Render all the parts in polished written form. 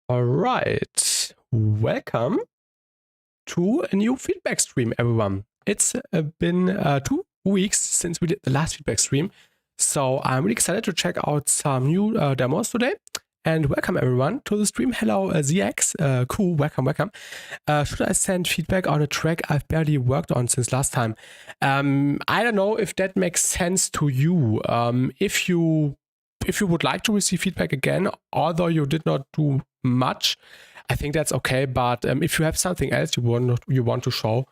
All right, welcome to a new feedback stream, everyone. It's been 2 weeks since we did the last feedback stream, so I'm really excited to check out some new demos today. And welcome everyone to the stream. Hello, ZX. Cool, welcome. Should I send feedback on a track I've barely worked on since last time? I don't know if that makes sense to you. If you would like to receive feedback again, although you did not do much, I think that's okay. But if you have something else you want to show,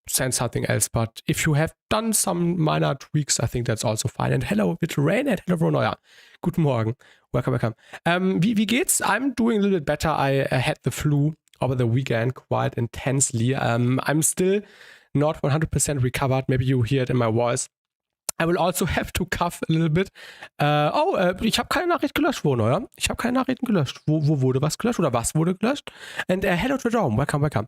send something else. But if you have done some minor tweaks, I think that's also fine. And hello, bitte Rain, and hello, Roneuer. Guten Morgen. Welcome. Wie geht's? I'm doing a little bit better. I had the flu over the weekend quite intensely. I'm still not 100% recovered. Maybe you hear it in my voice. I will also have to cough a little bit. Ich habe keine Nachricht gelöscht, Roneuer. Ich habe keine Nachrichten gelöscht. Wo wurde was gelöscht oder was wurde gelöscht? And hello to Jerome. Welcome.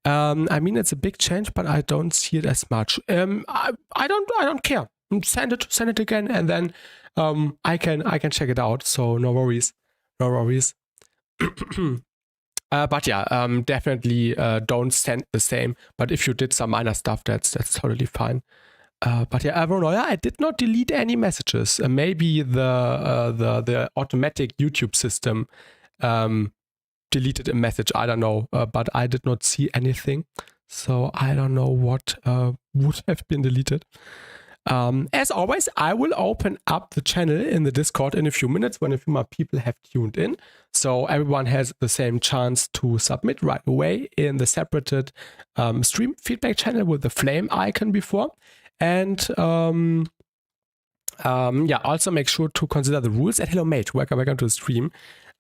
I mean, it's a big change, but I don't see it as much. I don't care. Send it again, and then I can check it out. So no worries. But yeah, definitely don't send the same. But if you did some minor stuff, that's totally fine. But yeah, Roneuer, I did not delete any messages. Maybe the automatic YouTube system deleted a message. I don't know, but I did not see anything. So I don't know what would have been deleted. As always, I will open up the channel in the Discord in a few minutes when a few more people have tuned in. So everyone has the same chance to submit right away in the separated stream feedback channel with the flame icon before. And yeah, also make sure to consider the rules. And hello, mate. Welcome to the stream.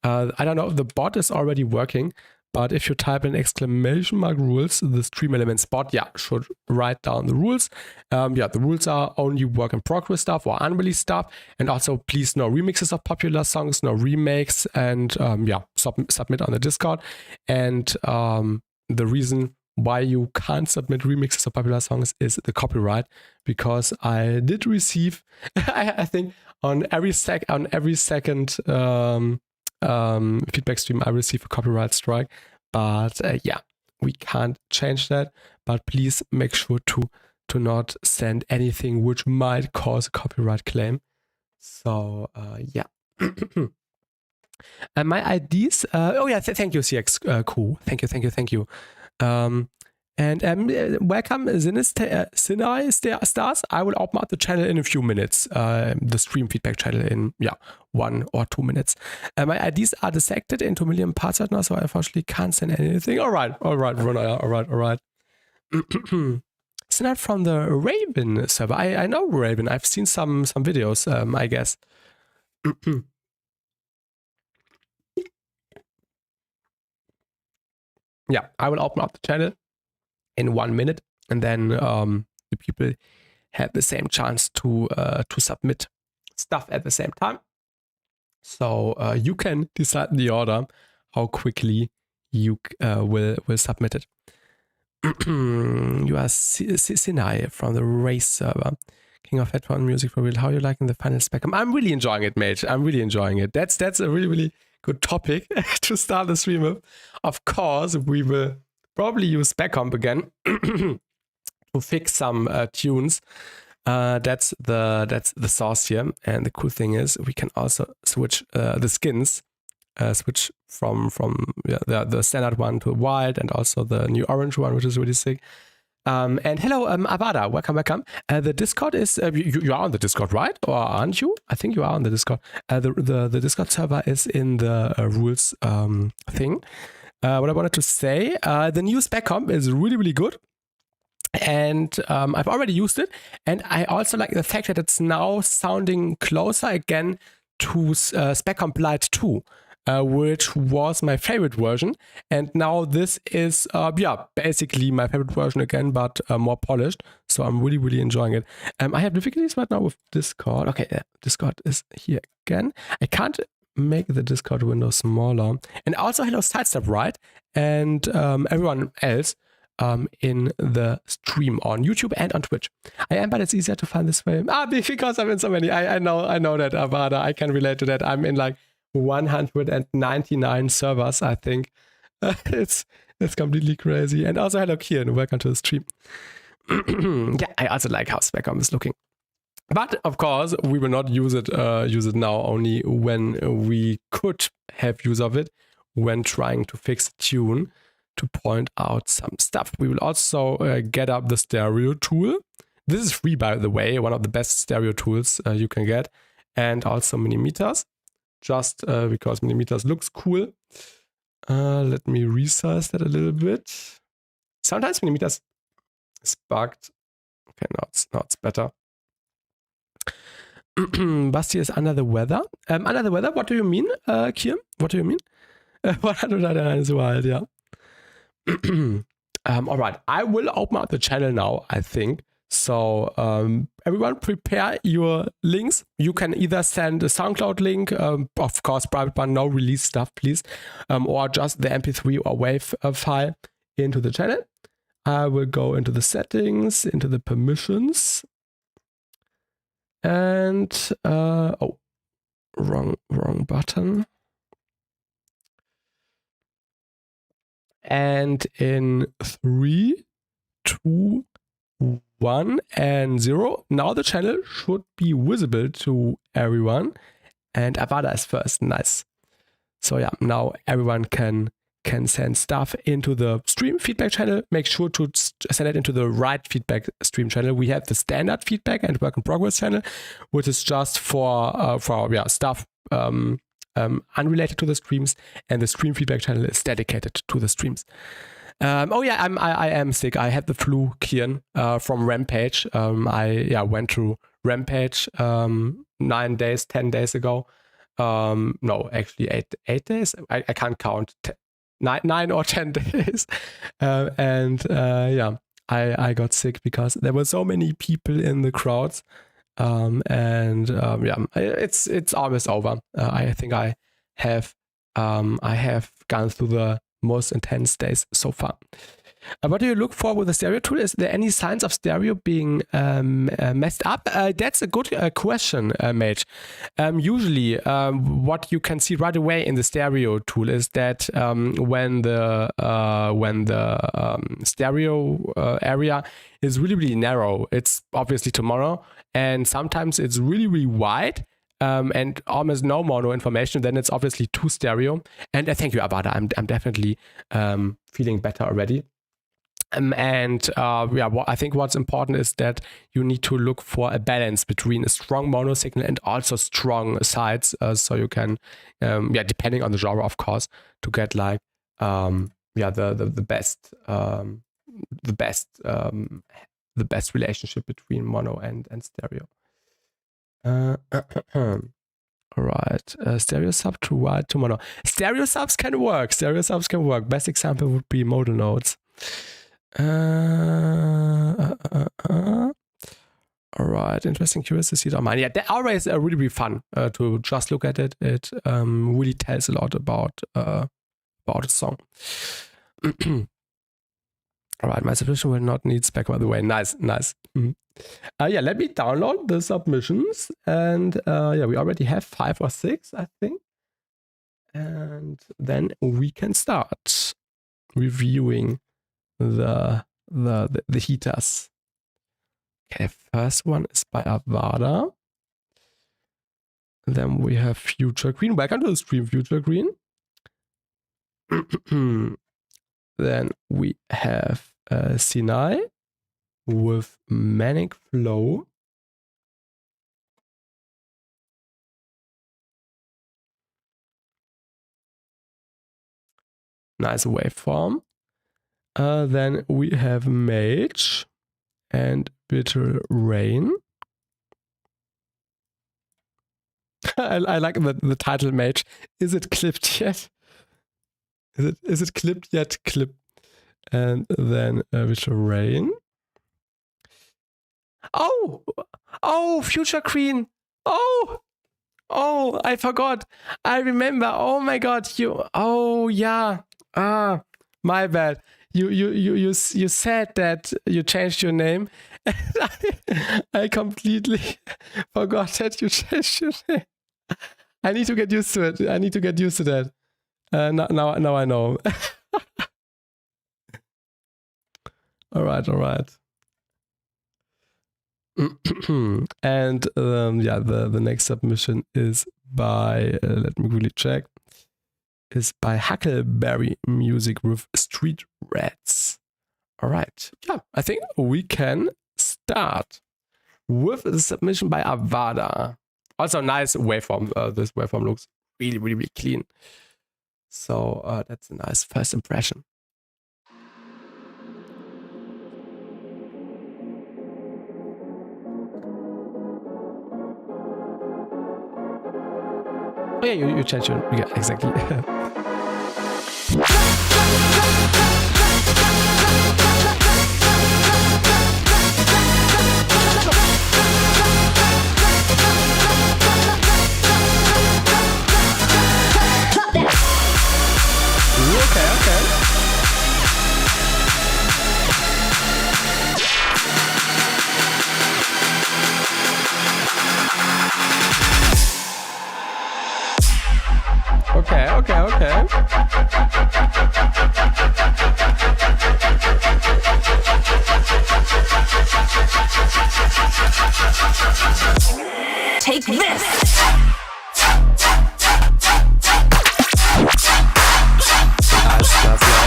I don't know if the bot is already working, but if you type in exclamation mark rules, the stream elements bot, yeah, should write down the rules. Yeah, the rules are only work in progress stuff or unreleased stuff. And also, please, no remixes of popular songs, no remakes, and yeah, submit on the Discord. And the reason why you can't submit remixes of popular songs is the copyright, because I did receive, I think on every second feedback stream I receive a copyright strike. But yeah, we can't change that. But please make sure to not send anything which might cause a copyright claim. So yeah. My IDs. Oh yeah, thank you, CX. Cool. Thank you. And welcome, Sinai Stars. I will open up the channel in a few minutes. The stream feedback channel in 1 or 2 minutes. My IDs are dissected into a million parts right now, so I unfortunately can't send anything. All right, Ronaya. All right. Sinai from the Raven server. I know Raven. I've seen some videos. I guess. Yeah, I will open up the channel in 1 minute, and then the people have the same chance to submit stuff at the same time. So you can decide in the order how quickly you will submit it. You are Sinai from the Race server. King of Headphone Music for Real. How are you liking the final spec? I'm really enjoying it, mate. I'm really enjoying it. That's a really good topic to start the stream with. Of course, we will probably use Backcomp again to fix some tunes. That's the source here, and the cool thing is we can also switch the skins, switch from the standard one to wild, and also the new orange one, which is really sick. And hello, Avada, welcome. The Discord is, you are on the Discord, right? Or aren't you? I think you are on the Discord. The Discord server is in the rules thing. What I wanted to say, the new spec comp is really good. And I've already used it. And I also like the fact that it's now sounding closer again to spec comp Lite 2. Which was my favorite version, and now this is basically my favorite version again, but more polished. So I'm really enjoying it. I have difficulties right now with Discord. Okay, Discord is here again. I can't make the Discord window smaller. And also hello Sidestep, right? And everyone else in the stream on YouTube and on Twitch. I am, but it's easier to find this way. Because I'm in so many. I know that, Avada. I can relate to that. I'm in like 199 servers, I think. It's completely crazy. And also, hello, Kieran. Welcome to the stream. Yeah, I also like how Specom is looking. But of course, we will not use it now, only when we could have use of it when trying to fix a tune to point out some stuff. We will also get up the stereo tool. This is free, by the way, one of the best stereo tools you can get, and also millimeters, just because millimeters looks cool. Let me resize that a little bit. Sometimes millimeters is bugged. Okay, now it's better. BassTi is under the weather. Under the weather, what do you mean, Kian? What do you mean? 199 is wild, yeah. All right, I will open up the channel now, I think. So everyone prepare your links. You can either send a SoundCloud link, of course, private one, no release stuff, please, or just the MP3 or WAV file into the channel. I will go into the settings, into the permissions. And oh, wrong button. And in 3, 2, 1, and 0. Now the channel should be visible to everyone. And Avada is first. Nice. So yeah, now everyone can send stuff into the stream feedback channel. Make sure to send it into the right feedback stream channel. We have the standard feedback and work in progress channel, which is just for stuff unrelated to the streams, and the stream feedback channel is dedicated to the streams. Oh yeah, I am sick. I had the flu, Kian, from Rampage. I went to Rampage 9 days, 10 days ago. No, actually 8 days. I can't count. 9 or 10 days. I got sick because there were so many people in the crowds. It's almost over. I think I have gone through the most intense days so far. What do you look for with the stereo tool? Is there any signs of stereo being messed up? That's a good question, Mage. Usually, what you can see right away in the stereo tool is that when the stereo area is really, really narrow, it's obviously to mono, and sometimes it's really, really wide. And almost no mono information, then it's obviously to stereo. And thank you, Avada. I'm definitely feeling better already. I think what's important is that you need to look for a balance between a strong mono signal and also strong sides, so you can, depending on the genre, of course, to get like the best relationship between mono and stereo. All right, stereo sub to wide to mono. Stereo subs can work. Best example would be modal nodes. All right, interesting, curious to see it online. Yeah, they're always really, really fun to just look at it. It really tells a lot about a song. All right, my submission will not need spec, by the way. Nice. Mm-hmm. Let me download the submissions, and we already have 5 or 6, I think, and then we can start reviewing the heaters. Okay, first one is by Avada. Then we have Future Green. Welcome to the stream, Future Green. Then we have Sinai with Manic Flow. Nice waveform. Then we have Mage and Bitter Rain. I like the title Mage. Is it clipped yet? Is it clipped yet? Clip. And then Bitter Rain. Oh, Future Queen. Oh, I forgot. I remember. Oh my God. Oh yeah. My bad. You said that you changed your name. I completely forgot that you changed your name. I need to get used to it. I need to get used to that. Now I know. All right. And yeah, the next submission is by, let me really check, is by Huckleberry Music with Street Rats. All right. Yeah, I think we can start with the submission by Avada. Also, nice waveform. This waveform looks really, really, really clean. So that's a nice first impression. Oh yeah, you changed it. Yeah, exactly. Okay. Take this! Nice. Oh, sorry.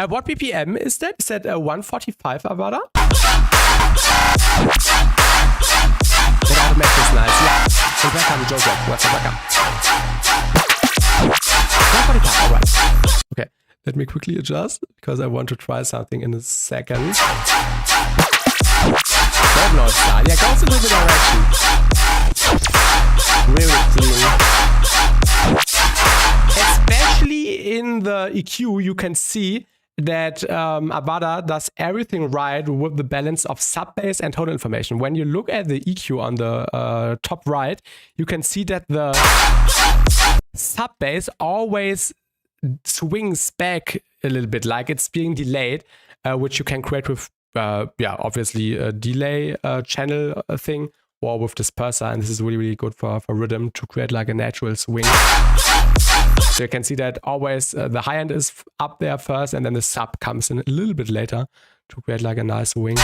What BPM is that? Is that 145 Avada? The automation is nice, yeah. And welcome, Joseph. Welcome. 145, alright. Okay, let me quickly adjust because I want to try something in a second. That noise style. Yeah, goes into the direction. Really clean. Especially in the EQ, you can see that Avada does everything right with the balance of sub bass and tonal information. When you look at the EQ on the top right, you can see that the sub bass always swings back a little bit, like it's being delayed, which you can create with, obviously a delay channel thing, or with disperser, and this is really, really good for rhythm to create like a natural swing. So you can see that always the high end is up there first, and then the sub comes in a little bit later to create like a nice swing.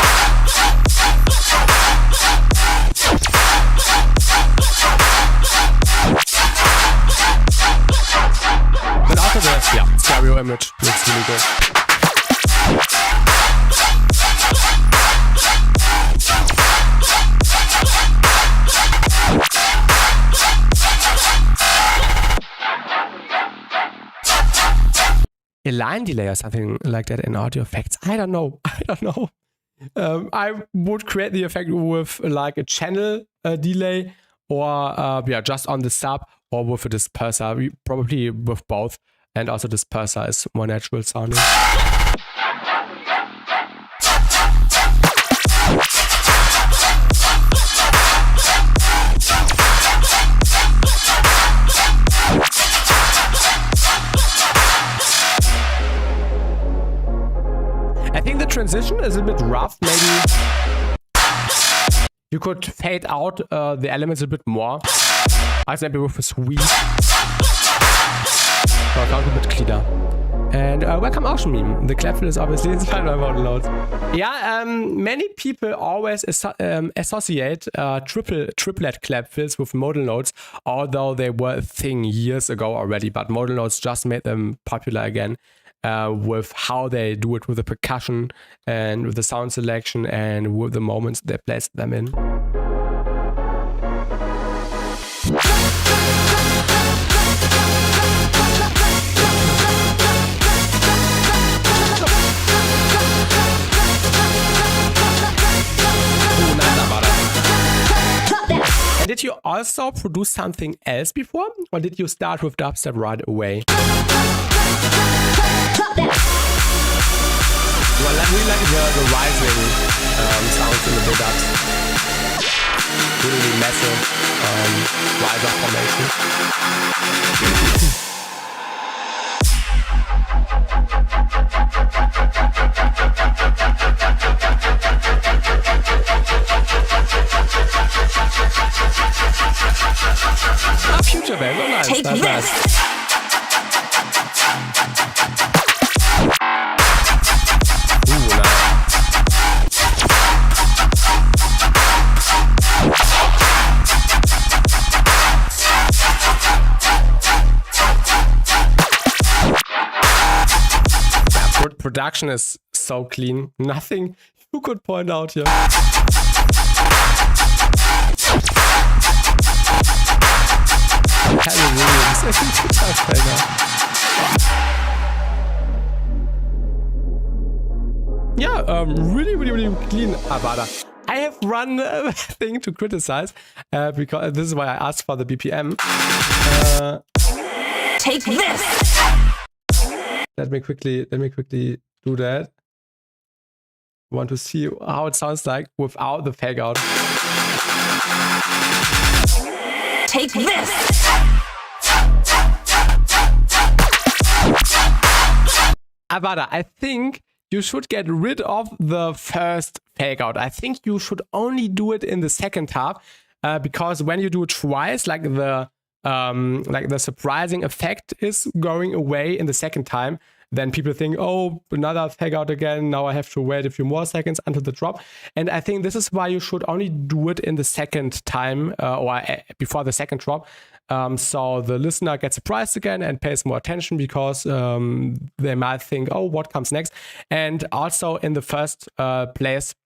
But after the stereo image looks really good. A line delay or something like that in audio effects. I don't know. I would create the effect with like a channel delay, or just on the sub, or with a disperser. Probably with both, and also disperser is more natural sounding. I think the transition is a bit rough. Maybe you could fade out the elements a bit more. I think maybe with a sweep. So it sounds a bit cleaner. And welcome Ocean Meme. The clap fill is obviously inside my model notes. Yeah, many people always associate triplet clap fills with modal notes, although they were a thing years ago already, but modal notes just made them popular again. With how they do it with the percussion and with the sound selection and with the moments they place them in. And did you also produce something else before, or did you start with dubstep right away? Well, I really like the rising sounds in the build-ups. Really massive. riser formation. Future Bass, oh nice, Take nice, this. nice. Ooh, nice. Production is so clean. Nothing you could point out here. Harry Williams. Yeah, really clean Avada. I have one thing to criticize because this is why I asked for the BPM. Take this. Let me quickly do that. Want to see how it sounds like without the fake out. Take this. Avada, I think you should get rid of the first fake out. I think you should only do it in the second half because when you do it twice, like the surprising effect is going away in the second time, then people think, oh, another fake out again. Now I have to wait a few more seconds until the drop. And I think this is why you should only do it in the second time or before the second drop. So the listener gets surprised again and pays more attention because they might think, oh, what comes next? And also in the first place,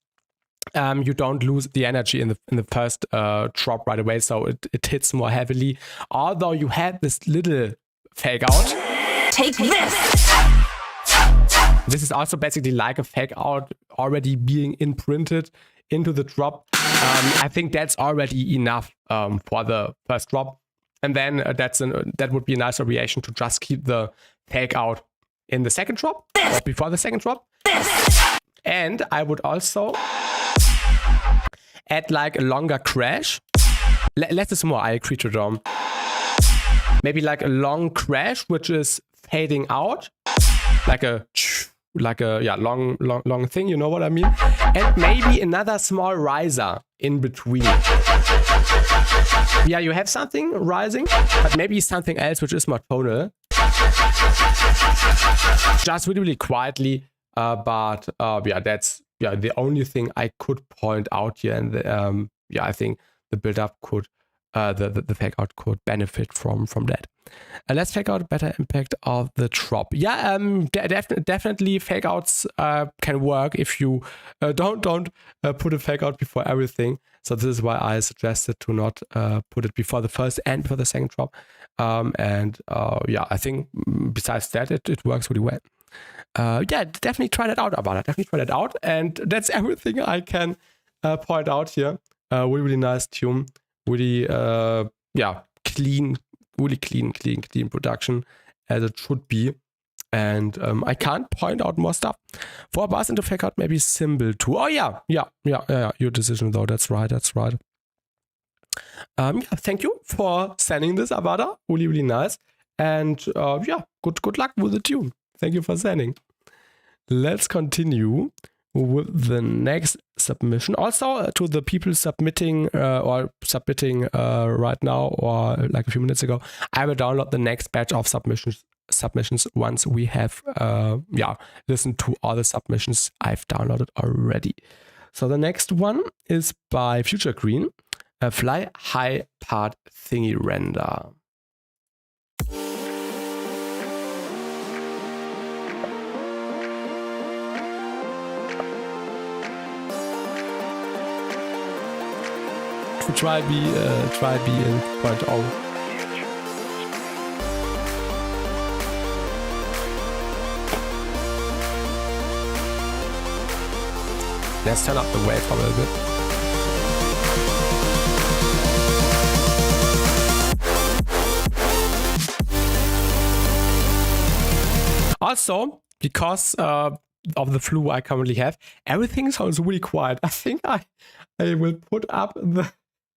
you don't lose the energy in the first drop right away, so it hits more heavily. Although you had this little fake out. Take this. This is also basically like a fake out already being imprinted into the drop. I think that's already enough for the first drop. And then that would be a nice variation to just keep the fake out in the second drop or before the second drop. And I would also add like a longer crash. Less is more, I creature dome. Maybe like a long crash, which is fading out. Like a long thing, you know what I mean? And maybe another small riser in between. Yeah, you have something rising, but maybe something else which is more tonal. Just really quietly, but that's the only thing I could point out here. And I think the build-up could, the fake out could benefit from that. Let's fake out better impact of the drop. Yeah, definitely fake outs can work if you don't put a fake out before everything. So this is why I suggested to not put it before the first and before the second drop. I think besides that, it works really well. Definitely try that out, Avada. Definitely try that out. And that's everything I can point out here. Really nice tune. Really, clean. Really clean production as it should be. And I can't point out more stuff. For bass into fake out, maybe cymbal too. Oh yeah. Your decision though. That's right. Thank you for sending this, Avada. Really nice. And good luck with the tune. Thank you for sending. Let's continue with the next submission. Also to the people submitting right now or like a few minutes ago, I will download the next batch of submissions once we have listened to all the submissions I've downloaded already. So the next one is by Future Green, a Fly High Part Thingy Render. Try B in 0.0. Let's turn up the waveform a little bit. Also, because of the flu I currently have, everything sounds really quiet. I think I will put up the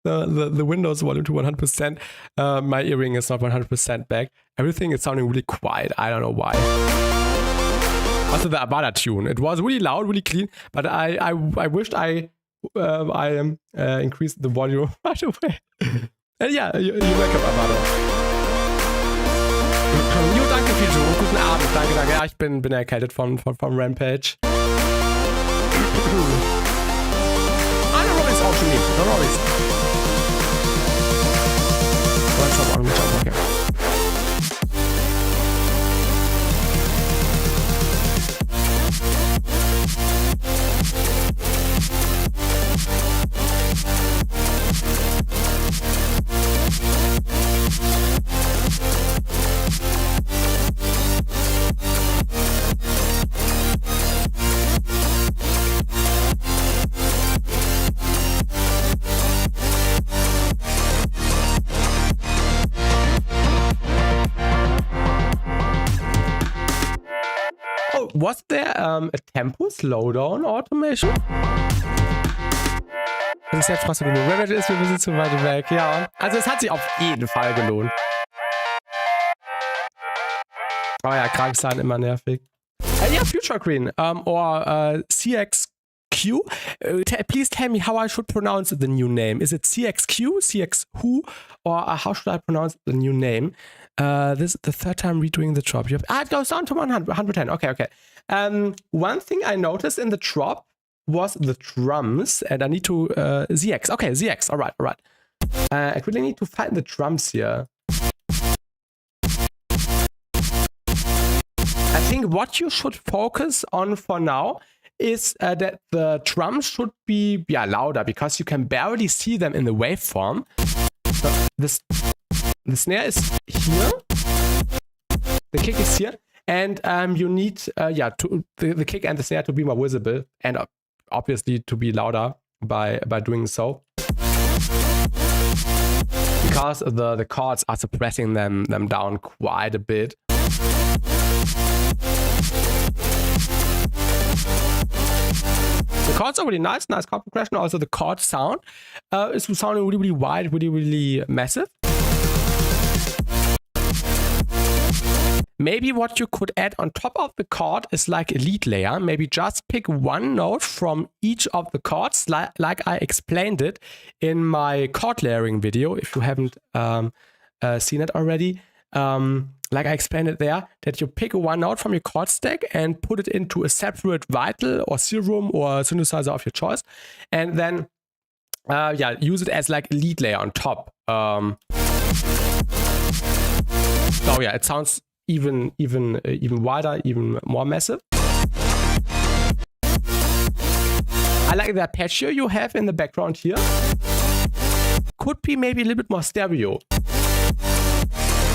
the Windows volume to 100%, my earring is not 100% back. Everything is sounding really quiet. I don't know why. Also the Avada tune, it was really loud, really clean, but I wished I increased the volume right away. And yeah, you're welcome, Avada. Jo, danke, Fiju. Guten Abend. Danke, danke. Ja, ich bin erkältet vom Rampage. Ah, der Robby ist auch schon lieb. Der Robby ist. Okay. Was there a tempo slowdown automation? Das ist jetzt fast genug. Rabbit ist mir ein bisschen zu weit weg. Ja, also es hat sich auf jeden Fall gelohnt. Oh ja, krank sein, immer nervig. Yeah, Future Green or CXQ. Please tell me how I should pronounce the new name. Is it CXQ, CXWho, or how should I pronounce the new name? This is the third time redoing the drop. It goes down to 110. Okay. One thing I noticed in the drop was the drums, and I need to ZX. Okay, ZX. All right. I really need to find the drums here. I think what you should focus on for now is that the drums should be louder, because you can barely see them in the waveform. So the snare is here, the kick is here, and you need the kick and the snare to be more visible, and obviously to be louder by doing so, because the chords are suppressing them down quite a bit. The chords are really nice chord progression. Also the chord sound is sounding really wide, really massive. Maybe what you could add on top of the chord is like a lead layer. Maybe just pick one note from each of the chords, like I explained it in my chord layering video, if you haven't seen it already. Like I explained it there, that you pick one note from your chord stack and put it into a separate Vital or Serum or synthesizer of your choice, and then use it as like a lead layer on top. So yeah, it sounds even wider, even more massive. I like the arpeggio you have in the background here. Could be maybe a little bit more stereo.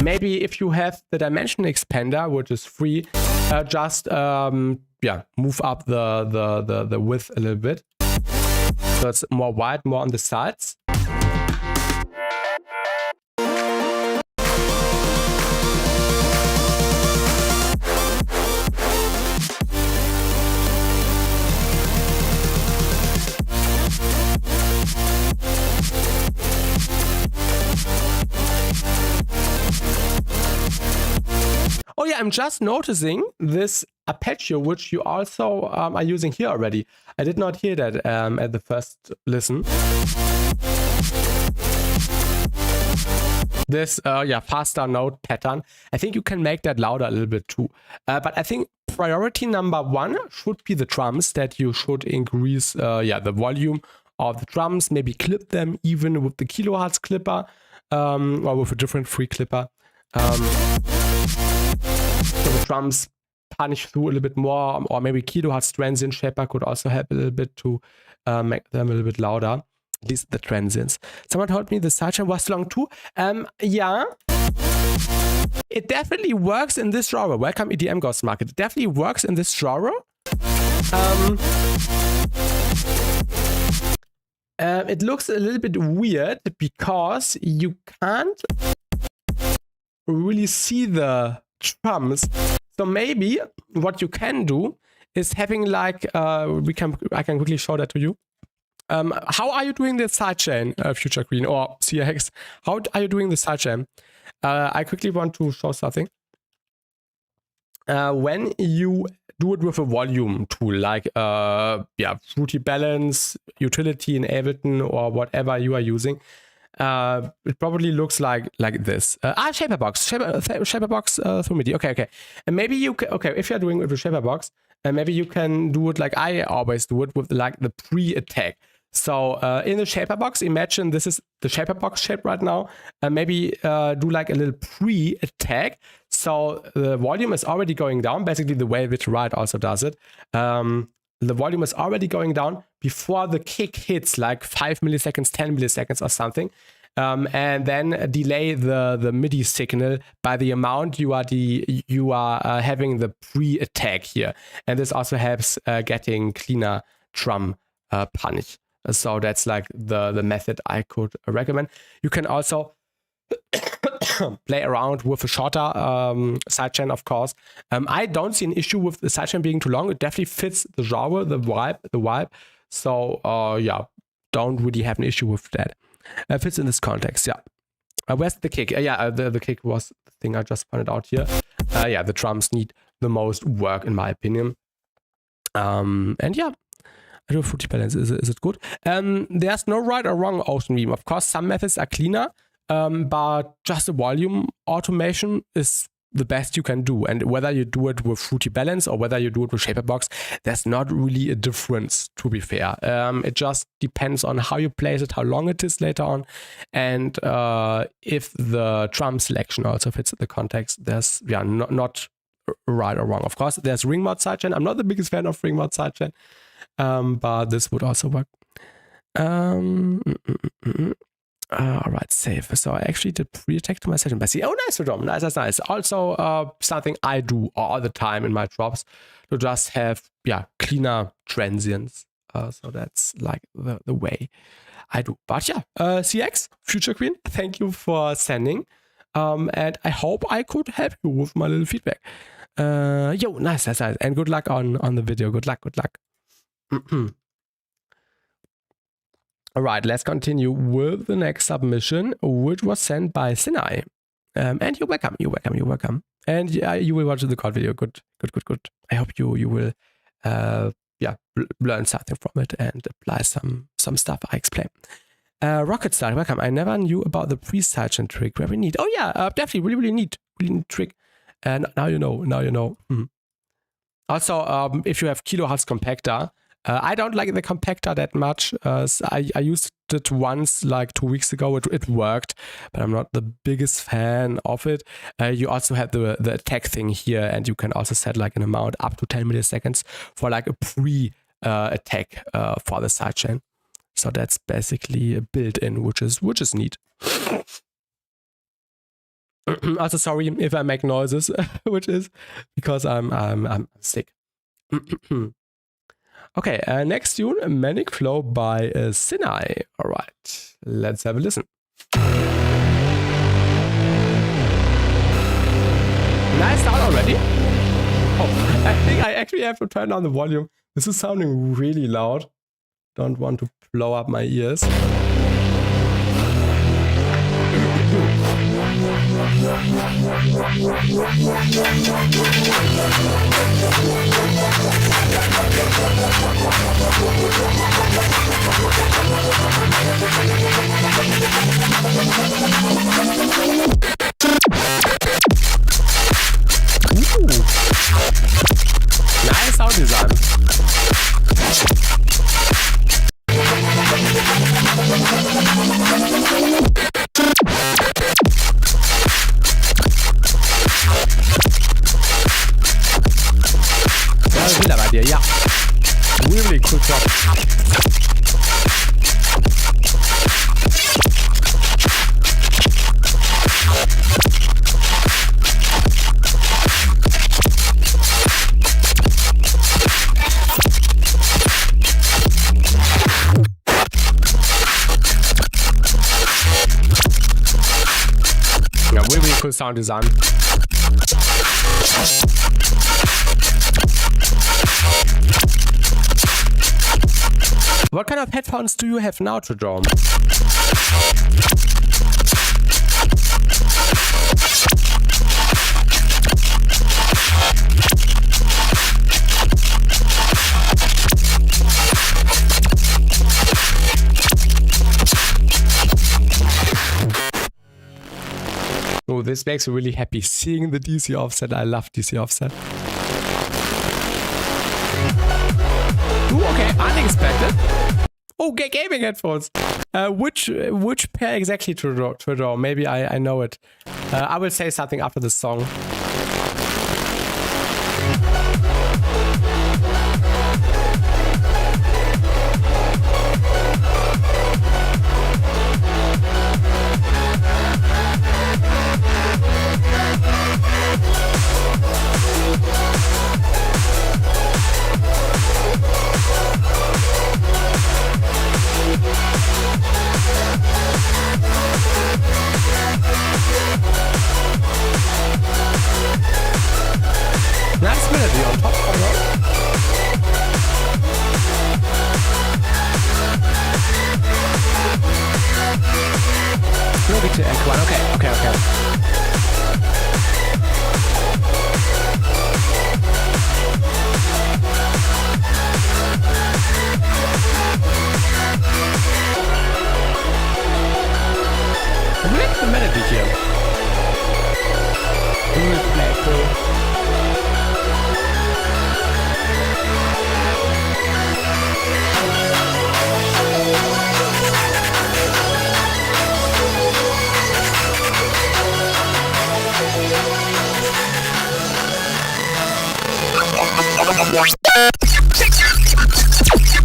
Maybe if you have the dimension expander, which is free, just move up the width a little bit, so it's more wide, more on the sides. Oh yeah, I'm just noticing this arpeggio, which you also are using here already. I did not hear that at the first listen. This faster note pattern. I think you can make that louder a little bit too. But I think priority number one should be the drums, that you should increase the volume of the drums, maybe clip them even with the kilohertz clipper or with a different free clipper. So the drums punish through a little bit more, or maybe kilohertz transient shaper could also help a little bit to make them a little bit louder, at least the transients. Someone told me the sidechain was long too. Yeah, it definitely works in this genre. Welcome EDM Ghost Market. It definitely works in this genre. It looks a little bit weird because you can't really see the drums. So maybe what you can do is having like I can quickly show that to you. How are you doing the sidechain, Future Queen or CX? How are you doing the sidechain? I quickly want to show something. When you do it with a volume tool like Fruity Balance, Utility in Ableton, or whatever you are using, it probably looks like this. Shaperbox through MIDI. Okay. And maybe you can, if you're doing it with Shaperbox, maybe you can do it like I always do it with like the pre-attack. So in the Shaperbox, imagine this is the Shaperbox shape right now. Maybe do like a little pre-attack. So the volume is already going down, basically the way which Ride also does it. The volume is already going down before the kick hits, like 5 milliseconds, 10 milliseconds or something. And then delay the MIDI signal by the amount you are having the pre-attack here. And this also helps getting cleaner drum punch. So that's like the method I could recommend. You can also play around with a shorter sidechain, of course. I don't see an issue with the sidechain being too long. It definitely fits the genre, the vibe. So yeah, don't really have an issue with that. Fits in this context, yeah. Where's the kick? The kick was the thing I just pointed out here. Yeah, the drums need the most work in my opinion. And yeah. I do a Fruity Balance. Is it good? There's no right or wrong Ocean Beam. Of course, some methods are cleaner, but just a volume automation is the best you can do. And whether you do it with Fruity Balance or whether you do it with Shaperbox, there's not really a difference, to be fair. It just depends on how you place it, how long it is later on, and if the drum selection also fits the context. There's not right or wrong. Of course, there's ring mode sidechain. I'm not the biggest fan of ring mode sidechain. But this would also work. All right, save. So I actually did pre-attack to my session by C. Oh, nice, Dom. Nice. Also, something I do all the time in my drops to just have cleaner transients. So that's like the way I do. But yeah, CX, Future Queen, thank you for sending. And I hope I could help you with my little feedback. Nice. And good luck on the video. Good luck. All right, let's continue with the next submission, which was sent by Sinai. And you're welcome. And you will watch the code video. Good. I hope you will learn something from it and apply some stuff I explained. Rocket Star, welcome. I never knew about the pre-sidechain trick. Very neat. Oh yeah, definitely really neat trick. And now you know. Also, if you have kilohertz compactor, I don't like the compactor that much. I used it once, like 2 weeks ago. It worked, but I'm not the biggest fan of it. You also have the attack thing here, and you can also set like an amount up to 10 milliseconds for like a pre-attack for the sidechain. So that's basically built in, which is neat. Also, sorry if I make noises, which is because I'm sick. Okay, next tune, Manic Flow by Sinai. All right, let's have a listen. Nice start already. Oh, I think I actually have to turn down the volume. This is sounding really loud. Don't want to blow up my ears. Nice sound design. Wieder bei dir, ja. Really cool job. Ja, really cool sound design. What kind of headphones do you have now, Trodome? Oh, this makes me really happy, seeing the DC offset. I love DC offset. Ooh, okay, unexpected. Oh, gaming headphones. Which pair exactly to draw? Maybe I know it. I will say something after the song. Nice melody on top, Maybe to Echo. Okay. I like the melody here. Really playful.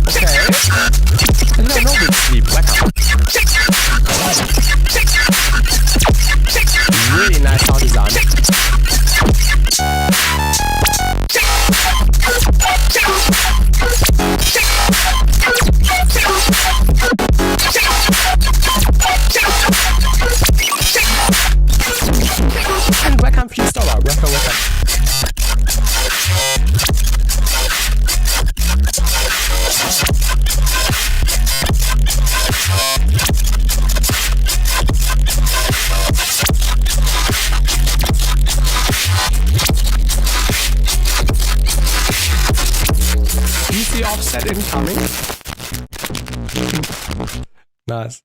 Okay. I don't know this sleep. Really nice sound design. And welcome, please, Dollar. Welcome. DC offset incoming. Nice.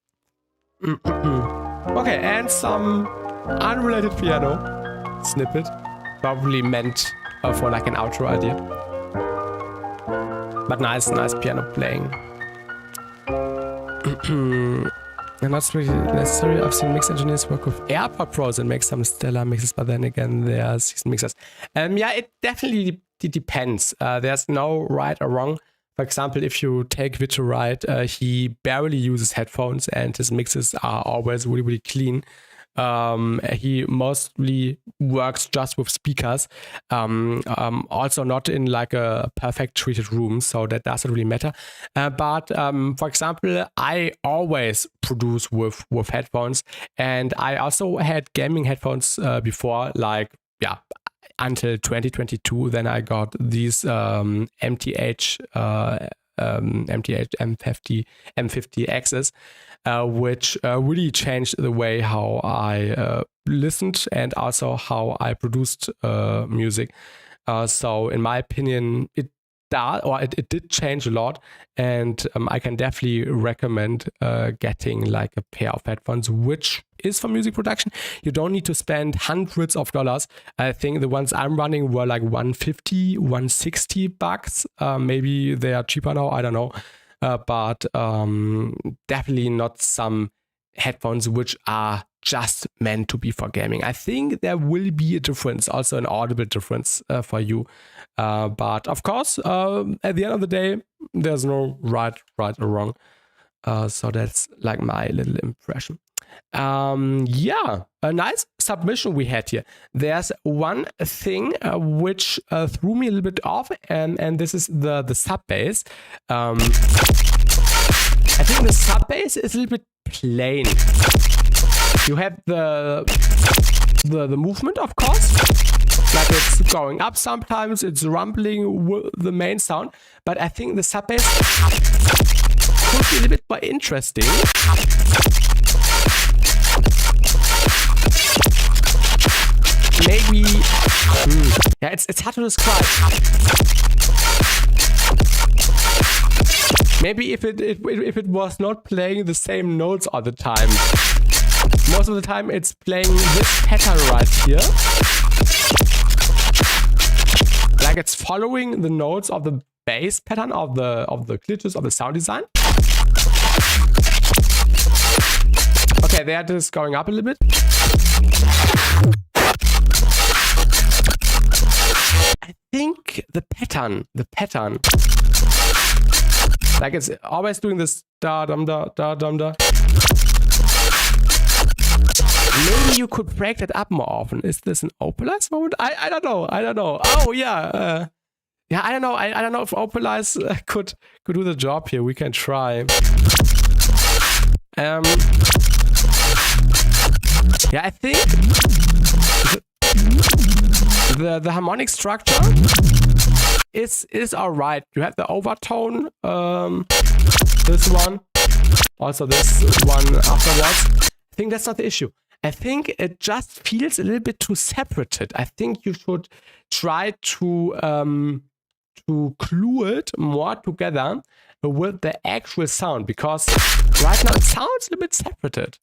Okay, and some unrelated piano snippet, probably meant for like an outro idea. But nice piano playing. And not really necessary. I've seen mix engineers work with AirPod Pros and make some stellar mixes, but then again, they are seasoned mixers. Yeah, it definitely depends. There's no right or wrong. For example, if you take Victor right, he barely uses headphones and his mixes are always really, really clean. He mostly works just with speakers, also not in like a perfect treated room, so that doesn't really matter. But for example, I always produce with headphones, and I also had gaming headphones before, like, yeah, until 2022. Then I got these MTH M50Xs, which really changed the way how I listened and also how I produced music. So in my opinion, it did change a lot, and I can definitely recommend getting like a pair of headphones, which is for music production. You don't need to spend hundreds of dollars. I think the ones I'm running were like $150, $160. Maybe they are cheaper now, I don't know. But definitely not some headphones which are just meant to be for gaming. I think there will be a difference, also an audible difference for you. But of course, at the end of the day, there's no right or wrong. So that's like my little impression. Yeah, a nice submission we had here. There's one thing which threw me a little bit off, and this is the sub bass. I think the sub bass is a little bit plain. You have the movement, of course, like it's going up sometimes, it's rumbling with the main sound, but I think the sub bass be a little bit more interesting. Maybe, yeah, it's hard to describe. Maybe if it was not playing the same notes all the time. Most of the time it's playing this pattern right here. Like it's following the notes of the bass pattern of the glitches of the sound design. Okay, that is going up a little bit. I think the pattern, like it's always doing this da dum da da dum da. Maybe you could break that up more often. Is this an Opalize moment? I don't know. Oh yeah, yeah. I don't know. I don't know if Opalize could do the job here. We can try. Yeah, I think the harmonic structure is alright. You have the overtone, this one, also this one afterwards. I think that's not the issue. I think it just feels a little bit too separated. I think you should try to glue it more together with the actual sound, because right now it sounds a little bit separated.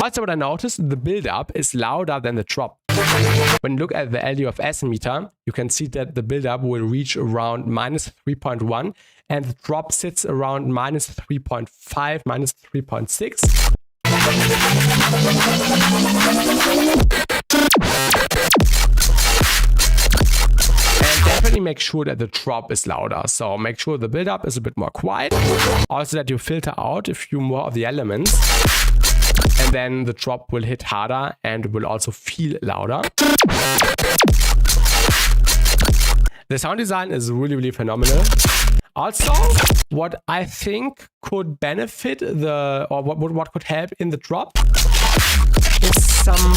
Also, what I noticed, the build-up is louder than the drop. When you look at the LUFS meter, you can see that the build-up will reach around -3.1 and the drop sits around -3.5, -3.6. And definitely make sure that the drop is louder. So make sure the build-up is a bit more quiet. Also that you filter out a few more of the elements. And then the drop will hit harder and will also feel louder. The sound design is really, really phenomenal. Also, what I think could benefit what could help in the drop is some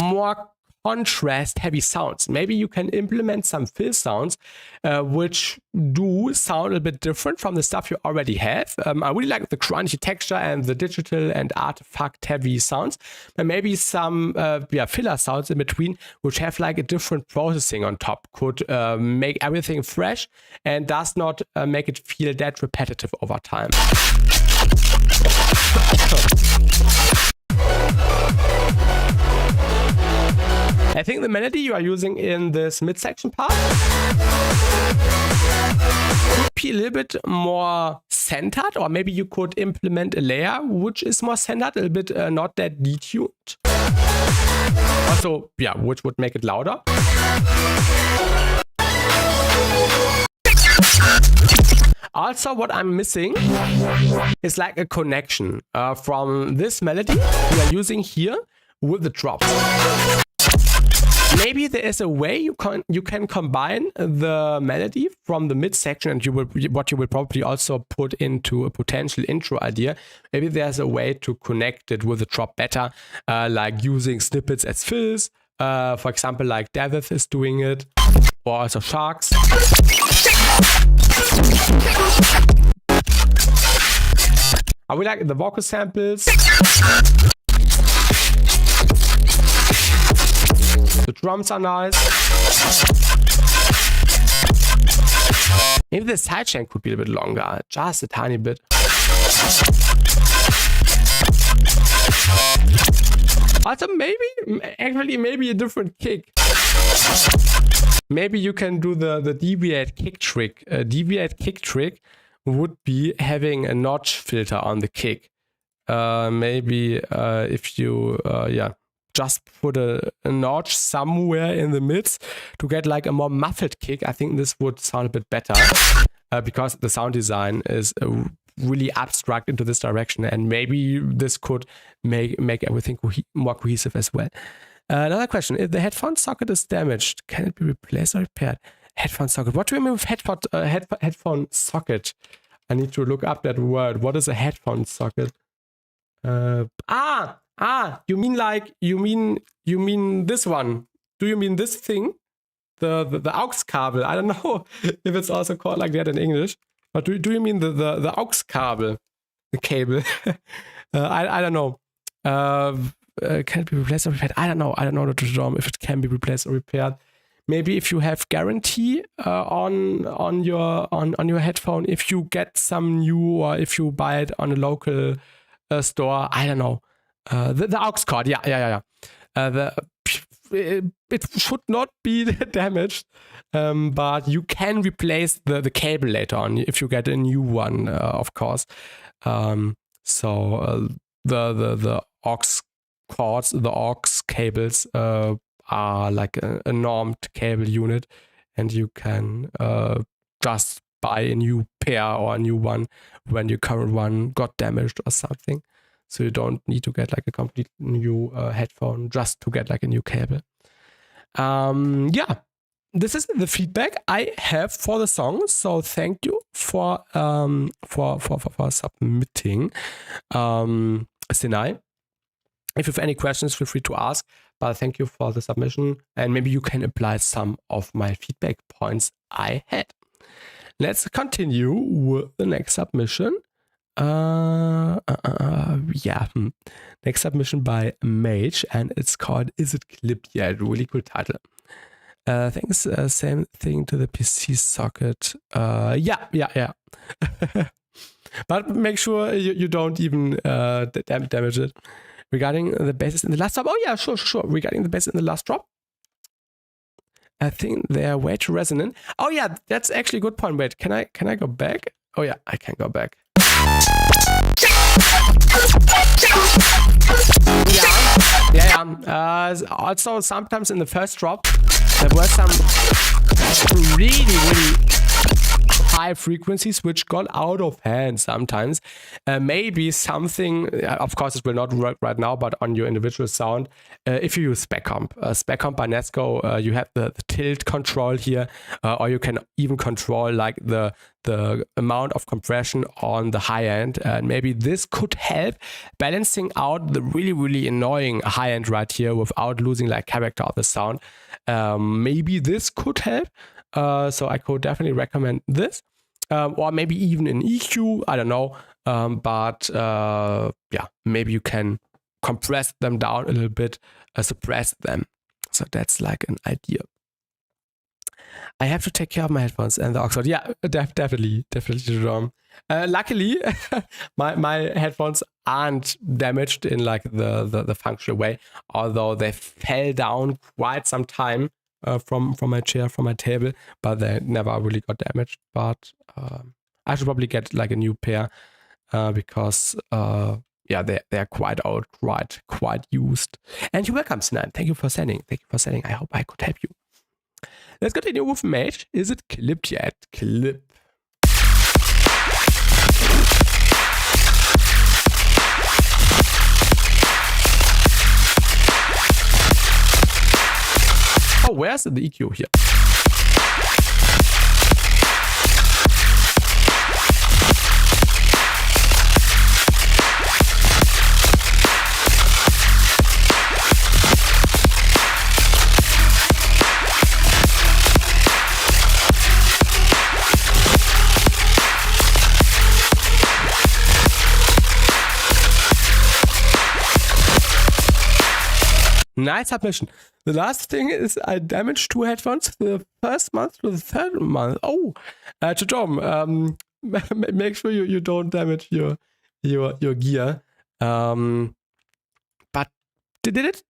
more contrast heavy sounds. Maybe you can implement some fill sounds which do sound a bit different from the stuff you already have. I really like the crunchy texture and the digital and artifact heavy sounds, but maybe some filler sounds in between which have like a different processing on top could make everything fresh and does not make it feel that repetitive over time. I think the melody you are using in this midsection part could be a little bit more centered, or maybe you could implement a layer which is more centered, a little bit not that detuned. Also, yeah, which would make it louder. Also, what I'm missing is like a connection from this melody we are using here with the drops. Maybe there is a way you can combine the melody from the midsection, and what you will probably also put into a potential intro idea. Maybe there's a way to connect it with the drop better, like using snippets as fills. For example, like Davith is doing it, or also Sharks. I would like the vocal samples. The drums are nice. Maybe the sidechain could be a bit longer, just a tiny bit. Also, maybe a different kick. Maybe you can do the deviate kick trick. A deviate kick trick would be having a notch filter on the kick. Maybe if you, just put a notch somewhere in the midst to get like a more muffled kick. I think this would sound a bit better because the sound design is really abstract into this direction, and maybe this could make everything more cohesive as well. Another question: if the headphone socket is damaged, can it be replaced or repaired? Headphone socket. What do you mean with headphone socket? I need to look up that word. What is a headphone socket? You mean this one? Do you mean this thing? the aux cable. I don't know if it's also called like that in English. But do you mean the aux cable? The cable? I don't know. Can it be replaced or repaired? I don't know, Dr. if it can be replaced or repaired. Maybe if you have guarantee on your headphone, if you get some new or if you buy it on a local store, I don't know. The aux cord, yeah. It should not be damaged, but you can replace the cable later on if you get a new one, of course. So the aux cords, the aux cables are like a normed cable unit, and you can just buy a new pair or a new one when your current one got damaged or something. So you don't need to get like a complete new headphone just to get like a new cable. Yeah, this is the feedback I have for the song. So thank you for submitting, Sinai. If you have any questions, feel free to ask. But thank you for the submission, and maybe you can apply some of my feedback points I had. Let's continue with the next submission. Next submission by Mage, and it's called "Is It Clipped Yet?" Really cool title. Thanks. Same thing to the PC socket. Yeah. But make sure you don't even damage it. Regarding the basses in the last drop. Oh yeah, sure. Regarding the basses in the last drop, I think they are way too resonant. Oh yeah, that's actually a good point. Wait, can I go back? Oh yeah, I can go back. Yeah. Also, sometimes in the first drop, there were some really high frequencies which got out of hand sometimes. Maybe something, of course it will not work right now, but on your individual sound, if you use spec comp by Nesco, you have the tilt control here, or you can even control like the amount of compression on the high end, and maybe this could help balancing out the really annoying high end right here without losing like character of the sound. Maybe this could help. So I could definitely recommend this, or maybe even an EQ, I don't know, but maybe you can compress them down a little bit, suppress them. So that's like an idea. I have to take care of my headphones and the aux cord. Yeah, definitely, Jerome. Luckily, my headphones aren't damaged in like the functional way, although they fell down quite some time from my chair, from my table, but they never really got damaged. But I should probably get like a new pair because they're quite old, quite used. And you're welcome, Sinan. Thank you for sending. I hope I could help you. Let's continue with Mage. Is it clipped yet? Clip. Oh, where's the EQ here? Nice submission. The last thing is I damaged 2 headphones the first month to the third month. Oh, to Tom, make sure you don't damage your gear. But did it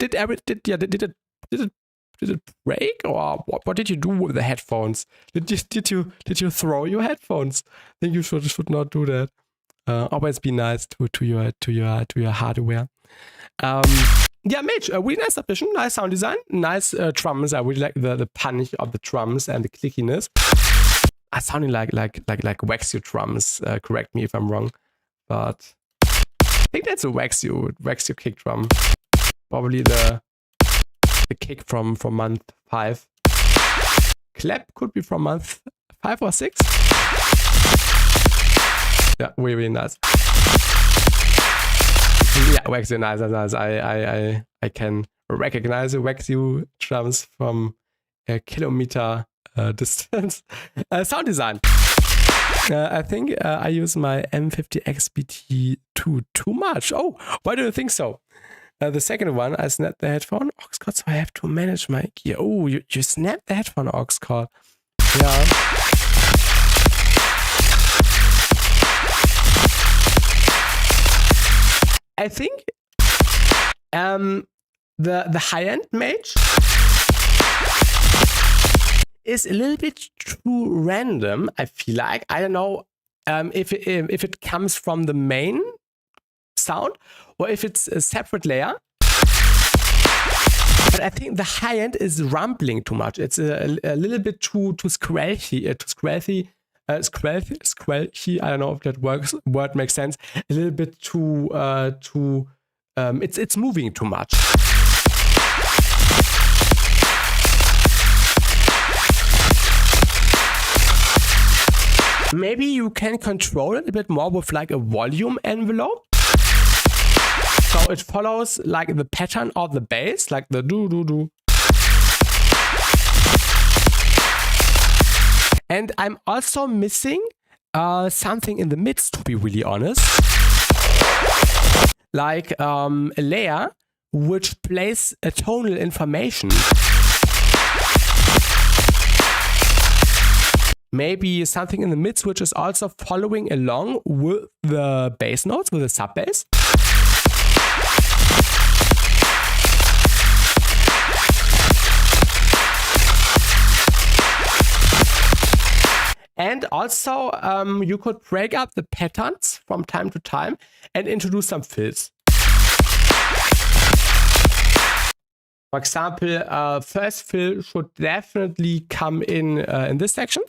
break, or what did you do with the headphones? Did you throw your headphones? I think you should not do that. Always be nice to your hardware. Yeah, Mage, a really nice submission, nice sound design, nice drums. I really like the punch of the drums and the clickiness. Are sounding like Waxio drums. Correct me if I'm wrong, but I think that's a Waxio kick drum. Probably the kick from month 5. Clap could be from month 5 or 6. Yeah, really nice. Yeah, Waxio, nice. I can recognize the Waxio drums from kilometer distance. Sound design. I think I use my M50XBT2 too much. Oh, why do you think so? The second one, I snapped the headphone aux cord, so I have to manage my gear. Oh, you snapped the headphone aux cord. Yeah. I think the high-end Mage is a little bit too random, I feel like. I don't know if it comes from the main sound or if it's a separate layer. But I think the high end is rumbling too much. It's a little bit too squelchy, squelchy. I don't know if that word makes sense. A little bit too it's moving too much. Maybe you can control it a bit more with like a volume envelope. So it follows like the pattern of the bass, like the do. And I'm also missing something in the mids, to be really honest. Like a layer which plays a tonal information. Maybe something in the mids which is also following along with the bass notes, with the sub bass. And also, you could break up the patterns from time to time and introduce some fills. For example, first fill should definitely come in this section.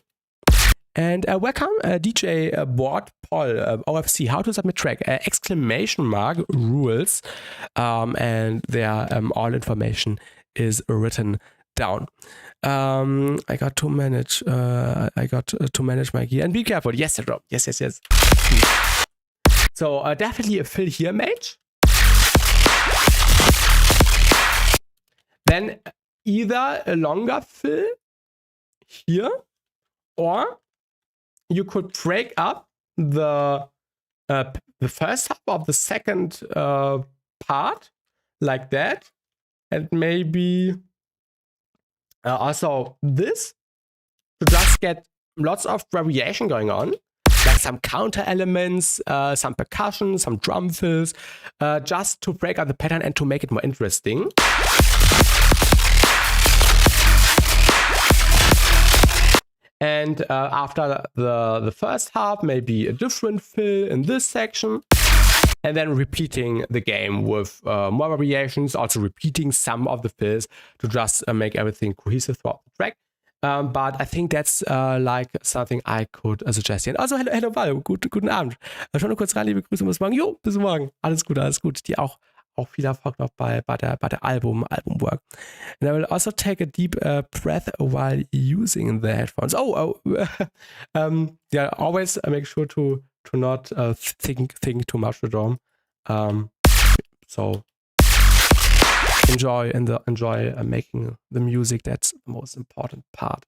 And welcome, DJ Board Paul, OFC, how to submit track, exclamation mark rules, and there all information is written down. I got to manage my gear and be careful. Yes, Rob. Yes. So definitely a fill here, Mage. Then either a longer fill here, or you could break up the first half of the second part like that, and maybe also this to just get lots of variation going on, like some counter elements, some percussion, some drum fills, just to break up the pattern and to make it more interesting. And after the first half, maybe a different fill in this section. And then repeating the game with more variations, also repeating some of the fills to just make everything cohesive throughout the track. But I think that's like something I could suggest. Und also, hello, Val, guten Abend. Schon nur kurz rein, liebe Grüße, bis morgen. Jo, bis morgen. Alles gut. Dir auch viel Erfolg noch bei der Album-Work. And I will also take a deep breath while using the headphones. Yeah, always make sure to not think too much at all. So enjoy making the music. That's the most important part.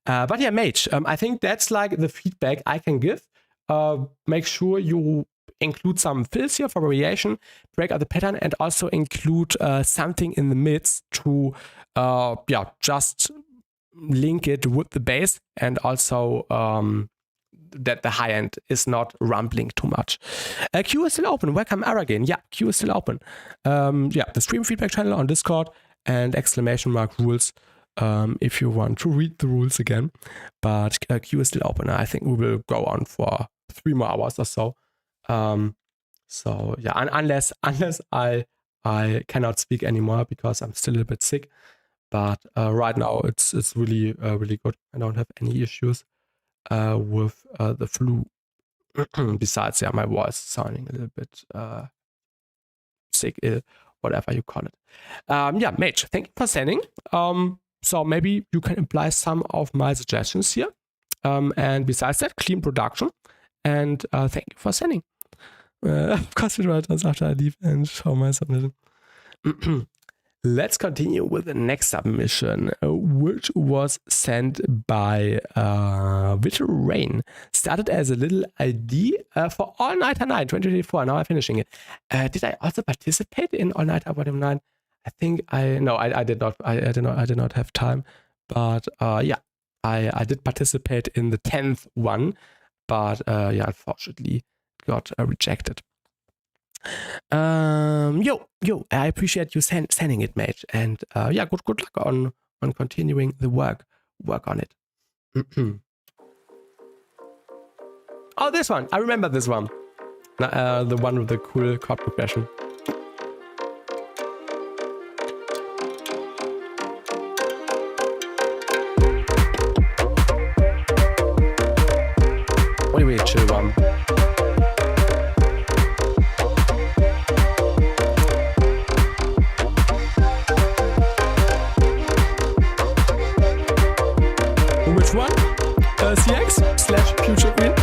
But yeah, Mage, I think that's like the feedback I can give. Make sure you include some fills here for variation, break up the pattern, and also include something in the mids to just link it with the bass, and also that the high end is not rumbling too much. Queue is still open. Welcome, Aragon. Yeah, queue is still open. The stream feedback channel on Discord, and exclamation mark rules if you want to read the rules again. But queue is still open. I think we will go on for 3 more hours or so. So yeah, unless I cannot speak anymore because I'm still a bit sick. But right now it's really good. I don't have any issues with the flu. Besides, my voice sounding a little bit sick, ill, whatever you call it. Mage, thank you for sending. So maybe you can apply some of my suggestions here. And besides that, clean production. And thank you for sending. Of course, we write us after I leave and show my submission. Let's continue with the next submission, which was sent by Victor Rain. Started as a little ID for All Nighter 9 2024. Now I'm finishing it. Did I also participate in All Nighter Volume 9? I think I did not. I did not have time. But yeah, I did participate in the 10th one, but yeah, unfortunately got rejected. Yo, I appreciate you sending it, mate, and yeah, good luck on continuing the work on it. Oh, this one, I remember this one, the one with the cool chord progression. Really chill one. Which one? CX/Future Green?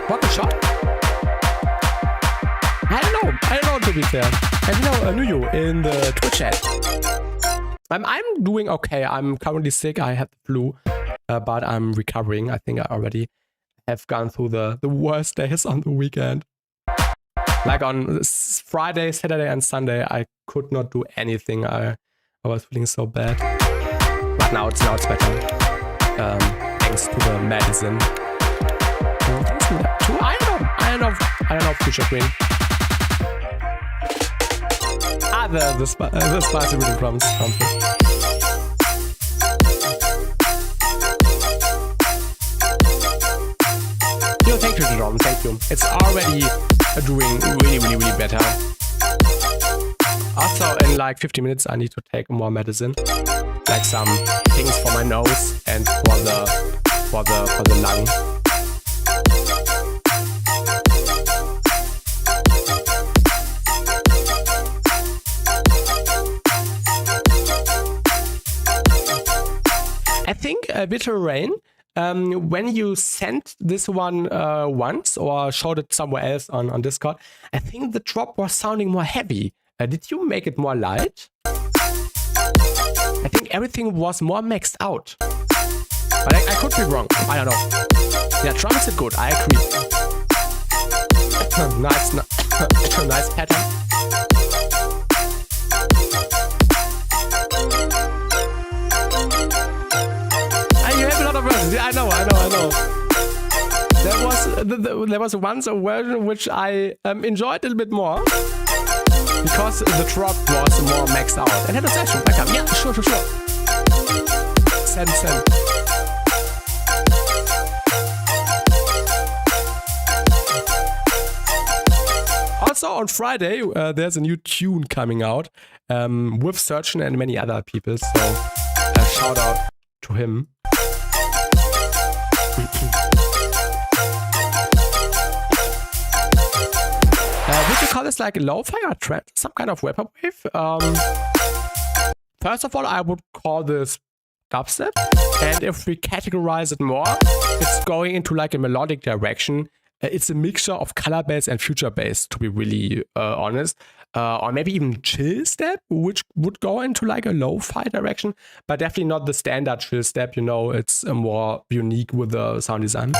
What a shot! I don't know to be fair. I knew you in the Twitch chat. I'm doing okay. I'm currently sick. I had the flu, but I'm recovering. I think I already have gone through the worst days on the weekend. Like on Friday, Saturday, and Sunday, I could not do anything. I was feeling so bad. But now it's better. Thanks to the medicine. Thanks to that too. I don't know Future Green. The spicy rhythm drums. Yo, thank you, Jerome. Thank you. It's already doing really better. Also, in like 50 minutes, I need to take more medicine, like some things for my nose and for the lung. I think Bitter Rain, when you sent this one once or showed it somewhere else on Discord, I think the drop was sounding more heavy. Did you make it more light? I think everything was more maxed out. But I could be wrong. I don't know. Yeah, drums are good. I agree. Nice pattern. You have a lot of versions. Yeah, I know. There was once a version which I enjoyed a little bit more because the drop was more maxed out. And had a session. Yeah, sure. Send. Also on Friday, there's a new tune coming out with Surgeon and many other people. So a shout out to him. Would you call this like a lo-fi or trance? Some kind of vaporwave? First of all, I would call this dubstep. And if we categorize it more, it's going into like a melodic direction. It's a mixture of color bass and future bass, to be really honest. Or maybe even chill step, which would go into like a lo-fi direction, but definitely not the standard chill step. You know, it's more unique with the sound design.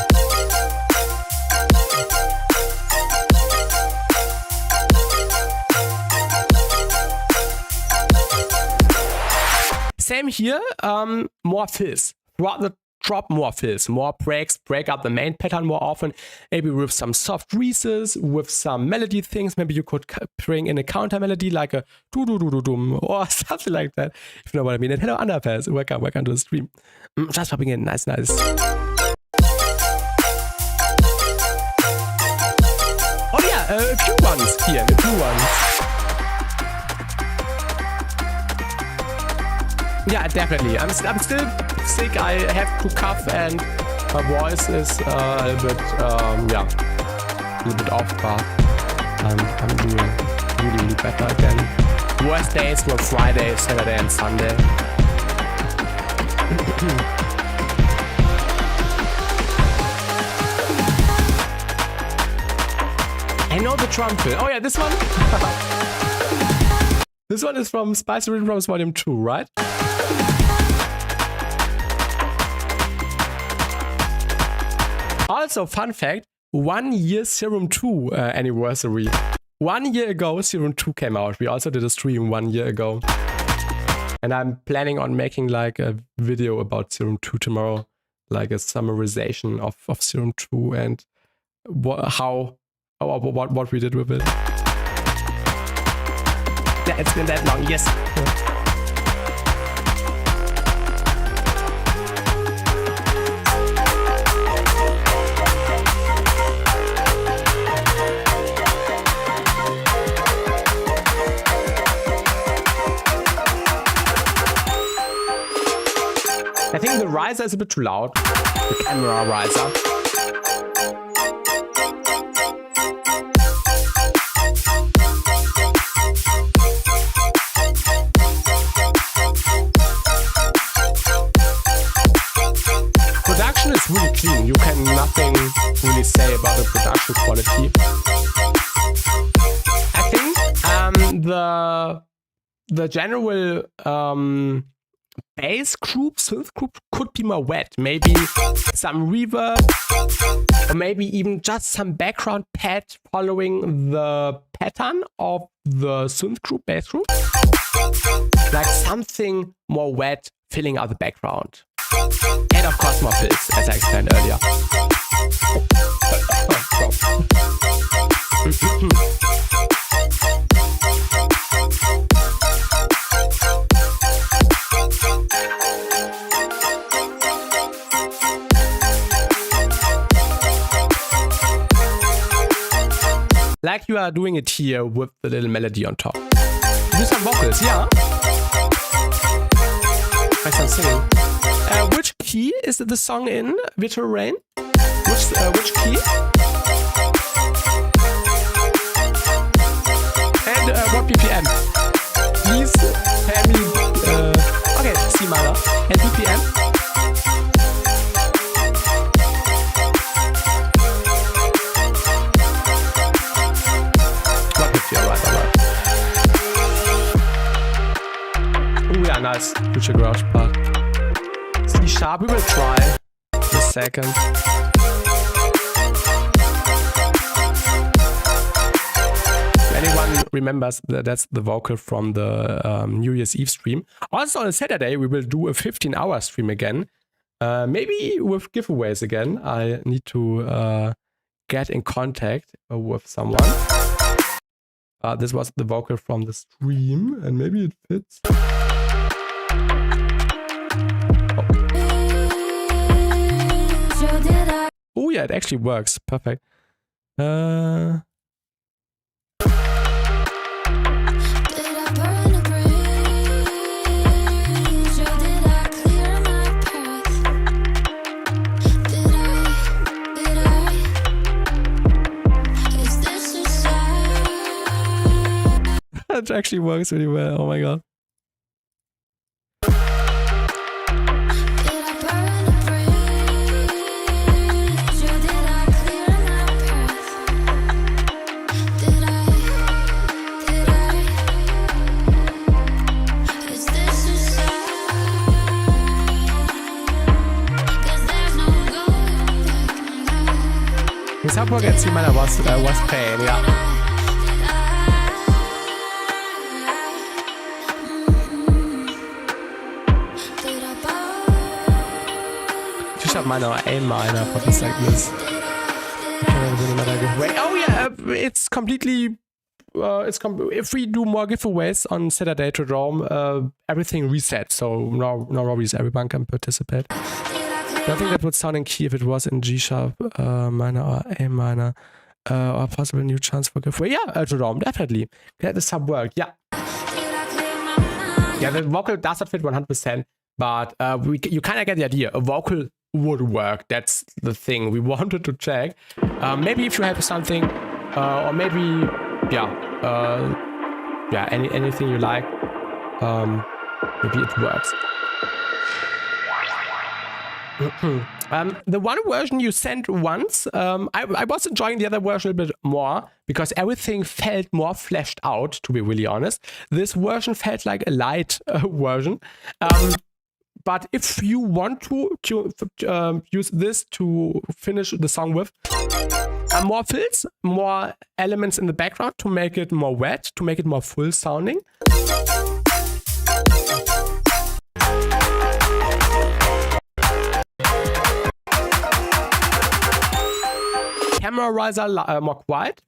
Same here, more fills. Throughout the drop, more fills, more breaks, break up the main pattern more often, maybe with some soft reeses, with some melody things. Maybe you could bring in a counter melody like a do-do-do-do-dum or something like that, if you know what I mean. And hello, Underpass, welcome to the stream. Just popping in, nice. Oh yeah, a few ones here, Yeah, definitely. I'm still sick. I have to cough and my voice is a little bit off, but I'm doing really better again. Worst days were Friday, Saturday, and Sunday. I know the trumpet. Oh yeah, this one. This one is from Spicy Rhythm Drums Volume 2, right? Also, fun fact, 1 year Serum 2 anniversary. 1 year ago, Serum 2 came out. We also did a stream 1 year ago. And I'm planning on making like a video about Serum 2 tomorrow. Like a summarization of Serum 2 and what we did with it. Yeah, it's been that long, yes. I think the riser is a bit too loud. The camera riser. Production is really clean. You can nothing really say about the production quality. I think the general bass group, synth group could be more wet. Maybe some reverb, or maybe even just some background pad following the pattern of the synth group, bass group. Like something more wet filling out the background. And of course more fills, as I explained earlier. Like you are doing it here with the little melody on top. Do some vocals, yeah. Like some singing. Which key is the song in? Virtual Rain? Which key? And what BPM? Please tell me. Okay, C minor. And BPM? Oh yeah, nice. Future garage part. C sharp, we will try in a second. If anyone remembers, that's the vocal from the New Year's Eve stream. Also on Saturday, we will do a 15-hour stream again. Maybe with giveaways again. I need to get in contact with someone. This was the vocal from the stream, and maybe it fits. Oh yeah, it actually works. Perfect. It actually works really well. Oh my god. This Hamburg at C minor was pain, yeah. G-sharp minor or A minor for this like this. Oh yeah, it's completely. If we do more giveaways on Saturday to Rome, everything resets. So no worries, everyone can participate. I think that would sound in key if it was in G-sharp minor or A minor, or possible new chance for giveaway. Yeah, Jerome, definitely. Get the sub work. Yeah. Yeah, the vocal does not fit 100%, but you kind of get the idea. A vocal would work. That's the thing we wanted to check. Maybe if you have something, or maybe anything you like, maybe it works. The one version you sent once, I was enjoying the other version a bit more because everything felt more fleshed out, to be really honest. This version felt like a light version. But if you want to use this to finish the song with, more fills, more elements in the background to make it more wet, to make it more full sounding. Camera riser more quiet.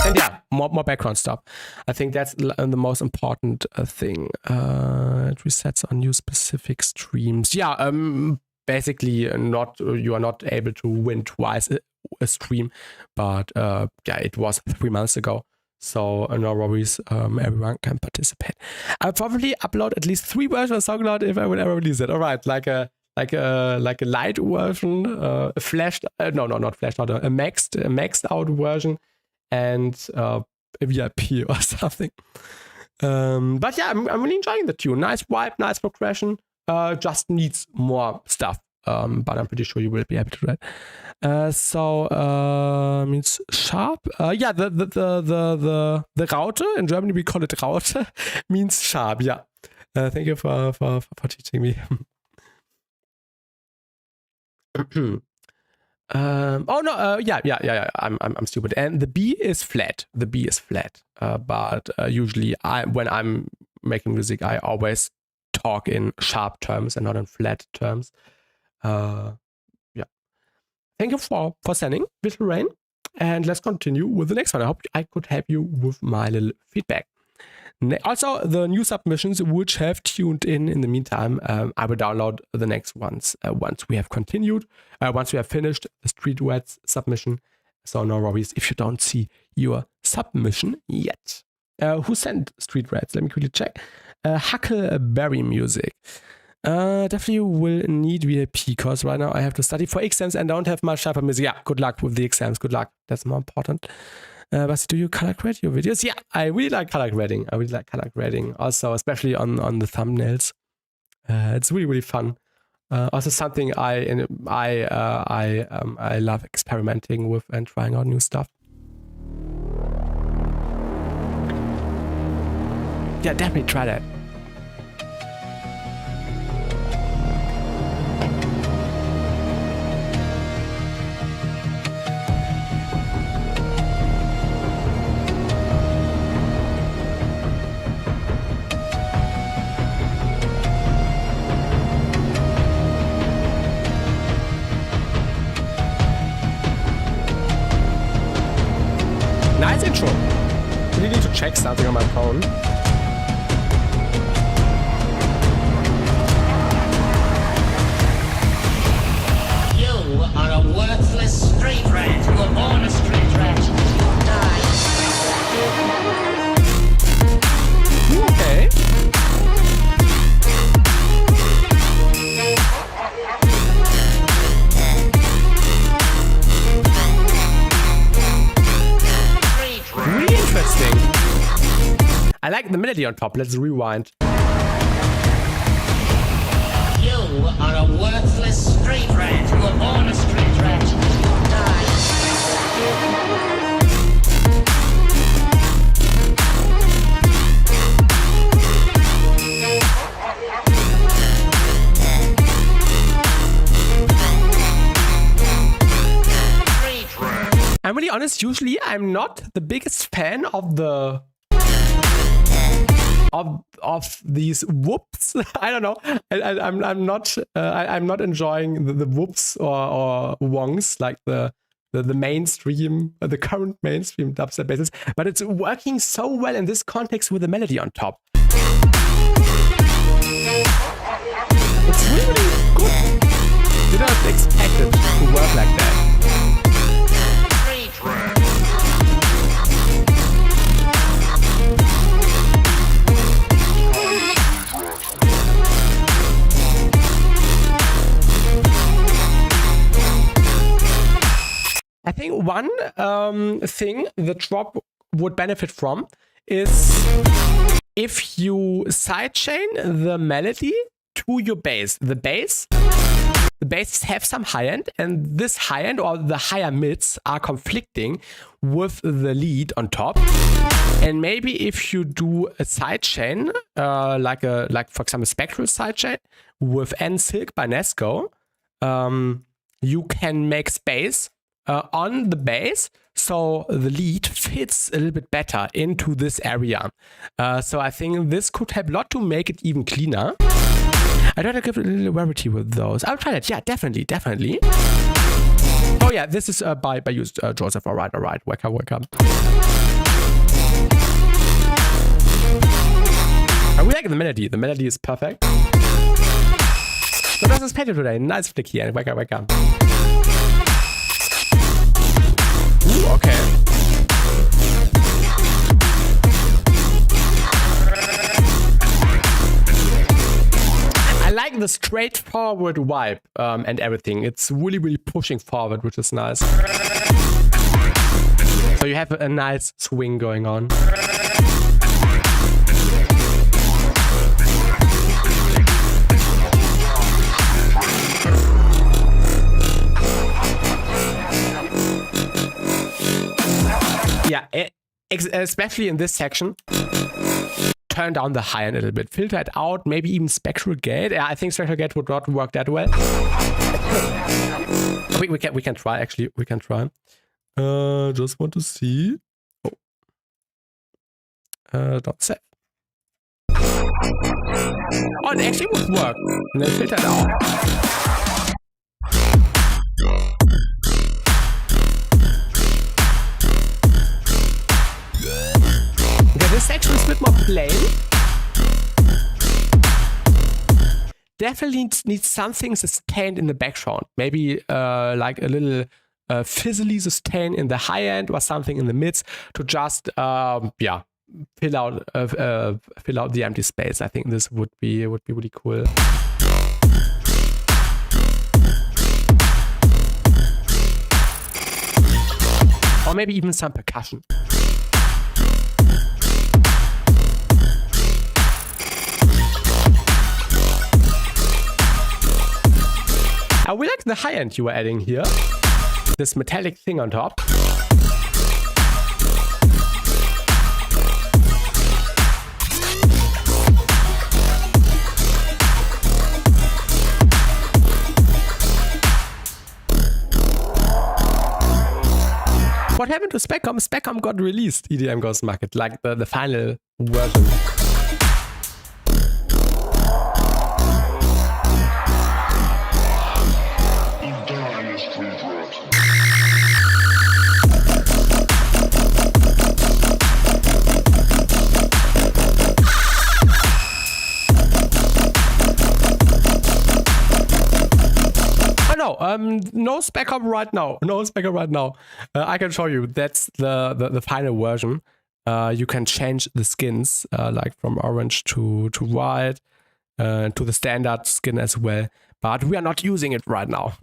And yeah, more background stuff. I think that's the most important thing. It resets on new specific streams. Yeah, basically you are not able to win twice a stream, but yeah, it was 3 months ago. So no worries, everyone can participate. I'll probably upload at least 3 versions of SoundCloud if I would ever release it. All right, like a light version, a flashed, no, not flashed, not a maxed out version, and a VIP or something. But yeah, I'm really enjoying the tune. Nice vibe, nice progression. Just needs more stuff. But I'm pretty sure you will be able to do that. So means sharp. Yeah, the Raute, in Germany we call it Raute, means sharp. Yeah. Thank you for teaching me. Oh no, yeah. I'm stupid. And the B is flat. The B is flat. But usually when I'm making music, I always talk in sharp terms and not in flat terms. Yeah. Thank you for sending Little Rain. And let's continue with the next one. I hope I could help you with my little feedback. Also, the new submissions which have tuned in the meantime, I will download the next ones once we have continued, once we have finished the Street Rats submission. So no worries if you don't see your submission yet. Who sent Street Rats? Let me quickly check. Huckleberry Music. Definitely will need VIP because right now I have to study for exams and don't have much time for music. Yeah, good luck with the exams. Good luck. That's more important. But do you color grade your videos? Yeah, I really like color grading. Also, especially on the thumbnails. It's really fun. Also something I love experimenting with and trying out new stuff. Yeah, definitely try that. Nice intro. I really need to check something on my phone. You are a worthless street rat. You were born a street rat. You die. Okay. Really interesting. I like the melody on top. Let's rewind. You are a worthless street rat. You were born a street rat. You die. I'm really honest, usually I'm not the biggest fan of the of these whoops. I don't know. I'm not enjoying the whoops or wongs like the mainstream, the current mainstream dubstep basses, but it's working so well in this context with the melody on top. It's really good. Didn't expect it to work like that. I think one thing the drop would benefit from is if you sidechain the melody to your bass. The basses have some high end, and this high end or the higher mids are conflicting with the lead on top. And maybe if you do a sidechain, like for example spectral sidechain with N Silk by Nesco, you can make space on the bass, so the lead fits a little bit better into this area. So I think this could help a lot to make it even cleaner. I'd rather give it a little variety with those. I'll try that. Yeah, definitely. Oh yeah, this is by used Joseph. All right. Welcome. I really like the melody. The melody is perfect. So das ist Petty today. Nice flick here. Welcome. Ooh, okay. I like the straightforward vibe and everything. It's really pushing forward, which is nice. So you have a nice swing going on. Yeah, especially in this section, turn down the high end a little bit, filter it out, maybe even spectral gate. Yeah, I think spectral gate would not work that well. we can try, actually, we can try. Just want to see. Dot set. Oh, it actually would work. And then filter it out. This section is a bit more plain. Definitely needs something sustained in the background. Maybe like a little fizzly sustain in the high end or something in the mids to just fill out the empty space. I think this would be really cool. Or maybe even some percussion. I really like the high end you were adding here. This metallic thing on top. What happened to Specom? Specom got released, EDM Ghost Market, like the final version. No spec-up right now. I can show you. That's the final version. You can change the skins, like from orange to white, to the standard skin as well. But we are not using it right now.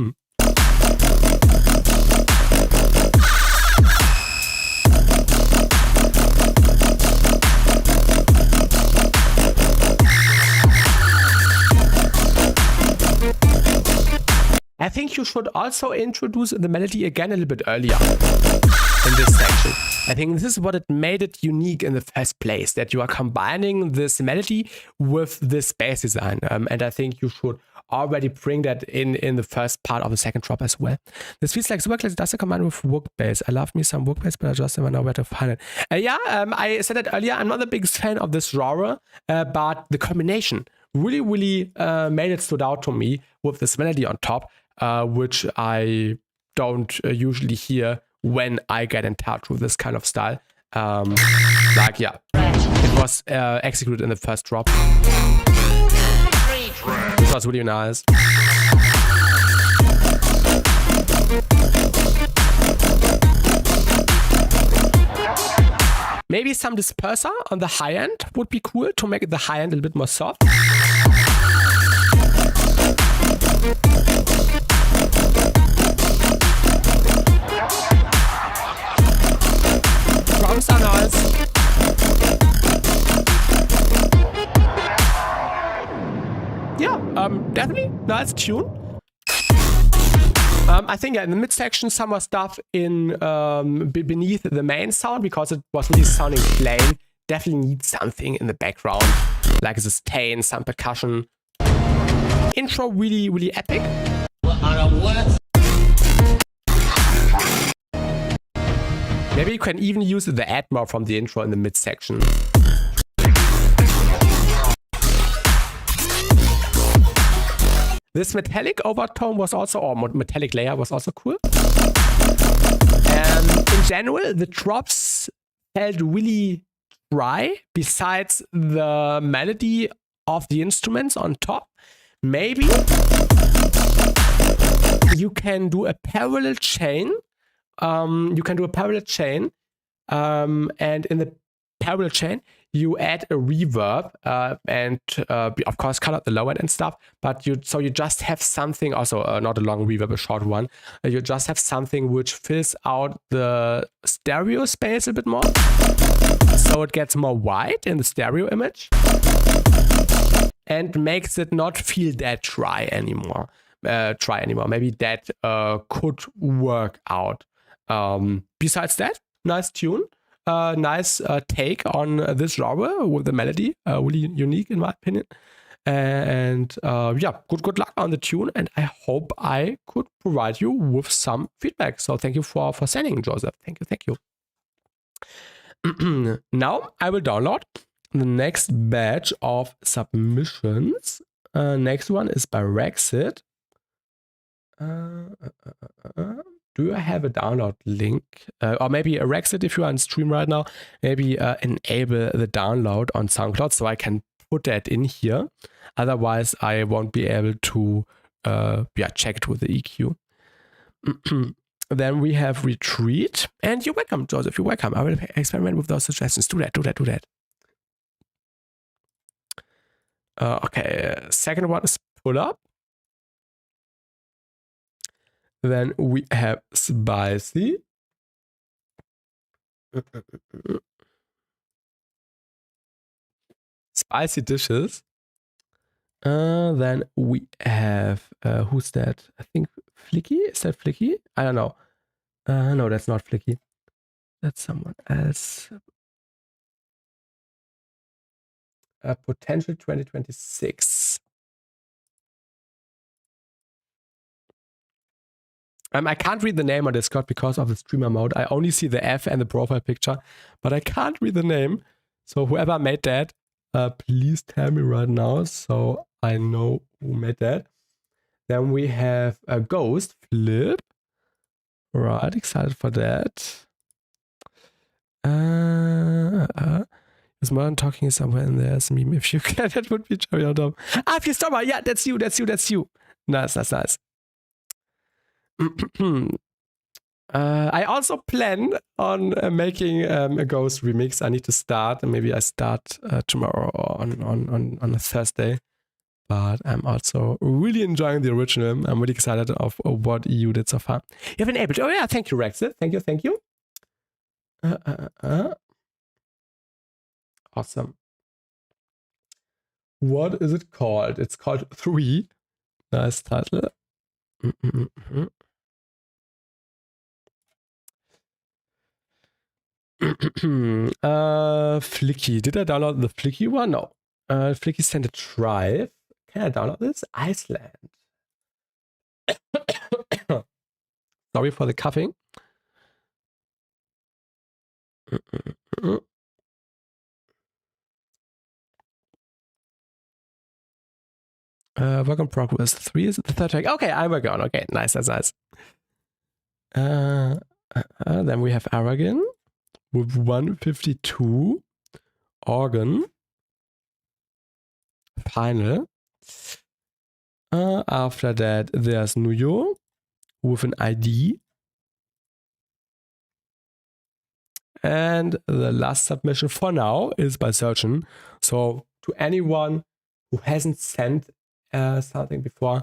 I think you should also introduce the melody again a little bit earlier in this section. I think this is what it made it unique in the first place, that you are combining this melody with this bass design. And I think you should already bring that in the first part of the second drop as well. This feels like super classic. Does it combine with work bass? I love me some work bass, but I just never know where to find it. I said that earlier. I'm not the biggest fan of this genre, but the combination really made it stood out to me with this melody on top. Which I don't usually hear when I get in touch with this kind of style. It was executed in the first drop. This was really nice. Maybe some disperser on the high end would be cool to make the high end a little bit more soft. Nice tune. I think in the midsection, some more stuff in beneath the main sound because it was really sounding plain. Definitely need something in the background, like a sustain, some percussion. Intro really, really epic. Maybe you can even use the Atmo from the intro in the midsection. This metallic overtone was also, or metallic layer was also cool. In general, the drops felt really dry besides the melody of the instruments on top. Maybe you can do a parallel chain. And in the parallel chain, you add a reverb and of course cut out the low end and stuff. But you just have something, also not a long reverb, a short one. You just have something which fills out the stereo space a bit more, so it gets more wide in the stereo image and makes it not feel that dry anymore. Maybe that could work out. Besides that, nice tune. Nice take on this genre with the melody. Really unique in my opinion. And yeah, good luck on the tune. And I hope I could provide you with some feedback. So thank you for sending, Joseph. Thank you. Now I will download the next batch of submissions. Next one is by Rexit. Do I have a download link? Or maybe a Rexit, if you are on stream right now, maybe enable the download on SoundCloud so I can put that in here. Otherwise, I won't be able to check it with the EQ. Then we have Retreat. And you're welcome, Joseph. You're welcome. I will experiment with those suggestions. Do that. Okay, second one is Pull Up. Then we have Spicy. Spicy Dishes. Then we have, who's that? I think Flicky? Is that Flicky? I don't know. No, that's not Flicky. That's someone else. Potential 2026. I can't read the name on Discord because of the streamer mode. I only see the F and the profile picture, but I can't read the name. So whoever made that, please tell me right now so I know who made that. Then we have a Ghost Flip. Right, excited for that. Is Modern Talking somewhere in there? As a meme, if you can, that would be cherry on top. If you stop, yeah, that's you. Nice. I also plan on making a Ghost remix. I need to start, and maybe I start tomorrow or on a Thursday. But I'm also really enjoying the original. I'm really excited of what you did so far. You have enabled. Oh yeah, thank you, Rexit. Thank you. Awesome. What is it called? It's called 3. Nice title. Flicky. Did I download the Flicky one? No. Flicky sent a drive. Can I download this? Iceland. Sorry for the coughing. Work in progress. 3 is the third track. Okay, I work on. Okay, nice. Then we have Aragon with 152 organ. Final. After that, there's Nuyo with an ID. And the last submission for now is by Searchin. So to anyone who hasn't sent something before,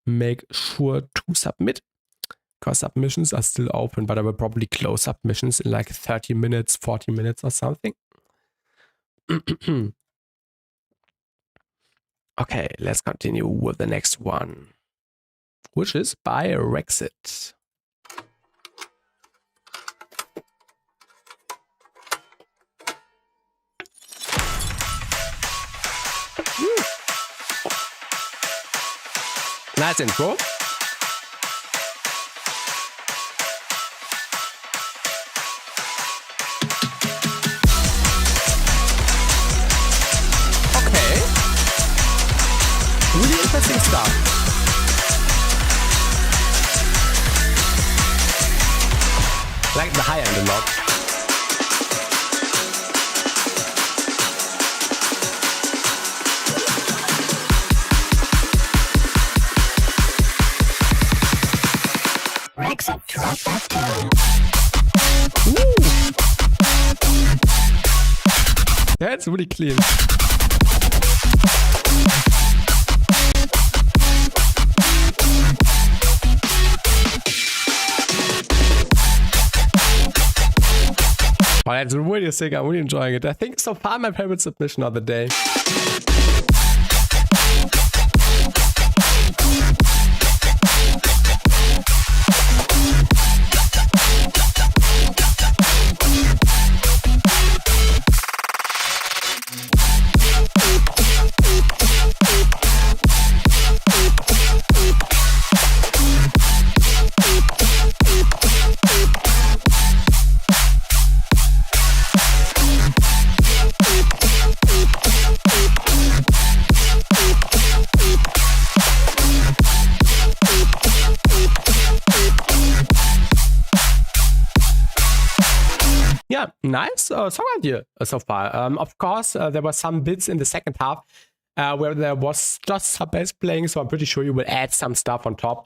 make sure to submit, because submissions are still open, but I will probably close submissions in like 30 minutes, 40 minutes or something. Okay, let's continue with the next one, which is by Rexit. Nice intro. Okay. Really interesting stuff. Like the high end a lot. Rexit, drop that down. That's really clean. Oh, that's really sick. I'm really enjoying it. I think so far my favorite submission of the day. Yeah, nice song idea so far. Of course, there were some bits in the second half where there was just sub bass playing, so I'm pretty sure you will add some stuff on top.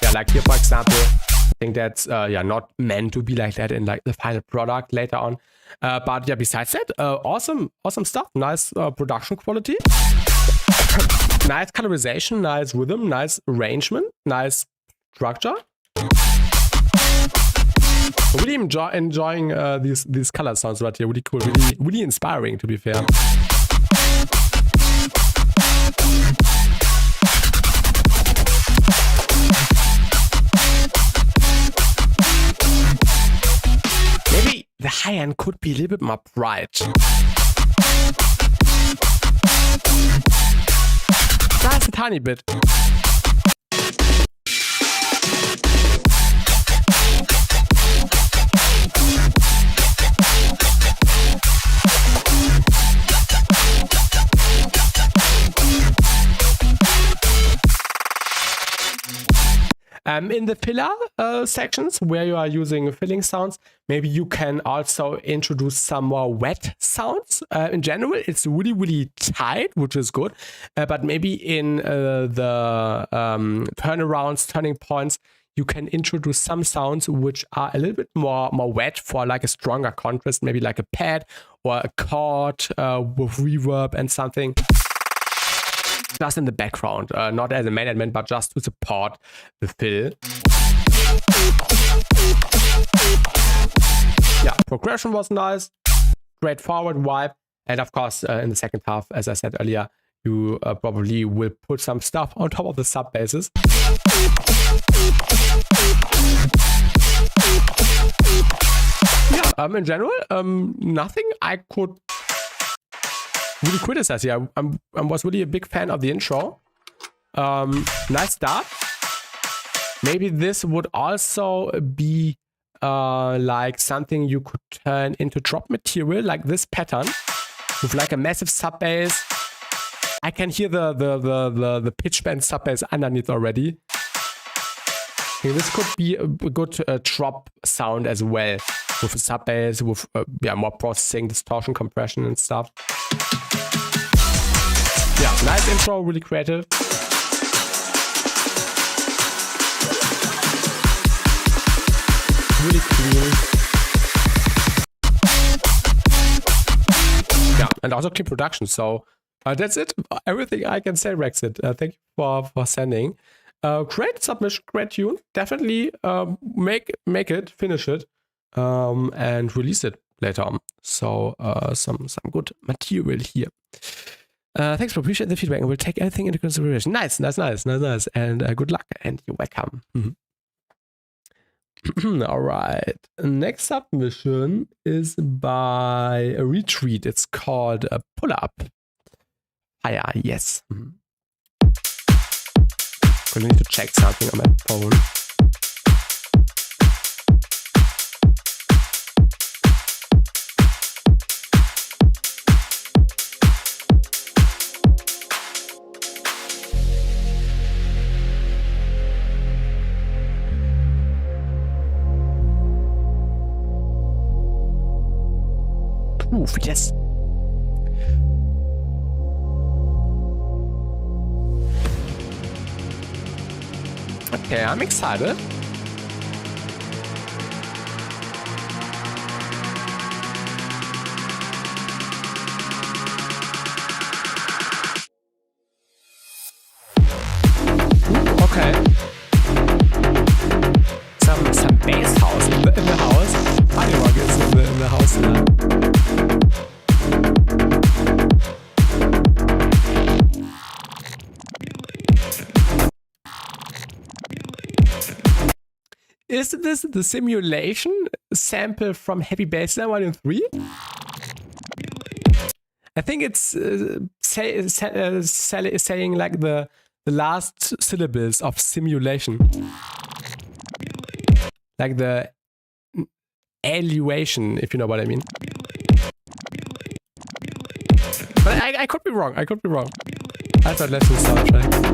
Yeah, like here, for example, I think that's yeah, not meant to be like that in like the final product later on. But yeah, besides that, awesome stuff. Nice production quality, nice colorization, nice rhythm, nice arrangement, nice structure. Really enjoying these color sounds right here. Really cool, really inspiring, to be fair. Maybe the high end could be a little bit more bright. Just a tiny bit. In the filler sections where you are using filling sounds, maybe you can also introduce some more wet sounds. In general, it's really tight, which is good. But maybe in the turnarounds, turning points, you can introduce some sounds which are a little bit more wet for like a stronger contrast, maybe like a pad or a chord with reverb and something. Just in the background, not as a main element, but just to support the fill. Yeah, progression was nice, straightforward vibe, and of course, in the second half, as I said earlier, you probably will put some stuff on top of the sub basses. Yeah, in general, nothing I could really criticize here. I was really a big fan of the intro. Nice start. Maybe this would also be like something you could turn into drop material, like this pattern with like a massive sub bass. I can hear the pitch bend sub bass underneath already. Okay, this could be a good drop sound as well, with a sub bass, with yeah, more processing, distortion, compression, and stuff. Yeah, nice intro, really creative. Really clean. Yeah, and also clean production. So that's it. Everything I can say, Rexit. Thank you for sending. Great submission, great tune. Definitely make it, finish it, and release it later on. So some good material here. Thanks for appreciate the feedback and we'll take everything into consideration. Nice. And good luck and you're welcome. All right. Next submission is by a retreat. It's called a pull up. Higher, yes. I need to check something on my phone. Oof, yes. Okay, I'm excited. Ooh, okay. Some bass house in the house. Party rock is in the house now. Is this the simulation sample from Happy BassTi 1 and 3? I think it's saying like the last syllables of simulation. Like the evaluation, if you know what I mean. But I could be wrong. I thought let's do soundtrack.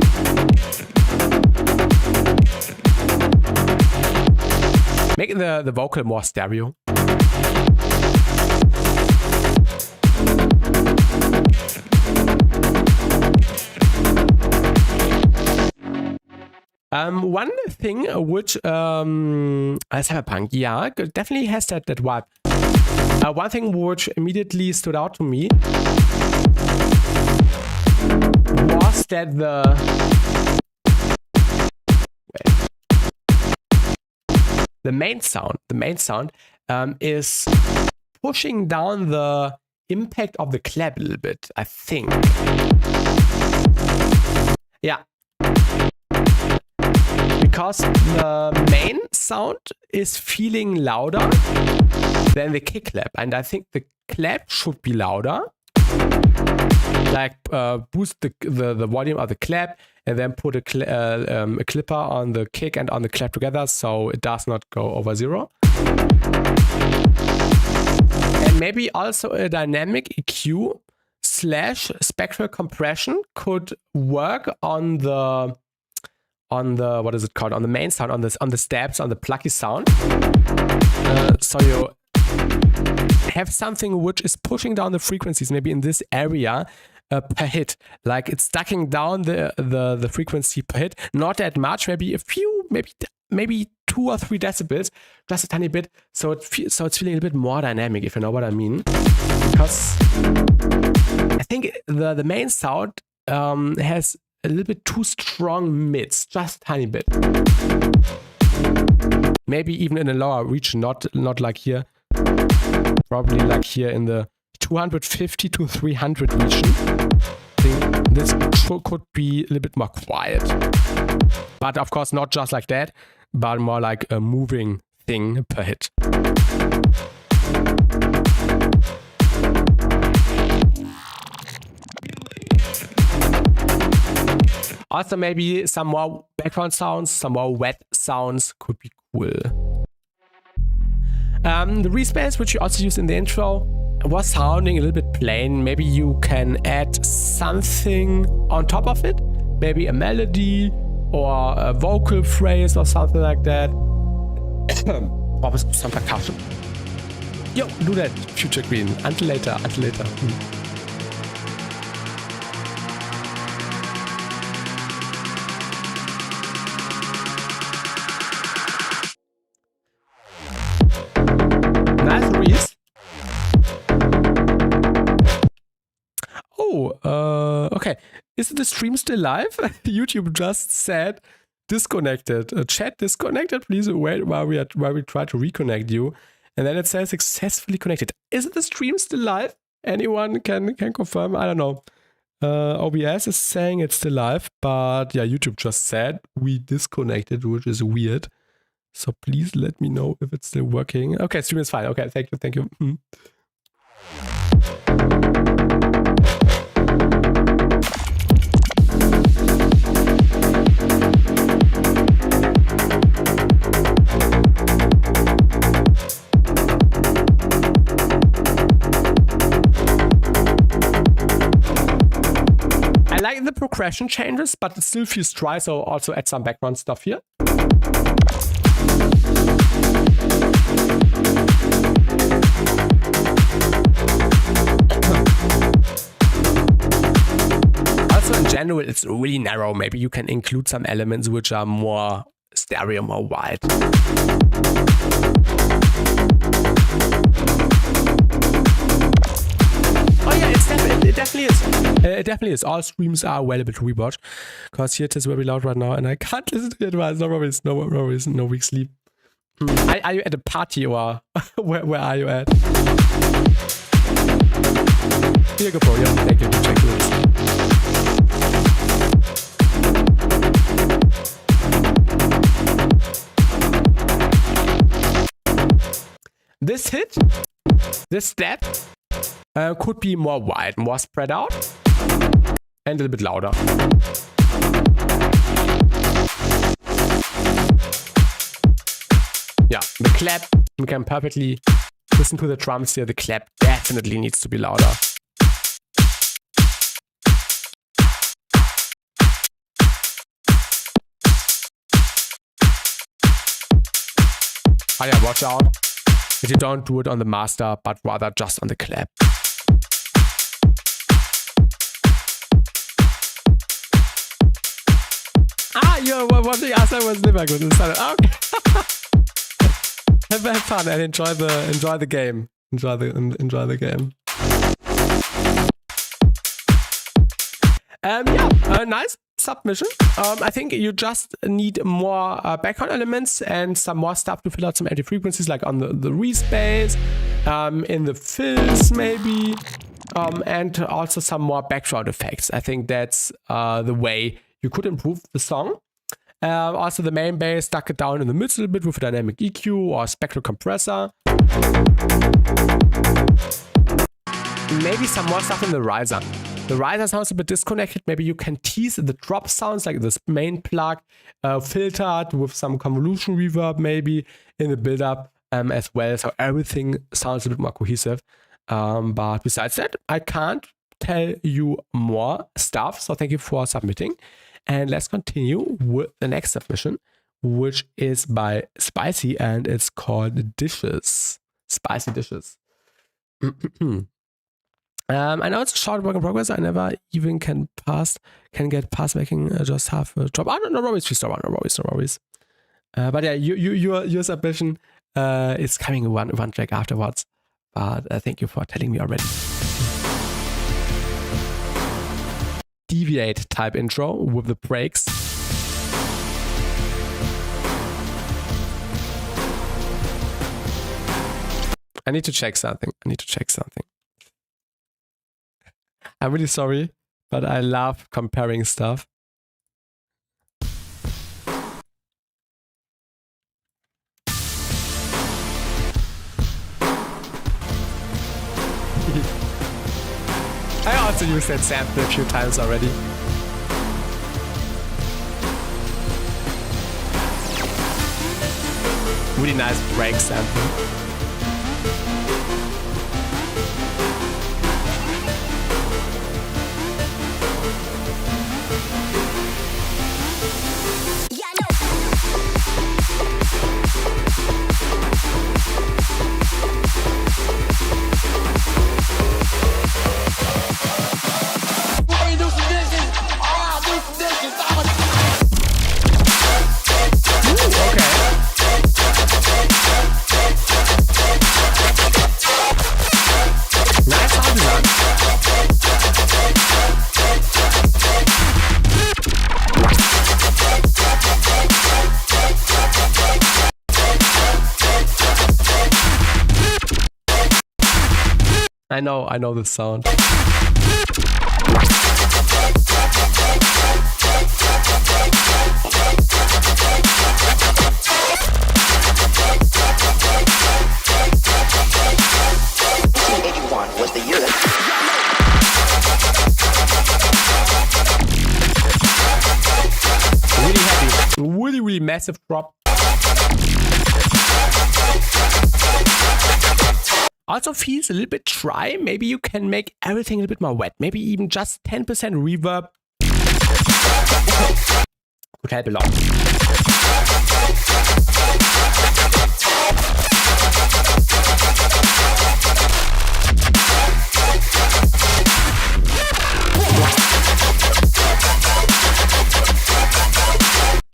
Make the vocal more stereo. One thing which Cyberpunk, yeah, definitely has that vibe. One thing which immediately stood out to me was that the main sound is pushing down the impact of the clap a little bit, I think. Yeah. Because the main sound is feeling louder than the kick clap. And I think the clap should be louder. Like boost the volume of the clap and then put a clipper on the kick and on the clap together so it does not go over 0. And maybe also a dynamic EQ / spectral compression could work on the what is it called, on the main sound, on the stabs, on the plucky sound. So you have something which is pushing down the frequencies maybe in this area per hit, like it's ducking down the frequency per hit, not that much, maybe a few, maybe 2 or 3 decibels, just a tiny bit, so it's feeling a bit more dynamic, if you know what I mean. Because I think the main sound has a little bit too strong mids, just a tiny bit. Maybe even in a lower region, not like here. Probably like here in the 250 to 300 region. I think this could be a little bit more quiet. But of course not just like that, but more like a moving thing per hit. Also maybe some more background sounds, some more wet sounds could be cool. The respace, which you also used in the intro, was sounding a little bit plain. Maybe you can add something on top of it. Maybe a melody or a vocal phrase or something like that. Or some percussion. Yo, do that, Future Queen. Until later. Okay. Is the stream still live? YouTube just said disconnected. Chat disconnected. Please wait while we try to reconnect you. And then it says successfully connected. Is the stream still live? Anyone can confirm? I don't know. OBS is saying it's still live, but yeah, YouTube just said we disconnected, which is weird. So please let me know if it's still working. Okay, stream is fine. Okay, thank you. I like the progression changes, but it still feels dry, so also add some background stuff here. Also in general, it's really narrow. Maybe you can include some elements which are more stereo, more wide. Oh yeah, it definitely is. It definitely is. All streams are available to rewatch. Because here it is very loud right now and I can't listen to it. No worries, no weak sleep. Are you at a party or where are you at? Here you go, bro. Yeah, thank you. Check this hit, this step, could be more wide, more spread out, and a little bit louder. Yeah, the clap, you can perfectly listen to the drums here. The clap definitely needs to be louder. Oh yeah, watch out that you don't do it on the master, but rather just on the clap. Ah, you're watching us. I was never good. Okay. Have fun and enjoy the game. Enjoy the game. Nice submission. I think you just need more background elements and some more stuff to fill out some empty frequencies, like on the respace, in the fills maybe, and also some more background effects. I think that's the way you could improve the song. Also the main bass, duck it down in the middle a bit with a dynamic EQ or spectral compressor. Maybe some more stuff in the riser. The riser sounds a bit disconnected. Maybe you can tease the drop sounds like this main plug, filtered with some convolution reverb maybe in the build-up as well. So everything sounds a bit more cohesive. But besides that, I can't tell you more stuff. So thank you for submitting. And let's continue with the next submission, which is by Spicy and it's called Dishes. Spicy Dishes. I know it's a short work in progress. I never even can get past making just half a drop. No worries, please, no worries. But yeah, your submission is coming one track afterwards. But thank you for telling me already. Deviate type intro with the breaks. I need to check something. I'm really sorry, but I love comparing stuff. I also used that sample a few times already. Really nice break sample. I know the sound. massive drop. Also feels a little bit dry. Maybe you can make everything a little bit more wet. Maybe even just 10% reverb could help a lot.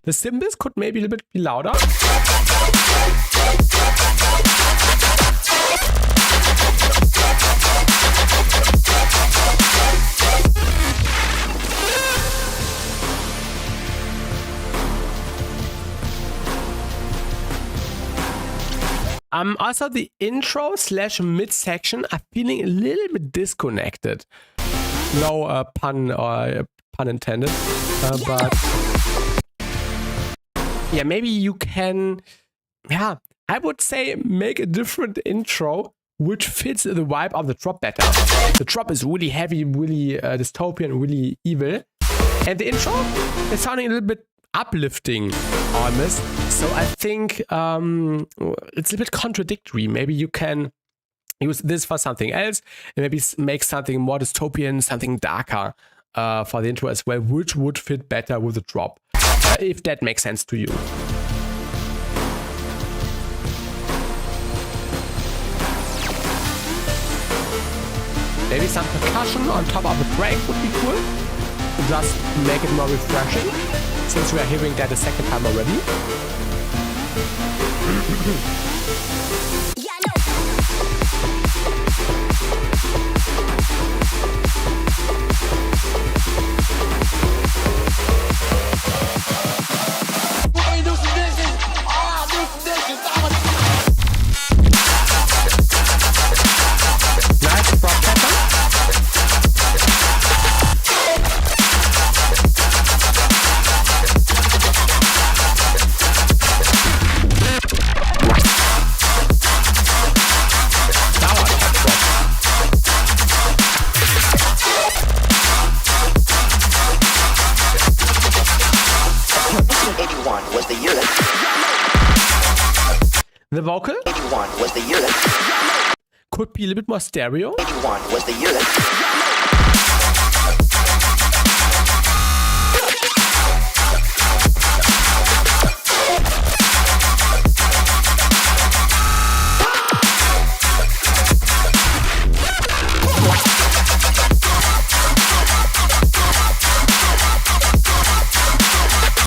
The cymbals could maybe a little bit be louder. Also the intro / mid section are feeling a little bit disconnected. No pun intended, but yeah, maybe you can, I would say make a different intro which fits the vibe of the drop better. The drop is really heavy, really dystopian, really evil, and the intro is sounding a little bit uplifting almost. So I think it's a bit contradictory. Maybe you can use this for something else and maybe make something more dystopian, something darker for the intro as well, which would fit better with the drop, if that makes sense to you. Maybe some percussion on top of the break would be cool. Just make it more refreshing, since we are hearing that a second time already. Nice drop pattern. Was the year that The vocal 81 was the year that could be a little bit more stereo. 81 was the year that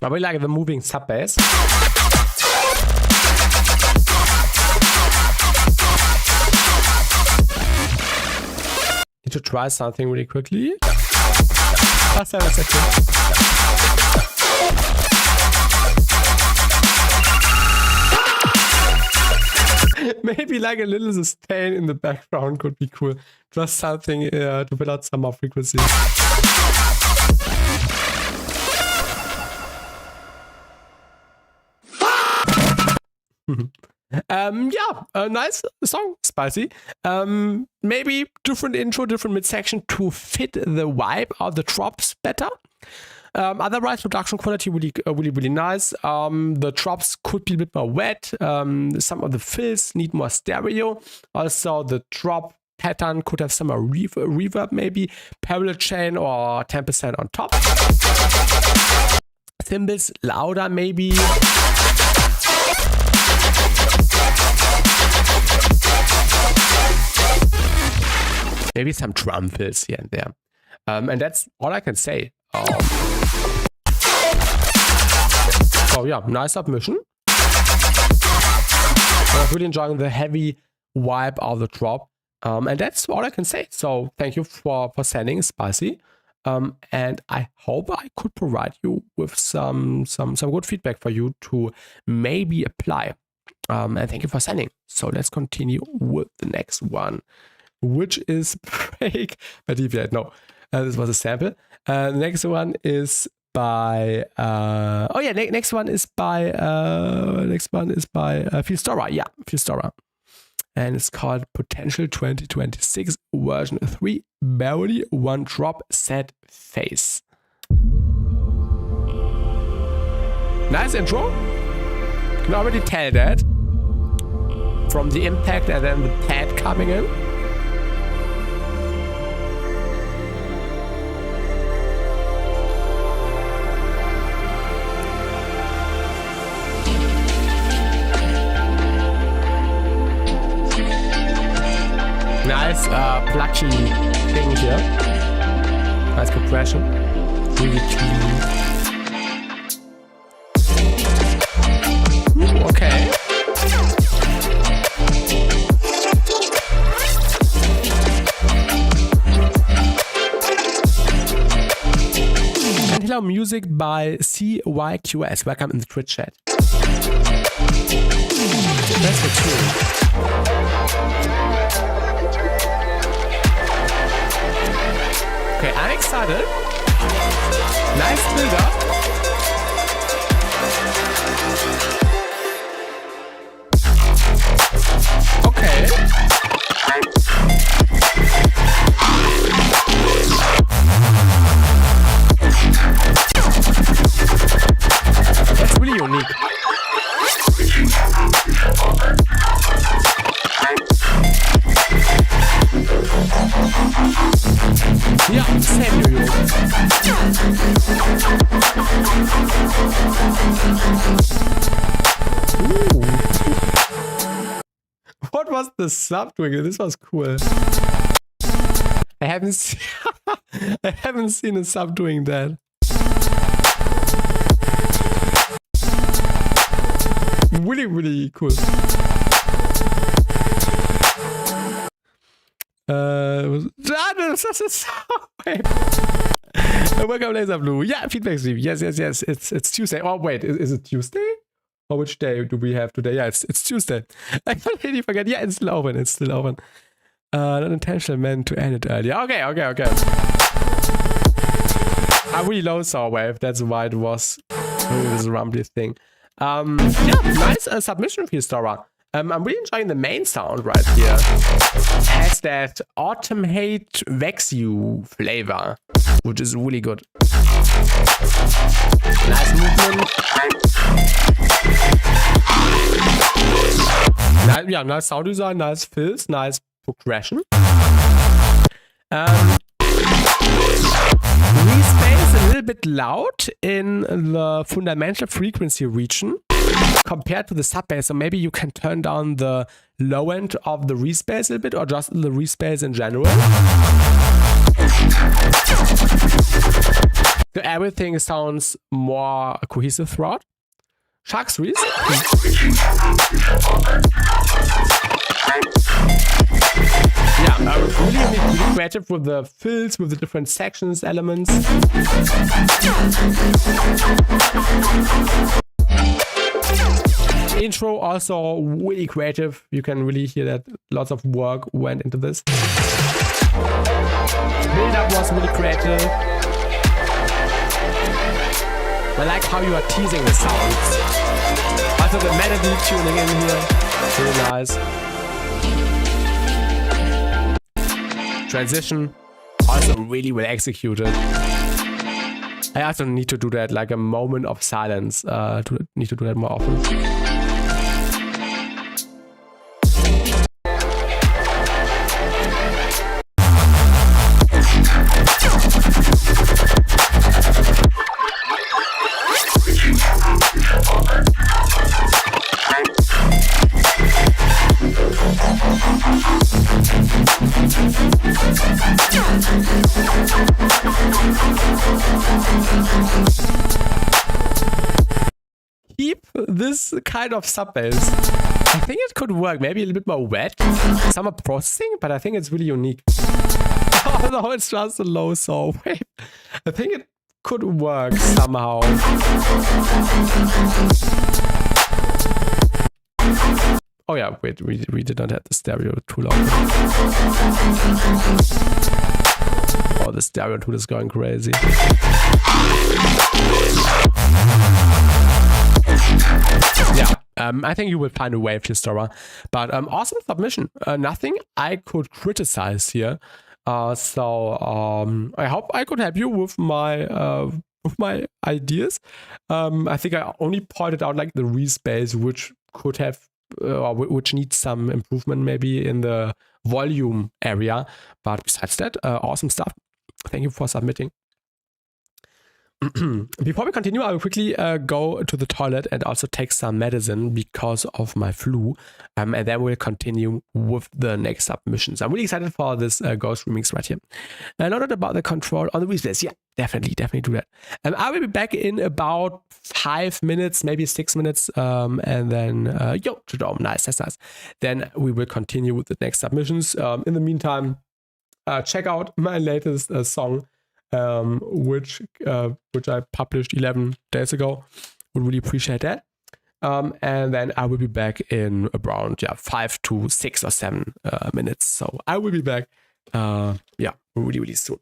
I really like the moving sub bass. Need to try something really quickly. Just have a second. Maybe like a little sustain in the background could be cool. Just something to fill out some more frequencies. Nice song, spicy. Maybe different intro, different midsection to fit the vibe of the drops better. Otherwise, production quality really nice. The drops could be a bit more wet. Some of the fills need more stereo. Also, the drop pattern could have some more reverb, maybe parallel chain or 10% on top. Cymbals louder, maybe. Maybe some drum fills here and there. And that's all I can say. So yeah, nice submission. I'm really enjoying the heavy vibe of the drop. And that's all I can say. So thank you for sending spicy. And I hope I could provide you with some good feedback for you to maybe apply. And thank you for sending. So let's continue with the next one, which is Break by Deviate. No, this was a sample. The next one is by next one is by Philstora. Yeah, Philstora. And it's called Potential 2026 version 3, barely one drop, sad face. Nice intro. can already tell that from the impact and then the pad coming in. Nice pluchy thing here. Nice compression. Really clean. Ooh, okay. And hello, music by CYQS. Welcome in the Twitch chat. That's the tune. Okay, I'm excited. Nice build up. Okay. That's really unique. Yeah, same New York. Ooh. What was the sub doing? This was cool. I haven't seen I haven't seen a sub doing that. Really, really cool. Welcome, Laser Blue. Yeah, feedback stream. Yes. It's Tuesday. Oh wait, is it Tuesday? Or which day do we have today? Yeah, it's Tuesday. I completely forget. Yeah, it's still open. It's still open. Not intentional meant to end it earlier. Okay. I really low saw wave. That's why it was doing this rumbly thing. Yeah, nice submission for Stora. I'm really enjoying the main sound right here. It has that autumn hate vex you flavor, which is really good. Nice movement. Nice sound design, nice fills, nice progression. Respace a little bit loud in the fundamental frequency region compared to the sub bass, so maybe you can turn down the low end of the respace a little bit, or just the respace in general. So everything sounds more cohesive throughout. Sharks Reese. Yeah, really creative with the fills, with the different sections, elements. Intro also really creative. You can really hear that lots of work went into this. Build up was really creative. I like how you are teasing the sounds. Also the melody tuning in here, really nice. Transition, also really well executed. I also need to do that, like a moment of silence. Need to do that more often. Keep this kind of sub bass. I think it could work. Maybe a little bit more wet, some more processing, but I think it's really unique. Although it's just a low saw wave, I think it could work somehow. Oh yeah, wait, we did not have the stereo too long. Oh, the stereo tool is going crazy. Yeah, I think you will find a wave, Histora. But awesome submission. Nothing I could criticize here. So I hope I could help you with my of my ideas. I think I only pointed out like the respace, which could have, which needs some improvement maybe in the volume area. But besides that, awesome stuff. Thank you for submitting. Before we continue, I will quickly go to the toilet and also take some medicine because of my flu. And then we'll continue with the next submissions. I'm really excited for this Ghost remix right here. And not about the control on the respace. Yeah, definitely do that. I will be back in about 5 minutes, maybe 6 minutes. And then, yo, Jerome, nice, that's nice. Then we will continue with the next submissions. In the meantime, check out my latest song. Which I published 11 days ago. Would really appreciate that. And then I will be back in around 5 to 6 or 7 minutes. So I will be back really soon.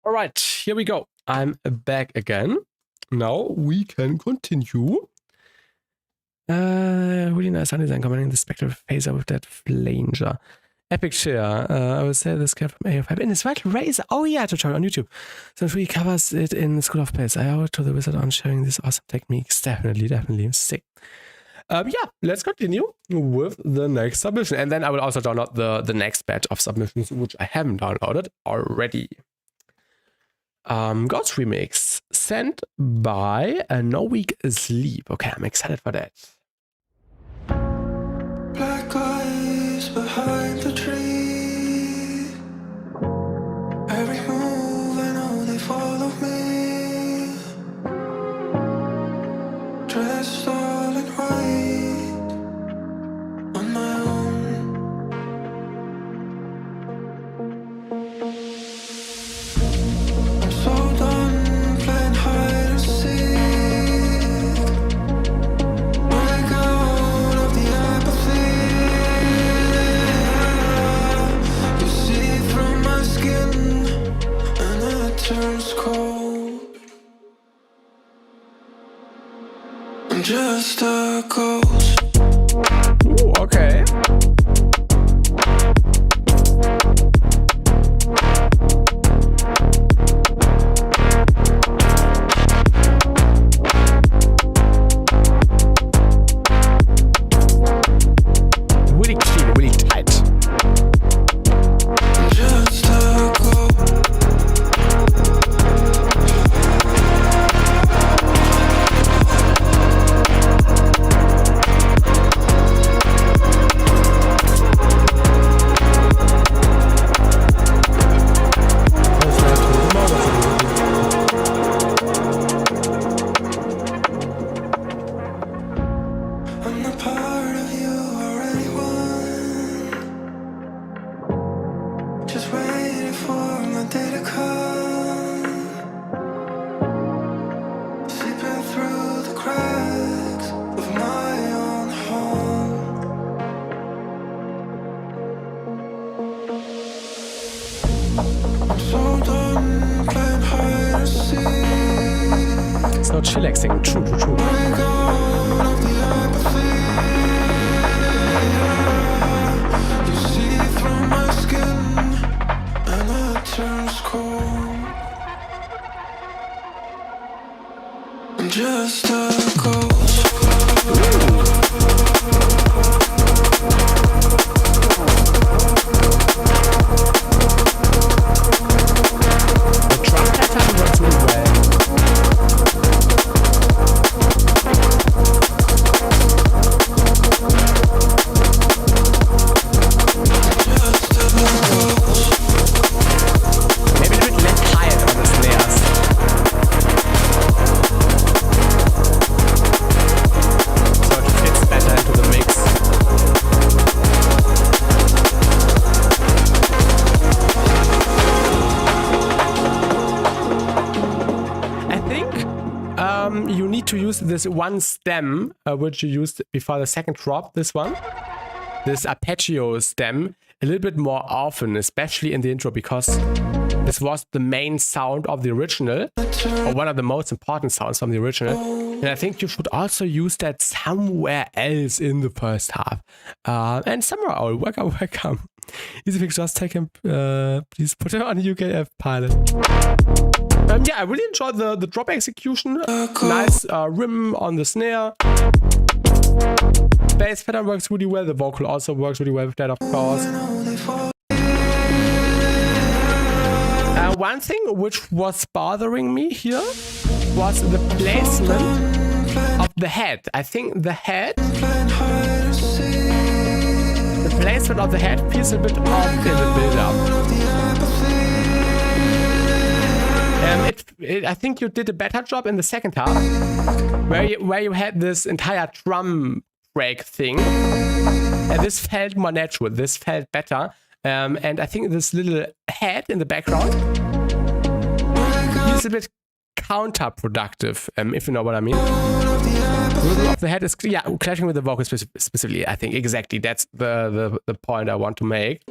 All right, here we go. I'm back again. Now we can continue. Really nice sound design combining the spectral phaser with that flanger. Epic share. I would say this came from AO5 in his Vital Razor. Oh yeah, tutorial on YouTube. So he covers it in School of Bass. I owe it to the wizard on sharing these awesome techniques. Definitely. Sick. Yeah, let's continue with the next submission. And then I will also download the next batch of submissions, which I haven't downloaded already. Ghost Remix, sent by No Week Sleep. Okay, I'm excited for that. Black eyes behind the tree. Every move I know they follow me. Dressed all in white on my own. I'm so done playing hide and seek. Break out of the apathy. You see through my skin and it turns cold. I'm just a ghost. Ooh, okay. Really clean, really tight. I'm just a ghost. I'm the part of you already won. Just waiting for my day to come. Sleeping through the cracks of my own home. I'm so done playing hide and seek. It's not chillaxing. True. Break out of the apathy. You see through my skin and it turns cold. I'm just a ghost. The drum pattern works really well. Maybe a bit less tight on the snares. So it fits better into the mix. I think you need to use this one stem, which you used before the second drop, this one. This arpeggio stem a little bit more often, especially in the intro, because this was the main sound of the original, or one of the most important sounds from the original. And I think you should also use that somewhere else in the first half. And Samurai Owl, welcome. Easy fix, just take him, please put him on UKF pilot. Yeah, I really enjoyed the drop execution. Nice rim on the snare. Bass pattern works really well. The vocal also works really well with that, of course. One thing which was bothering me here was the placement of the head. I think the placement of the head feels a bit off in the build-up. I think you did a better job in the second half, where you had this entire drum break thing, and this felt more natural. This felt better, and I think this little head in the background is a bit counterproductive, if you know what I mean. The rhythm of the head is clashing with the vocal specifically. I think exactly that's the point I want to make.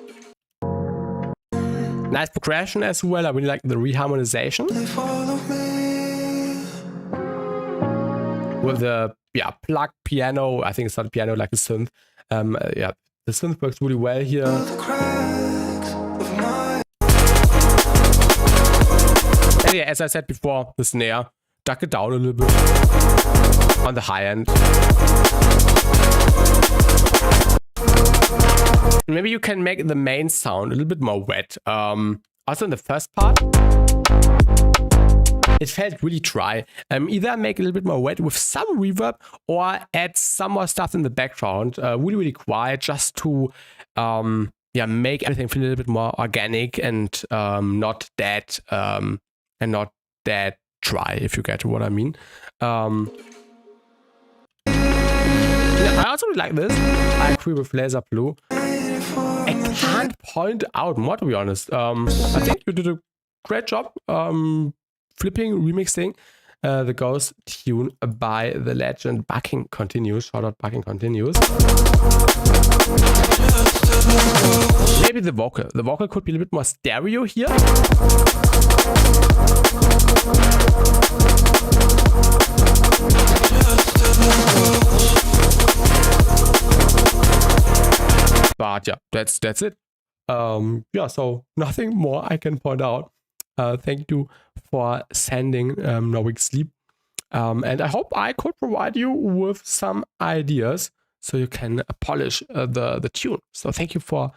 Nice progression as well. I really like the reharmonization. They follow me. With the plug piano. I think it's not a piano, like a synth. The synth works really well here. The cracks of my And yeah, as I said before, the snare, duck it down a little bit on the high end. Maybe you can make the main sound a little bit more wet. Also in the first part, it felt really dry. Either make it a little bit more wet with some reverb or add some more stuff in the background, really quiet, just to make everything feel a little bit more organic and not that dry, if you get what I mean. I also really like this. I agree with Laser Blue. I can't point out more, to be honest. I think you did a great job flipping, remixing the Ghost tune by the legend Bucking Continues. Shout out Bucking Continues. Maybe the vocal. The vocal could be a little bit more stereo here. But yeah, that's it. So nothing more I can point out. Thank you for sending No Week Sleep. And I hope I could provide you with some ideas so you can polish the tune. So thank you for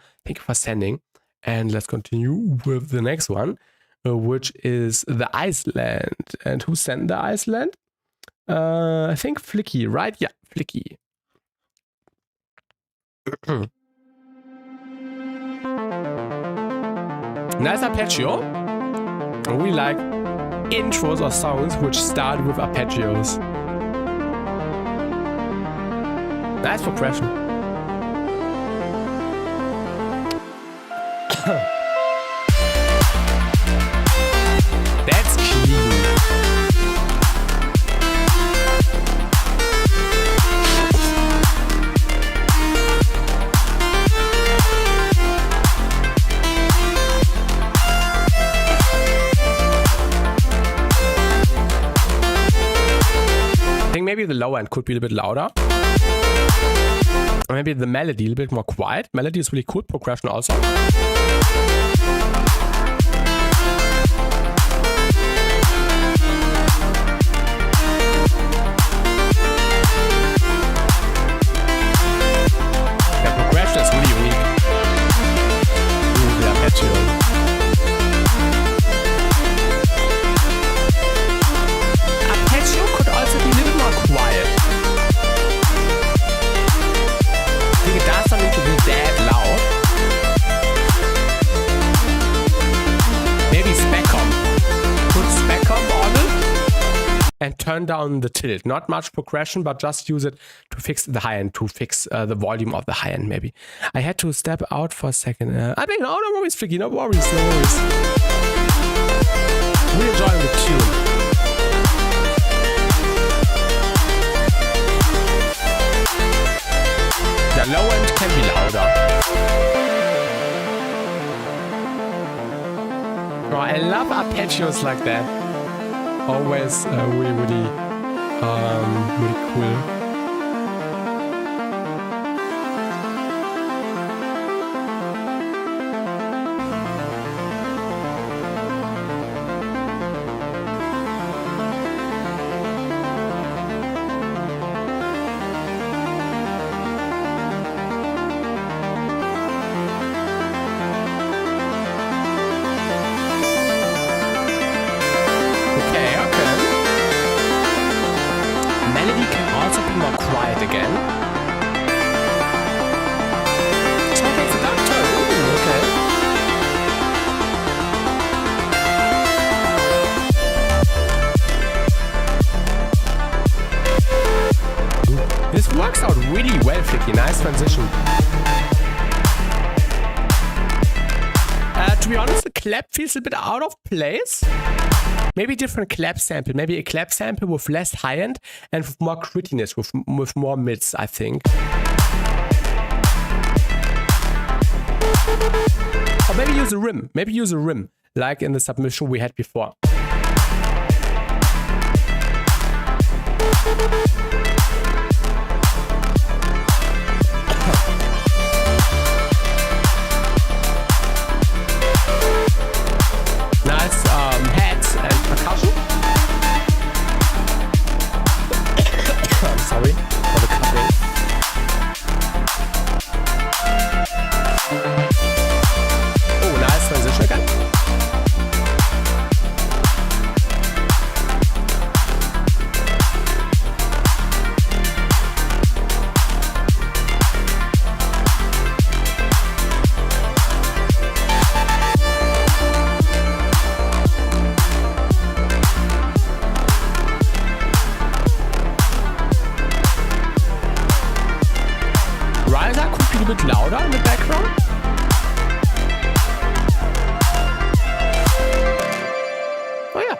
sending. And let's continue with the next one, which is the Iceland. And who sent the Iceland? I think Flicky, right? Yeah, Flicky. Nice arpeggio. We like intros or songs which start with arpeggios. Nice progression. That's clean. I think maybe the lower end could be a little bit louder. Or maybe the melody a little bit more quiet. Melody is really cool. Progression also. The progression is really unique. The arpeggio. Arpeggio could also be a little more quiet. I think it doesn't need to be that loud. Maybe spec-comp. Put spec-comp on it and turn down the tilt. Not much progression, but just use it to fix the high end, to fix the volume of the high end maybe. I had to step out for a second. I mean, no worries, Flicky, no worries. We're enjoying the tune. The low end can be louder. Oh, I love arpeggios like that. Always really cool. Again. So that's the doctor. Ooh, okay. This works out really well, Flicky. Nice transition. To be honest, the clap feels a bit out of place. Maybe different clap sample. Maybe a clap sample with less high end and with more grittiness, with more mids, I think. But maybe use a rim. Maybe use a rim, like in the submission we had before. Nice heads and percussion. I'm sorry for the coughing. Oh, nice transition again. Riser could be a bit louder in the background. Oh yeah.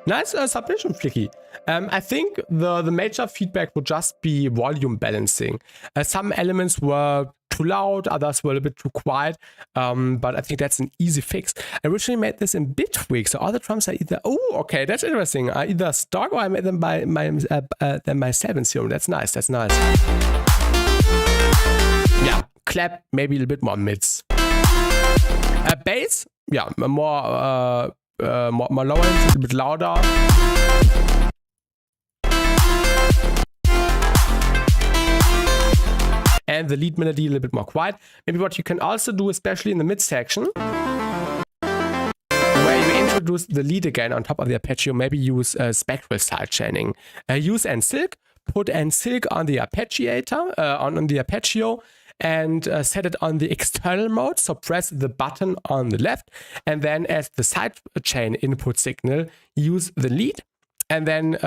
Nice submission, Flicky. I think the major feedback would just be volume balancing. Some elements were too loud, others were a bit too quiet, but I think that's an easy fix. I originally made this in Bitwig, so all the drums are either, oh, okay, that's interesting. I either stock or I made them by myself in Serum. That's nice, that's nice. Yeah, clap, maybe a little bit more mids. Bass, yeah, more lower, a little bit louder. And the lead melody a little bit more quiet. Maybe what you can also do, especially in the mid section, where you introduce the lead again on top of the arpeggio, maybe use spectral sidechaining. Use N-Silk, put N-Silk on the arpeggiator, on the arpeggio, and set it on the external mode. So press the button on the left, and then as the sidechain input signal, use the lead, and then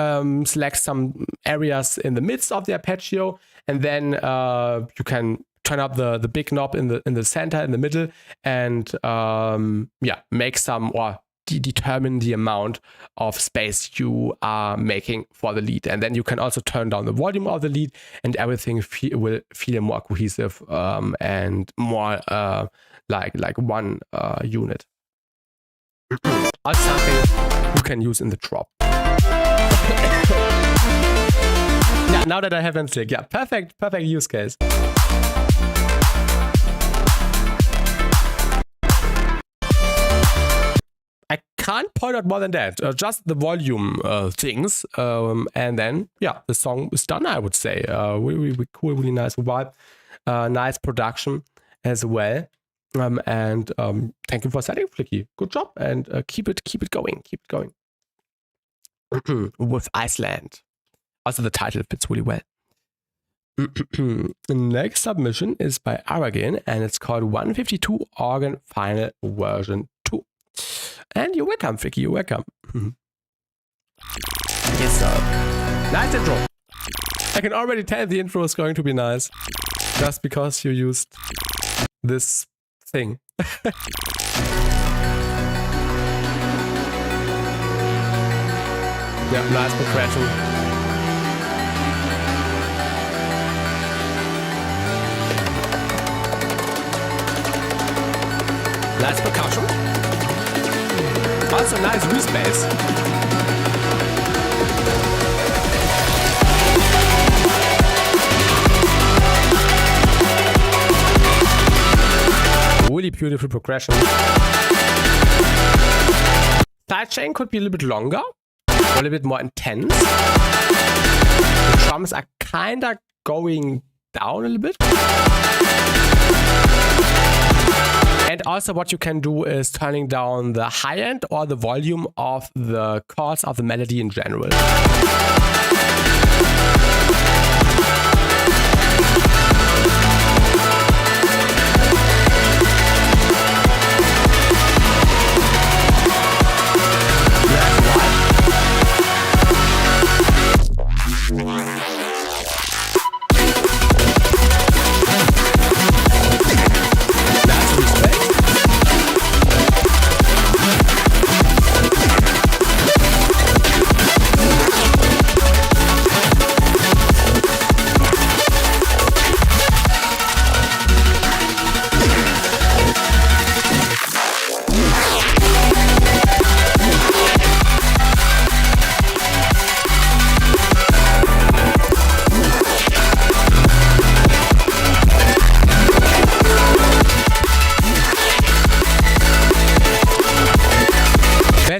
select some areas in the midst of the arpeggio, and then you can turn up the big knob in the center, in the middle, and yeah, make some or determine the amount of space you are making for the lead. And then you can also turn down the volume of the lead, and everything will feel more cohesive and more like one unit. Also something you can use in the drop. Yeah, now that I have N-Silk, yeah, perfect use case. I can't point out more than that. Just the volume things, and then yeah, the song is done. I would say really cool, really nice vibe, nice production as well. And thank you for setting, Flicky. Good job, and keep it going. With Iceland. Also, the title fits really well. The next submission is by Aragon, and it's called 152 Organ Final Version 2. And you're welcome, Flicky, you're welcome. Yes, sir. Nice intro. I can already tell the intro is going to be nice, just because you used this thing. Yeah, nice progression. Nice percussion. Also nice wrist bass. Really beautiful progression. Sidechain could be a little bit longer, or a little bit more intense. The drums are kinda going down a little bit. And also what you can do is turning down the high end or the volume of the chords of the melody in general.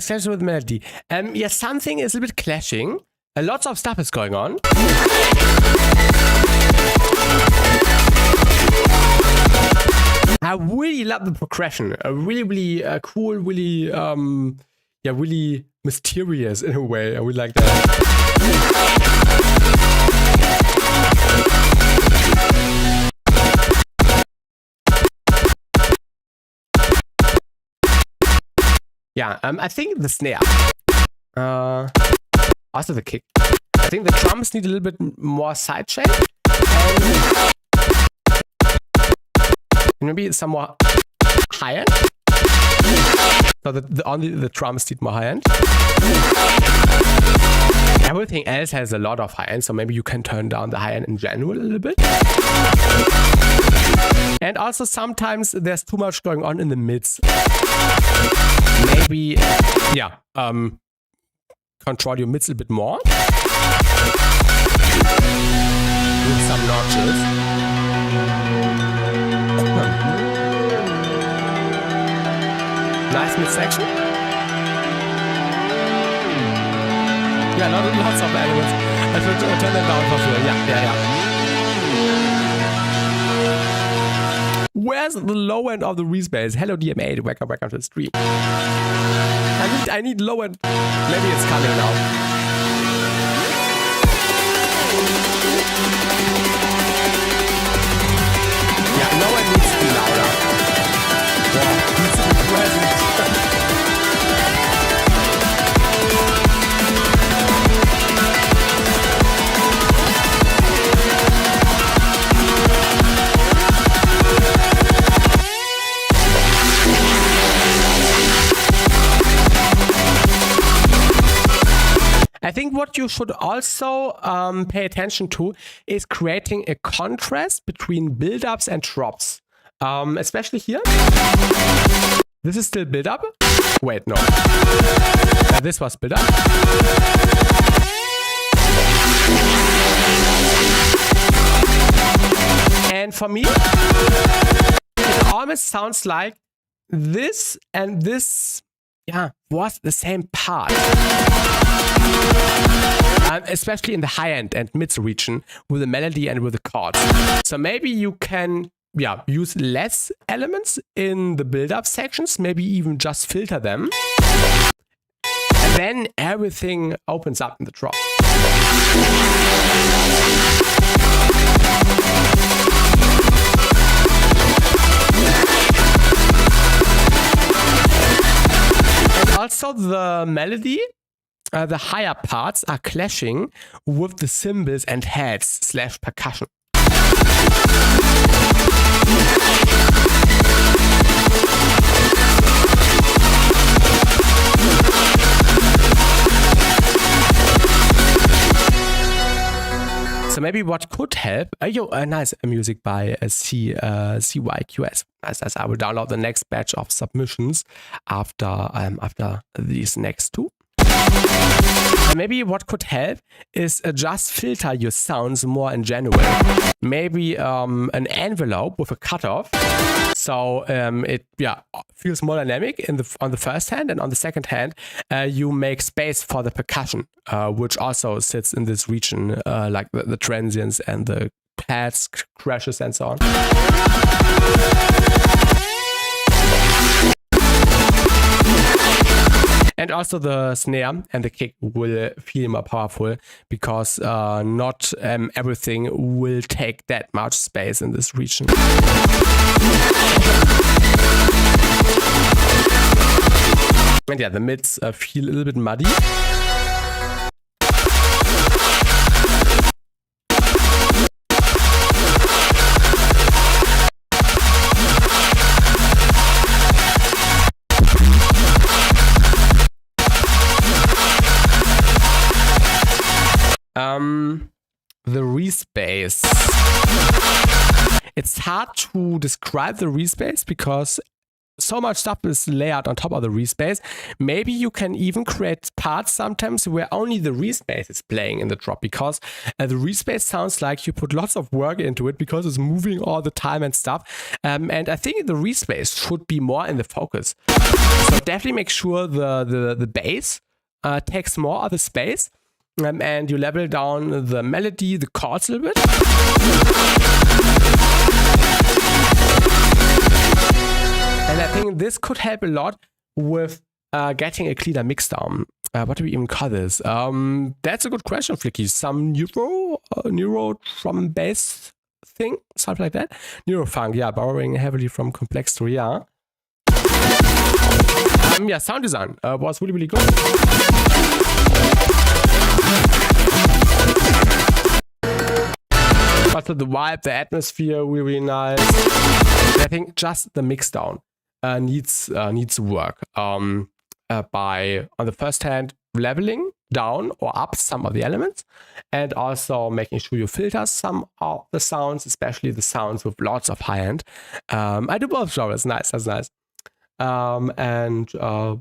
extension with melody. Yeah, something is a bit clashing. Lots of stuff is going on. I really love the progression. Really cool, really, yeah, really mysterious in a way. I would like that. Yeah, I think the snare. Also the kick. I think the drums need a little bit more side chain. And maybe some more high end. So only the drums need more high end. Everything else has a lot of high end, so maybe you can turn down the high end in general a little bit. And also sometimes there's too much going on in the mids. Maybe, yeah, control your mids a bit more. With some notches. Nice mid section. Yeah, lots of elements. I should turn them down for sure. Yeah. Where's the low end of the respace? Hello DM8, welcome to the stream. I need low end. Maybe it's coming now. Yeah, low end needs to be louder. Wow, needs to be present. I think what you should also pay attention to is creating a contrast between build-ups and drops. Especially here. This is still build-up. Wait, no. This was build-up. And for me, it almost sounds like this and this, yeah, was the same part. Especially in the high end and mids region with the melody and with the chords. So maybe you can, yeah, use less elements in the build-up sections, maybe even just filter them. And then everything opens up in the drop. And also the melody, the higher parts are clashing with the cymbals and heads / percussion. So maybe what could help, nice music by CYQS. Nice. I will download the next batch of submissions after these next two. And maybe what could help is just filter your sounds more in general. Maybe an envelope with a cutoff, so it feels more dynamic on the first hand, and on the second hand you make space for the percussion, which also sits in this region, like the transients and the pads, crashes, and so on. And also the snare and the kick will feel more powerful because not everything will take that much space in this region. And yeah, the mids feel a little bit muddy. The respace. It's hard to describe the respace because so much stuff is layered on top of the respace. Maybe you can even create parts sometimes where only the respace is playing in the drop, because the respace sounds like you put lots of work into it because it's moving all the time and stuff. And I think the respace should be more in the focus. So definitely make sure the bass takes more of the space, and you level down the melody, the chords a little bit. And I think this could help a lot with getting a cleaner mix down. What do we even call this? That's a good question, Flicky. Some neuro drum bass thing, something like that. Neurofunk, yeah, borrowing heavily from complex to, yeah. Yeah, sound design was really, really good. Also the vibe, the atmosphere, really nice. I think just the mix down needs work by, on the first hand, leveling down or up some of the elements, and also making sure you filter some of the sounds, especially the sounds with lots of high end. I do both genres. Nice, that's nice. And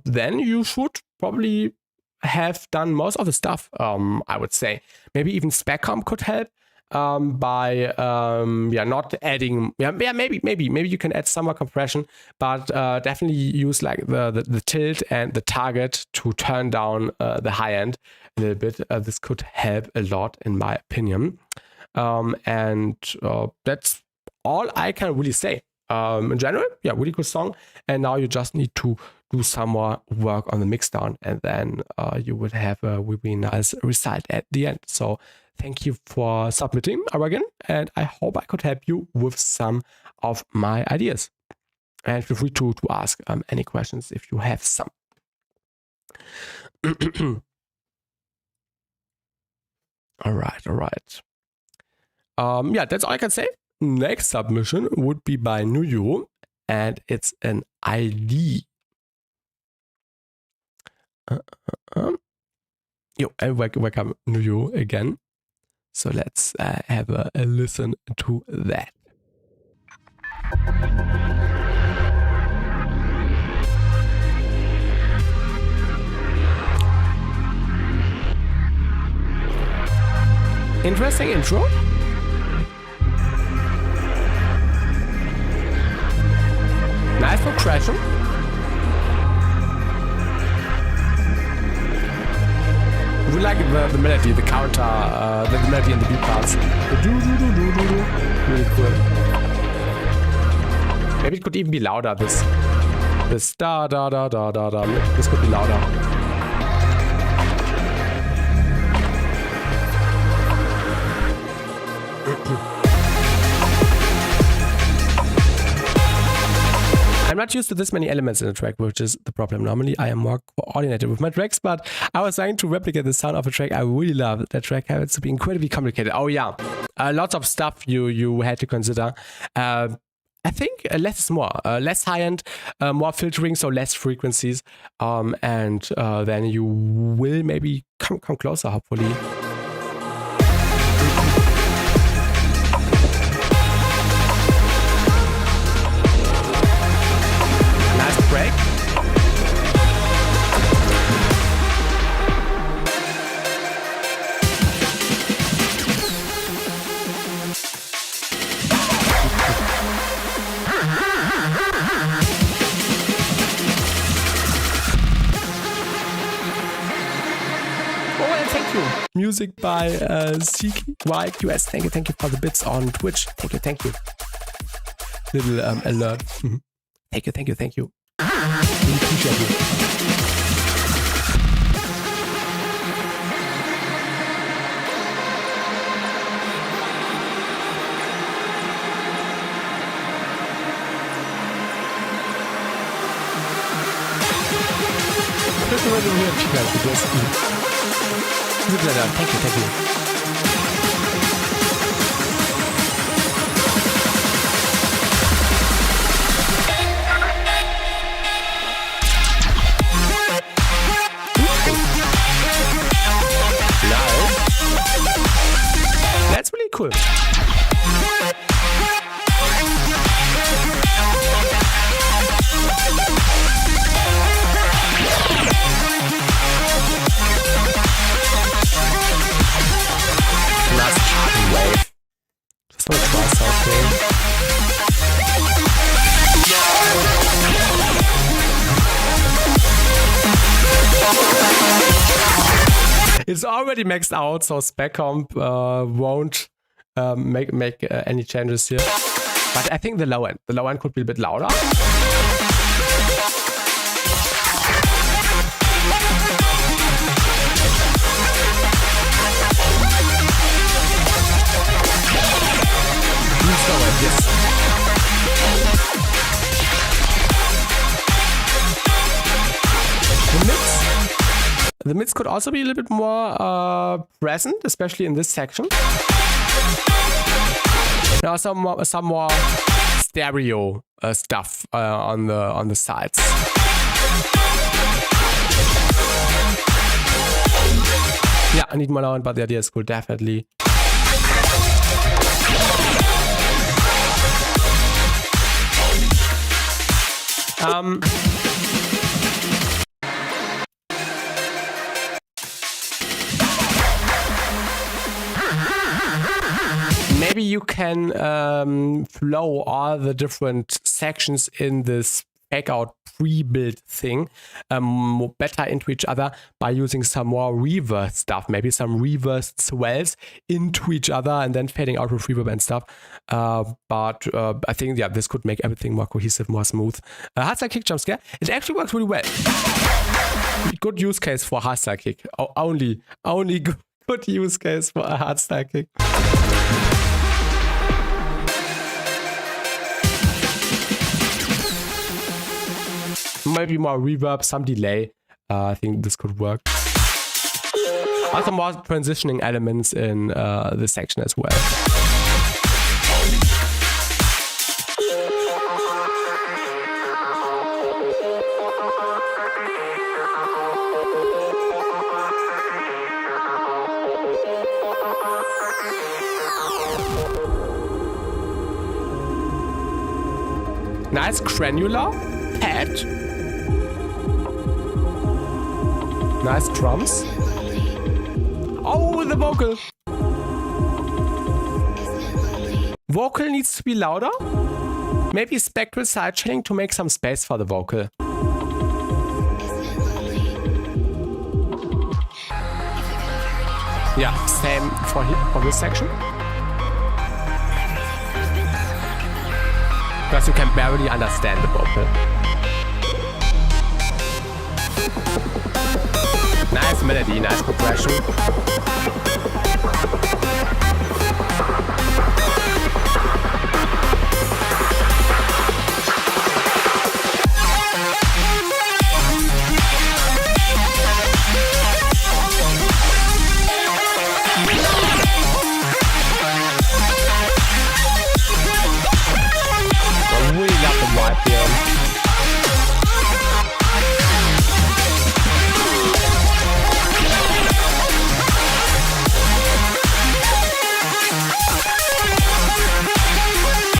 then you should probably have done most of the stuff. I would say maybe even spec comp could help. By not adding, maybe you can add some more compression, but definitely use like the tilt and the target to turn down the high end a little bit. This could help a lot in my opinion, and that's all I can really say. In general, yeah, really good song, and now you just need to do some more work on the mix down, and then you would have a really nice result at the end. So thank you for submitting again, and I hope I could help you with some of my ideas. And feel free to ask any questions if you have some. All right. Yeah, that's all I can say. Next submission would be by Nuyo, and it's an ID. Yo, and welcome Nuyo again. So let's have a listen to that. Interesting intro. Nice progression. We like the melody, the counter, the melody and the beat parts. The do. Really cool. Maybe it could even be louder. This da. This could be louder. I'm not used to this many elements in a track, which is the problem. Normally, I am more coordinated with my tracks, but I was trying to replicate the sound of a track I really love. That track happens to be incredibly complicated. Oh yeah, lots of stuff you had to consider. I think less is more. Less high-end, more filtering, so less frequencies. And then you will maybe come closer, hopefully. Break. Thank you. Music by CKYQS. Thank you for the bits on Twitch. Thank you. Little alert. Thank you. Really appreciate it. Thank you. That's really cool. It's already maxed out, so spec comp won't make any changes here. But I think the low end could be a bit louder. Yes. The mids could also be a little bit more present, especially in this section. Now some more stereo stuff on the sides. Yeah, I need more low end, but the idea is cool, definitely. Maybe you can flow all the different sections in this spec-out pre-built thing better into each other by using some more reverse stuff, maybe some reversed swells into each other and then fading out with reverb and stuff. But I think, yeah, this could make everything more cohesive, more smooth. Hardstyle kick jump scare, it actually works really well. Good use case for hardstyle kick. Only good use case for a hardstyle kick. Maybe more reverb, some delay. I think this could work. Also more transitioning elements in this section as well. Nice granular pad. Nice drums. Oh, the vocal. Vocal needs to be louder. Maybe spectral side chaining to make some space for the vocal. Yeah, same for this section. Because you can barely understand the vocal. Nice melody, nice progression. I really love the vibe here.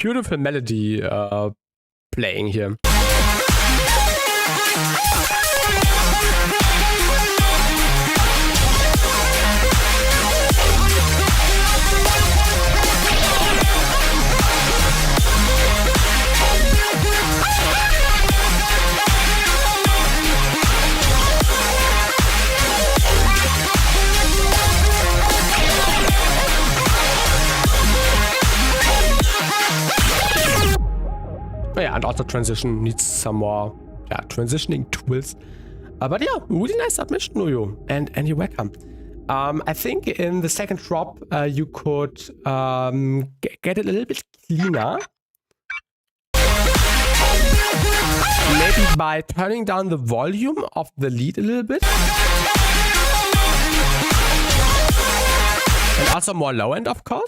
Beautiful melody playing here. Oh yeah, and also transition needs some more transitioning tools. But yeah, really nice submission, Nuyo. And you're welcome. I think in the second drop, you could get it a little bit cleaner. Maybe by turning down the volume of the lead a little bit. And also more low end, of course.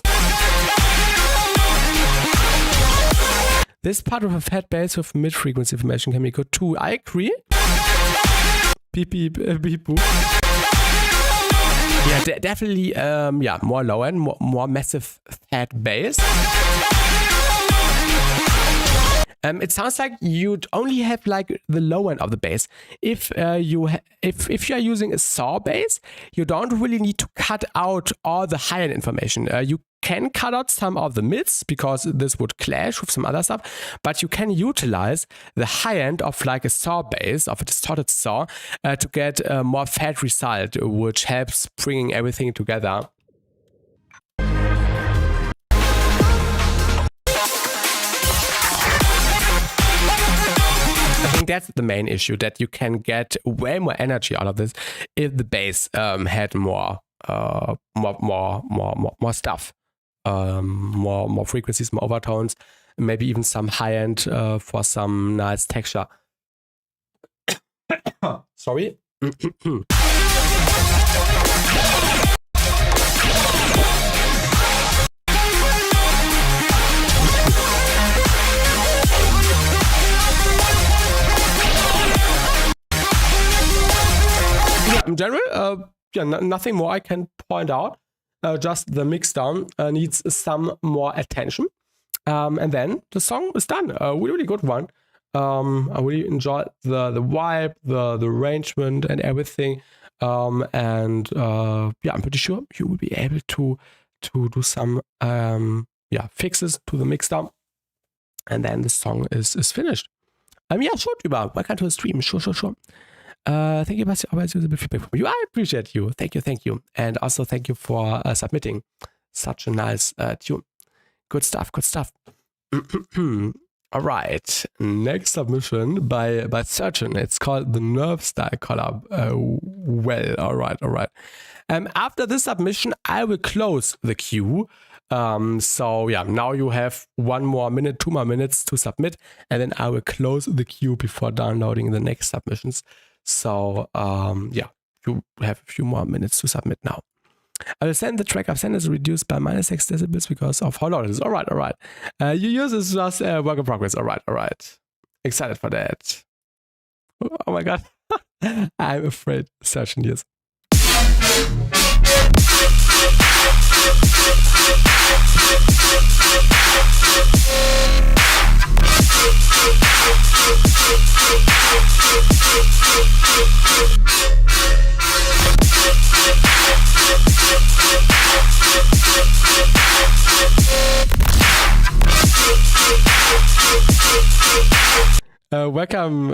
This part of a fat bass with mid-frequency information can be good too. I agree. Beep, beep, beep, boop. Yeah, definitely, more low end, more massive fat bass. It sounds like you'd only have like the low end of the bass. If you are using a saw bass, you don't really need to cut out all the high end information. You can cut out some of the mids because this would clash with some other stuff, but you can utilize the high end of like a saw bass, of a distorted saw, to get a more fat result, which helps bringing everything together. I think that's the main issue, that you can get way more energy out of this if the bass had more stuff, more frequencies, more overtones, maybe even some high end for some nice texture. Sorry. In general, nothing more I can point out. Just the mix down needs some more attention. And then the song is done. A really good one. I really enjoyed the vibe, the arrangement and everything. I'm pretty sure you will be able to do some fixes to the mix down. And then the song is finished. Sure, Tuba. Welcome to the stream. Sure. Thank you, BassTi. Always usable feedback from you. I appreciate you. Thank you. And also thank you for submitting such a nice tune. Good stuff. All right. Next submission by Surgeon. It's called the Nerve Style collab. All right. After this submission, I will close the queue. Now you have 1 more minute, 2 more minutes to submit, and then I will close the queue before downloading the next submissions. So, you have a few more minutes to submit now. I will send the track I've sent is reduced by -6 decibels because of how loud it is. All right. Your use is just a work in progress. All right. Excited for that. Oh my God. I'm afraid. Session years. Welcome,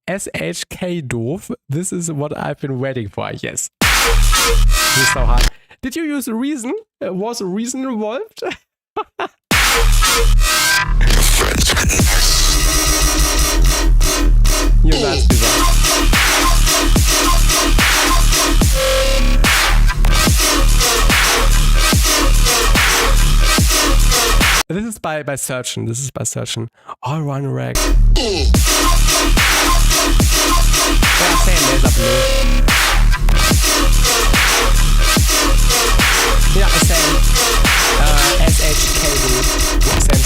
SHK Doof. This is what I've been waiting for. Yes. This is so hard. Did you use Reason? Was Reason involved? You're nice, This is by Surgeon. All run rack. Same. SHK same.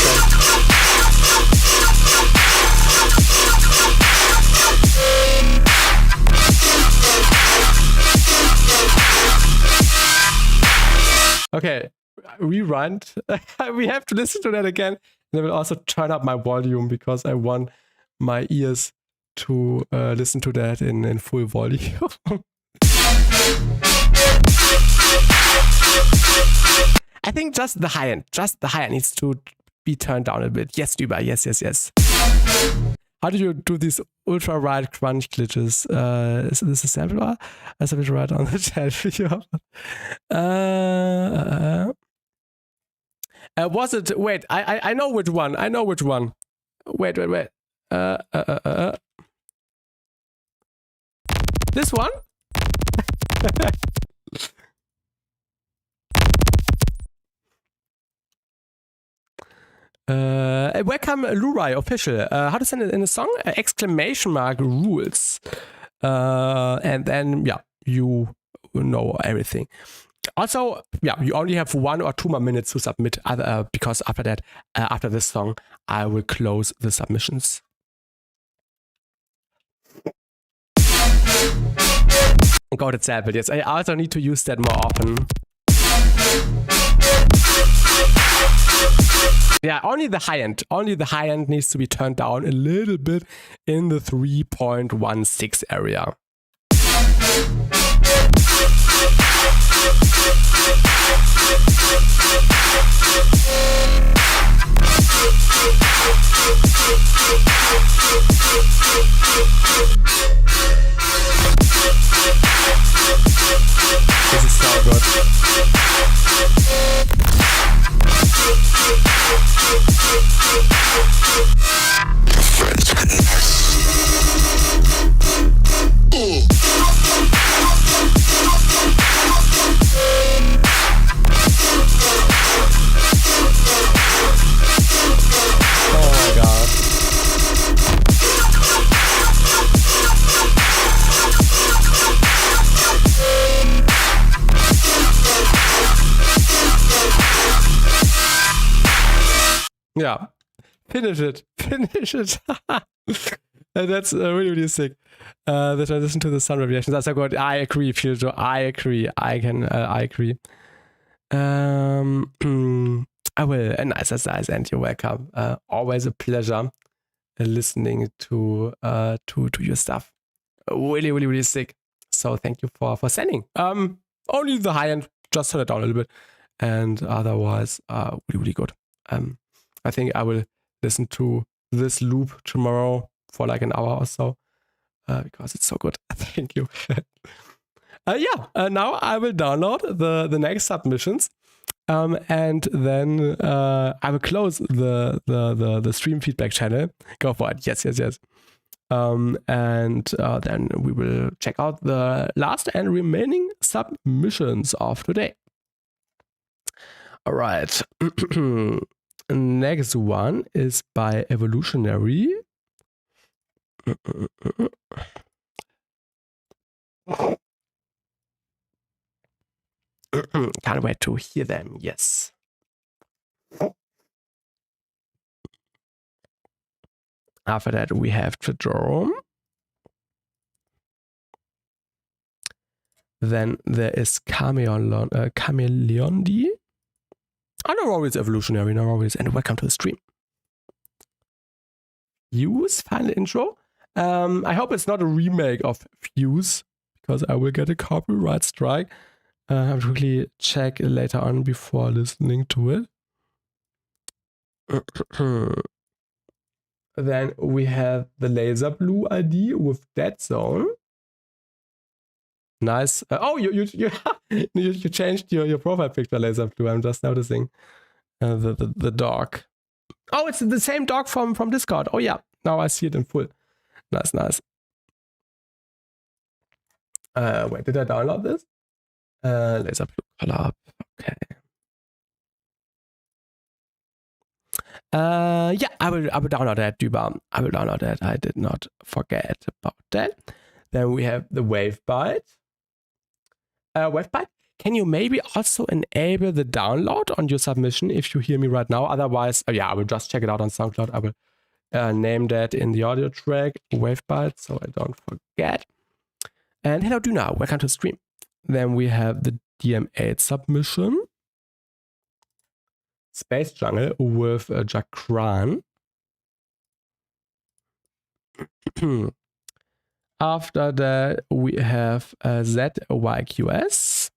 Okay, rewind. We have to listen to that again. And I will also turn up my volume because I want my ears to listen to that in full volume. I think just the high end needs to be turned down a bit. Yes, Duba, yes. How do you do these ultra wide crunch glitches? Is this a sample? As a bit right on the chat video. Was it? Wait, I know which one. Wait. This one? Welcome, Lurai official. How to send it in a song? Exclamation mark rules. And then, you know everything. Also, you only have 1 or 2 more minutes to submit, because after that, after this song, I will close the submissions. Got it sampled, yes. I also need to use that more often. Yeah, only the high end. Only the high end needs to be turned down a little bit in the 3.16 area. This is so good. Oh my god. Yeah. Finish it. Finish it. That's really, really sick. The transition to the sun radiation. That's so good. I agree, Future. I agree. I agree. I will. Nice, and you're welcome. Always a pleasure listening to your stuff. Really, really, really sick. So thank you for sending. Only the high end, just turn it down a little bit, and otherwise, really, really good. I think I will listen to this loop tomorrow for like an hour or so, because it's so good. Thank you. Now I will download the next submissions, and then I will close the stream feedback channel. Go for it. Yes. And then we will check out the last and remaining submissions of today. All right. Next one is by Evolutionary. Can't wait to hear them. Yes. After that, we have Jerome. Then there is Chameleondi. Oh, no worries, Evolutionary, no worries. And welcome to the stream. Fuse, final intro. I hope it's not a remake of Fuse, because I will get a copyright strike. I have to really check later on before listening to it. Then we have the Laser Blue ID with Dead Zone. Nice. Oh, you changed your profile picture, Laser Blue. I'm just noticing the dog. Oh, it's the same dog from Discord. Oh yeah, now I see it in full. Nice. Wait, did I download this? Laser Blue color. Okay. Yeah, I will download that, Duba. I will download that. I did not forget about that. Then we have the Wavebite. Wavebite, can you maybe also enable the download on your submission if you hear me right now? Otherwise, I will just check it out on SoundCloud. I will name that in the audio track, Wavebite, so I don't forget. And hello, Duna. Welcome to the stream. Then we have the DM8 submission. Space Jungle with Jakran. After that, we have ZYQS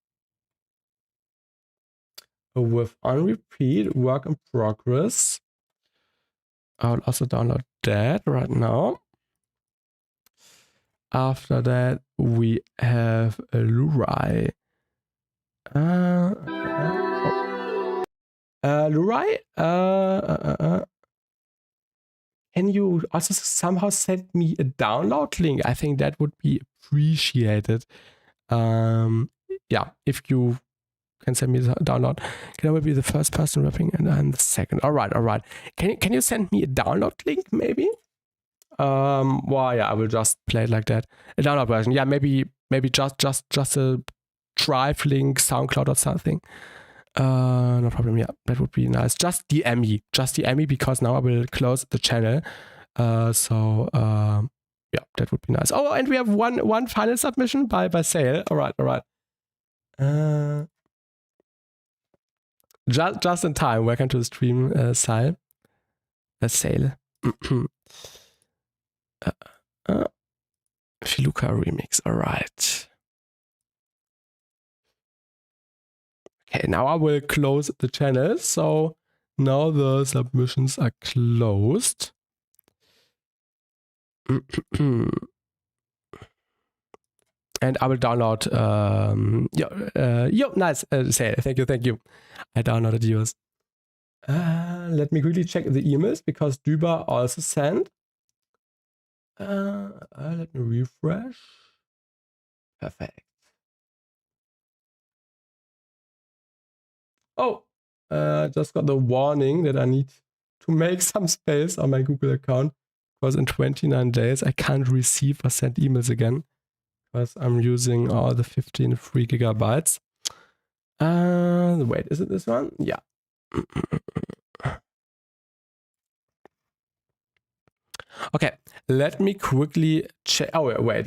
with On Repeat, Work in Progress. I'll also download that right now. After that, we have Lurai. Lurai, can you also somehow send me a download link? I think that would be appreciated. If you can send me the download. Can I be the first person rapping and I'm the second? All right. Can you send me a download link maybe? I will just play it like that. A download version. Yeah, maybe just a Drive link, SoundCloud or something. No problem. Yeah, that would be nice. Just DM me because now I will close the channel. That would be nice. Oh, and we have one final submission by Sale. All right. Just in time. Welcome to the stream, Sale. Sale. Filuka remix. All right. Okay, now I will close the channel. So now the submissions are closed. And I will download. Nice. Thank you. I downloaded yours. Let me quickly check the emails because Düber also sent. Let me refresh. Perfect. Oh, just got the warning that I need to make some space on my Google account because in 29 days I can't receive or send emails again because I'm using all the 15 free gigabytes. Wait, is it this one? Yeah. Okay, let me quickly check. Oh, wait.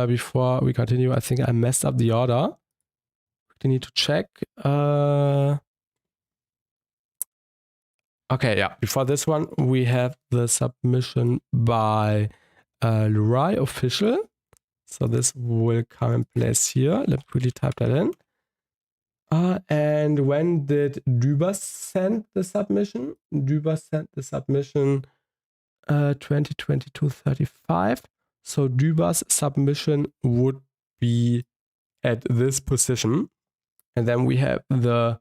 Before we continue, I think I messed up the order. We need to check. Okay, yeah. Before this one, we have the submission by Lurai official. So this will come in place here. Let me quickly type that in. And when did Düber send the submission? Düber sent the submission 2022-35. So Düber's submission would be at this position. And then we have the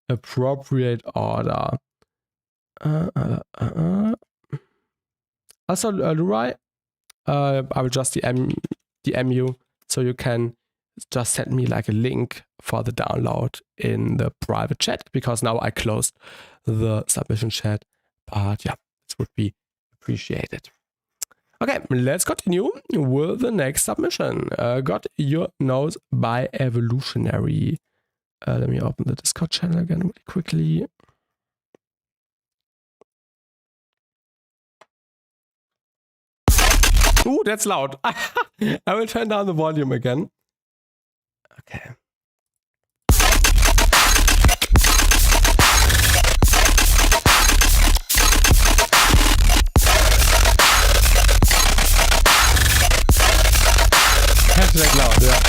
appropriate order. Also, Lurai, I will just DM you so you can just send me like a link for the download in the private chat because now I closed the submission chat. But yeah, this would be appreciated. Okay, let's continue with the next submission. Got Your Nose by Evolutionary. Let me open the Discord channel again really quickly. Ooh, that's loud. I will turn down the volume again. Okay. Hashtag loud, yeah.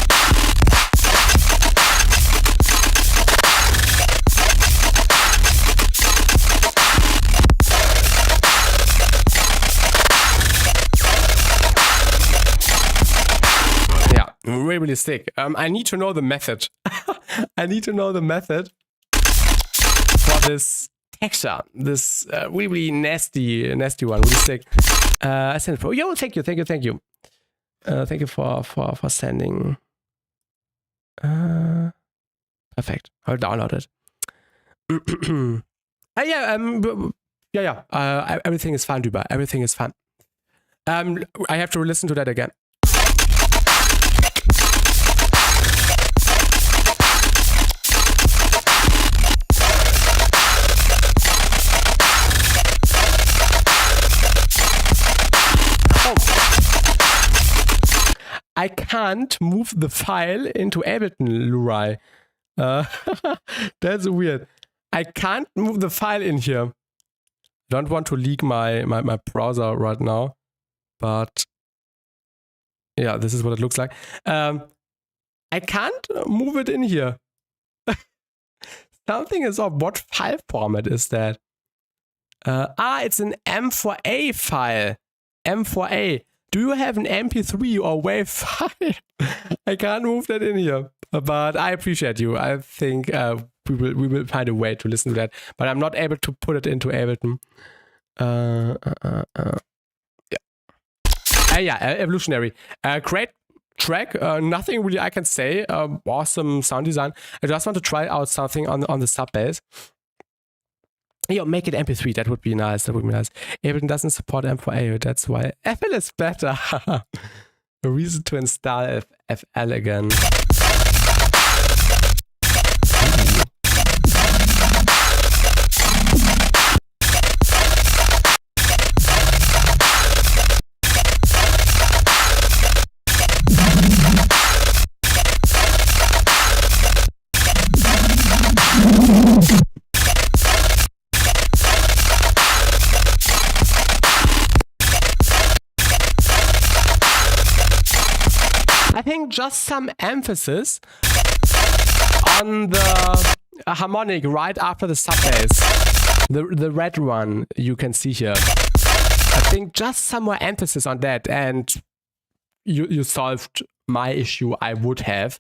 Really sick. I need to know the method. I need to know the method for this texture. This really nasty one. Really sick. I sent it for. Yo, thank you. Thank you for sending. Perfect. I'll download it. Everything is fine, Düber. Everything is fine. I have to listen to that again. I can't move the file into Ableton, Lurai. That's weird. I can't move the file in here. Don't want to leak my browser right now, but yeah, this is what it looks like. I can't move it in here. Something is off. What file format is that? It's an M4A file. M4A. Do you have an MP3 or WAV file? I can't move that in here, but I appreciate you. I think we will find a way to listen to that, but I'm not able to put it into Ableton. Evolutionary. Great track. Nothing really I can say. Awesome sound design. I just want to try out something on the sub bass. Yo, make it MP3. That would be nice. Ableton doesn't support M4A. That's why FL is better. A reason to install FL again. I think just some emphasis on the a harmonic right after the sub bass. The red one you can see here. I think just some more emphasis on that and you solved my issue I would have.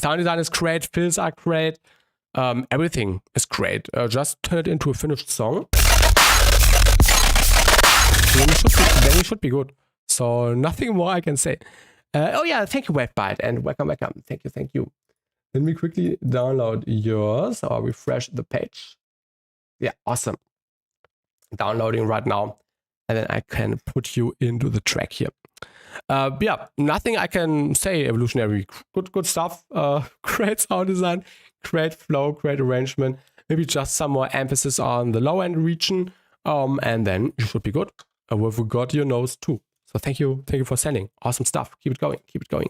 Sound design is great, fills are great, everything is great. Just turn it into a finished song. Then it should be good. So nothing more I can say. Oh yeah, thank you BassTi and welcome. Thank you. Let me quickly download yours or refresh the page. Yeah, awesome. Downloading right now. And then I can put you into the track here. Yeah, nothing I can say evolutionary. Good stuff. Great sound design, great flow, great arrangement. Maybe just some more emphasis on the low end region. And then you should be good. We've got your nose too. So thank you for sending. Awesome stuff. Keep it going.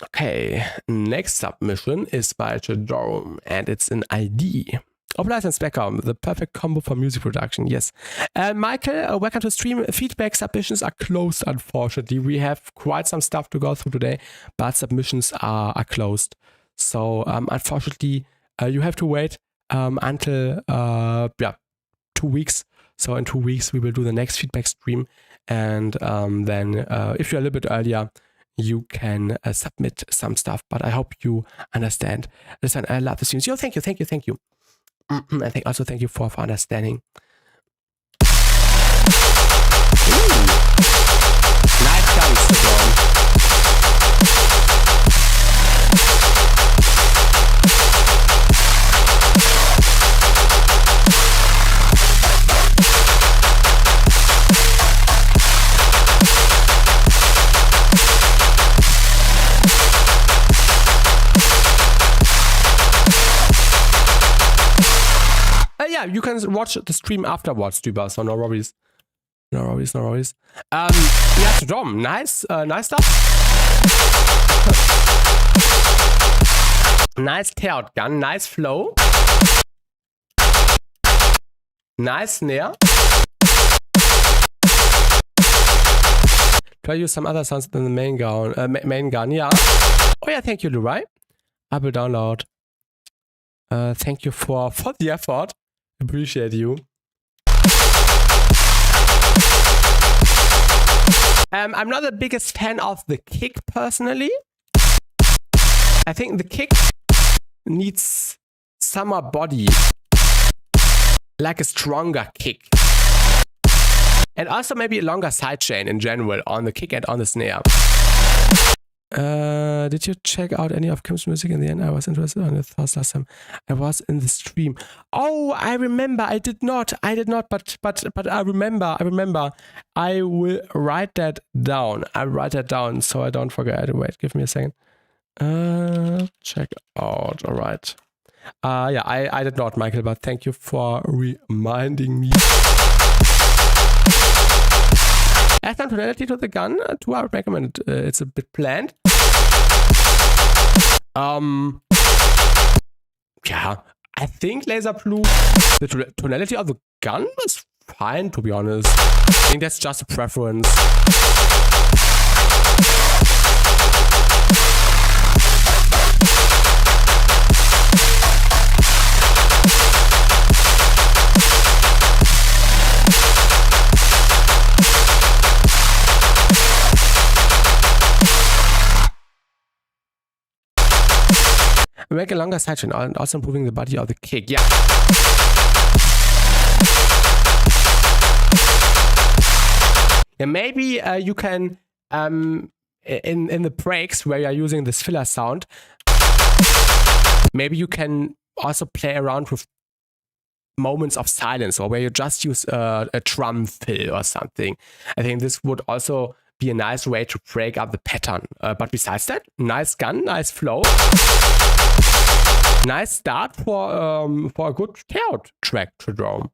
Okay, next submission is by Jerome and it's an ID. Oblize and Specker, the perfect combo for music production, yes. Michael, welcome to stream. Feedback submissions are closed, unfortunately. We have quite some stuff to go through today, but submissions are closed. So, unfortunately, you have to wait until 2 weeks. So in 2 weeks, we will do the next feedback stream. And then if you're a little bit earlier, you can submit some stuff. But I hope you understand. Listen, I love the streams. Yo, thank you. I also thank you for understanding. Ooh. Nice guns, Jerome. Yeah, you can watch the stream afterwards, Duba, so no worries. Yeah, Dom, nice stuff. Nice tear-out gun, nice flow. Nice snare. Try use some other sounds than the main gun, yeah. Oh yeah, thank you, Lurai. I will download. Thank you for the effort. Appreciate you. I'm not the biggest fan of the kick personally. I think the kick needs some more body, like a stronger kick. And also maybe a longer sidechain in general on the kick and on the snare. Did you check out any of Kim's music in the end? I was interested on the thoughts last time. I was in the stream. Oh, I remember. I did not, but I remember. I will write that down. So I don't forget. Wait, give me a second. Check out. All right. Yeah, I did not, Michael, but thank you for reminding me. Add some tonality to the gun. I would recommend it. It's a bit bland. Yeah, I think Laser Blue, the tonality of the gun is fine, to be honest. I think that's just a preference. Make a longer sidechain and also improving the body of the kick. Yeah. Yeah, maybe you can in the breaks where you are using this filler sound, maybe you can also play around with moments of silence, or where you just use a drum fill or something. I think this would also be a nice way to break up the pattern. But besides that, nice gun, nice flow. Nice start for a good tear-out track to Jerome.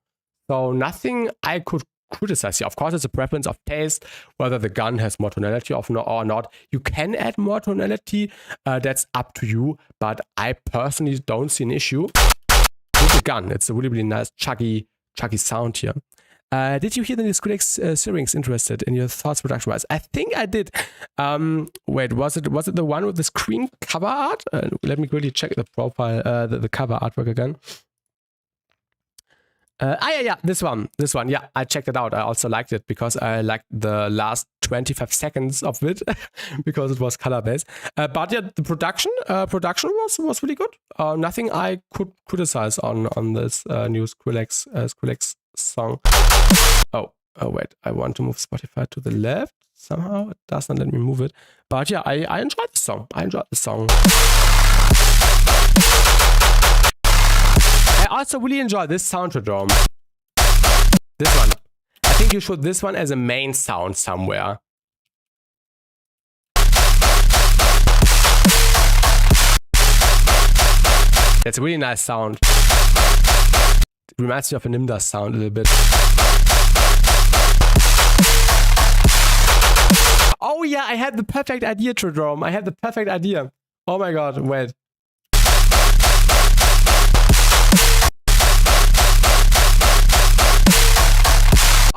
So nothing I could criticize here. Of course, it's a preference of taste, whether the gun has more tonality or not. You can add more tonality. That's up to you. But I personally don't see an issue with the gun. It's a really, really nice chuggy sound here. Did you hear the new Skrillex Syrinx interested in your thoughts production-wise? I think I did. Wait, was it the one with the screen cover art? Let me quickly check the profile, the cover artwork again. Yeah, this one. Yeah, I checked it out. I also liked it because I liked the last 25 seconds of it because it was color-based. But yeah, the production was really good. Nothing I could criticize on this new Skrillex song. Oh, wait, I want to move Spotify to the left. Somehow it does not let me move it. But yeah, I enjoyed the song. I also really enjoy this sound drone. This one. I think you should this one as a main sound somewhere. That's a really nice sound. It reminds me of a Nimda sound a little bit. Oh yeah, I had the perfect idea, Trodrome. I had the perfect idea. Oh my god, wait.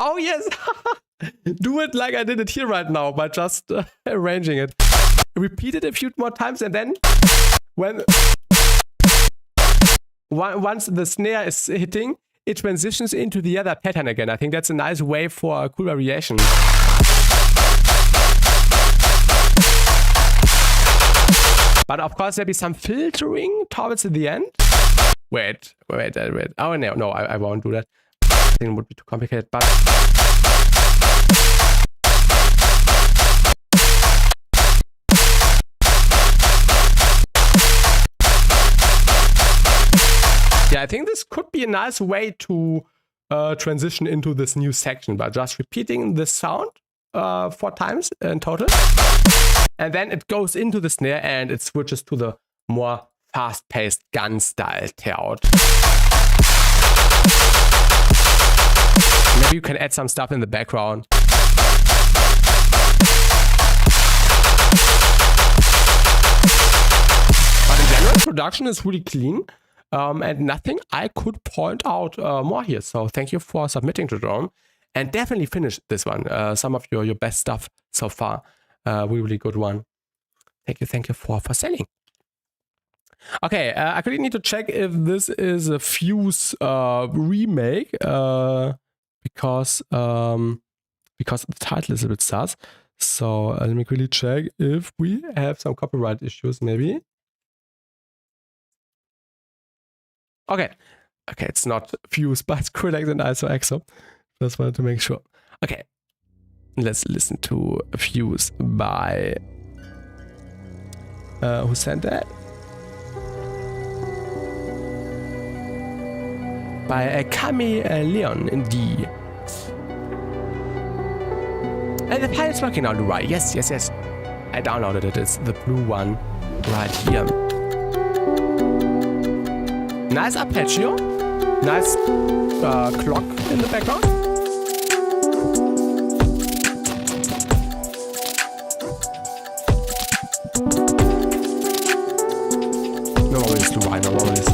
Oh yes! Do it like I did it here right now by just arranging it. Repeat it a few more times and then once the snare is hitting, it transitions into the other pattern again. I think that's a nice way for a cool variation. But of course there'll be some filtering towards the end. Wait. Oh no, I won't do that. I think it would be too complicated, but yeah, I think this could be a nice way to transition into this new section by just repeating the sound 4 times in total. And then it goes into the snare and it switches to the more fast-paced gun style tearout. Maybe you can add some stuff in the background. But in general, production is really clean. And nothing I could point out more here. So thank you for submitting to Drone. And definitely finish this one. Some of your best stuff so far. Really good one. Thank you for selling. Okay, I really need to check if this is a Fuse remake. Because the title is a bit sus. So let me quickly check if we have some copyright issues maybe. Okay, it's not Fuse, but Skrillex and ISO. Just wanted to make sure. Okay, let's listen to Fuse by who sent that? By Kami Leon D. And the file is working now, right? Yes. I downloaded it. It's the blue one right here. Nice arpeggio. Nice clock in the background. No worries, Lurai, no worries.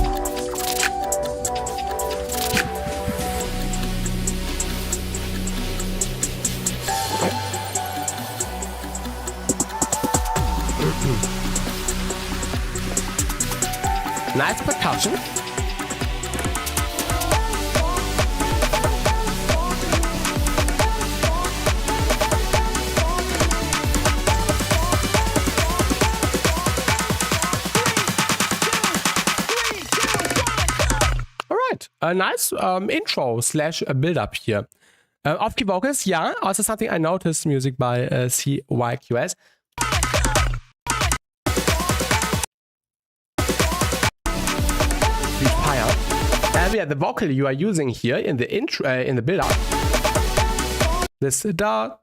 Nice percussion. Alright, a nice intro slash build-up here. Off-key vocals, yeah, also something I noticed, music by CYQS. And yeah, the vocal you are using here in the intro, in the build-up, this da.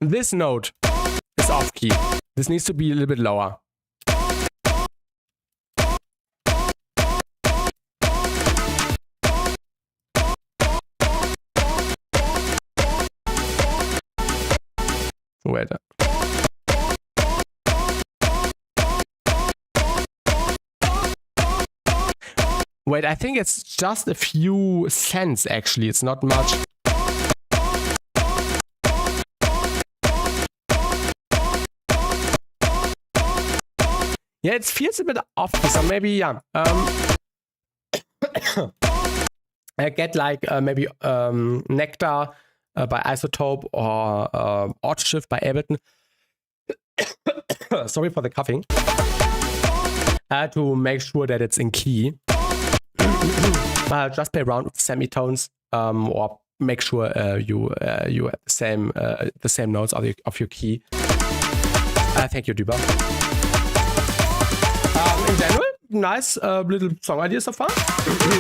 This note is off key. This needs to be a little bit lower. Wait. Wait, I think it's just a few cents actually. It's not much. Yeah, it feels a bit off. So maybe, yeah. I get like maybe Nectar by Isotope or Odd Shift by Ableton. Sorry for the coughing. To make sure that it's in key. Just play around with semitones or make sure you have the same notes of your key. Thank you, Duba. In general, nice little song idea so far.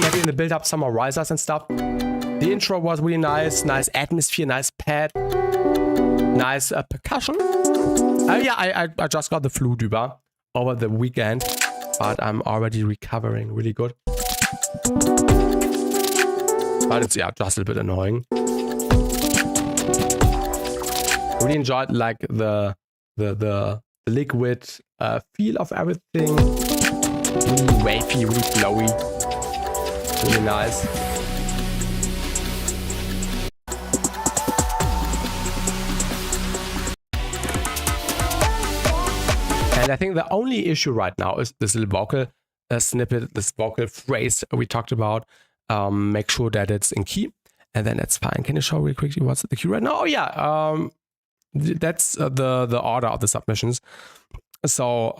Maybe in the build-up some more risers and stuff. The intro was really nice. Nice atmosphere, nice pad, nice percussion. Yeah, I just got the flu, Duba, over the weekend, but I'm already recovering really good. But it's, yeah, just a little bit annoying. Really enjoyed like the liquid feel of everything. Really wavy, really flowy. Really nice. And I think the only issue right now is this little vocal snippet, this vocal phrase we talked about. Make sure that it's in key, and then that's fine. Can you show really quickly what's the key right now? Oh yeah, that's the order of the submissions. So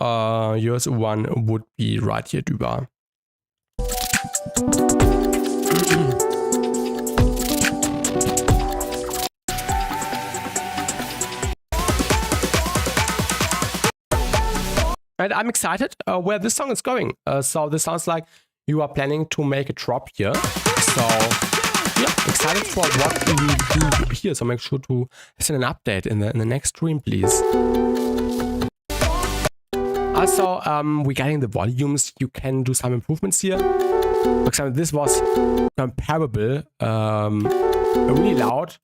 yours one would be right here, Duba. And I'm excited where this song is going. So this sounds like you are planning to make a drop here. So yeah, excited for what you do here. So make sure to send an update in the next stream, please. Also, regarding the volumes, you can do some improvements here. For example, this was comparable, really loud.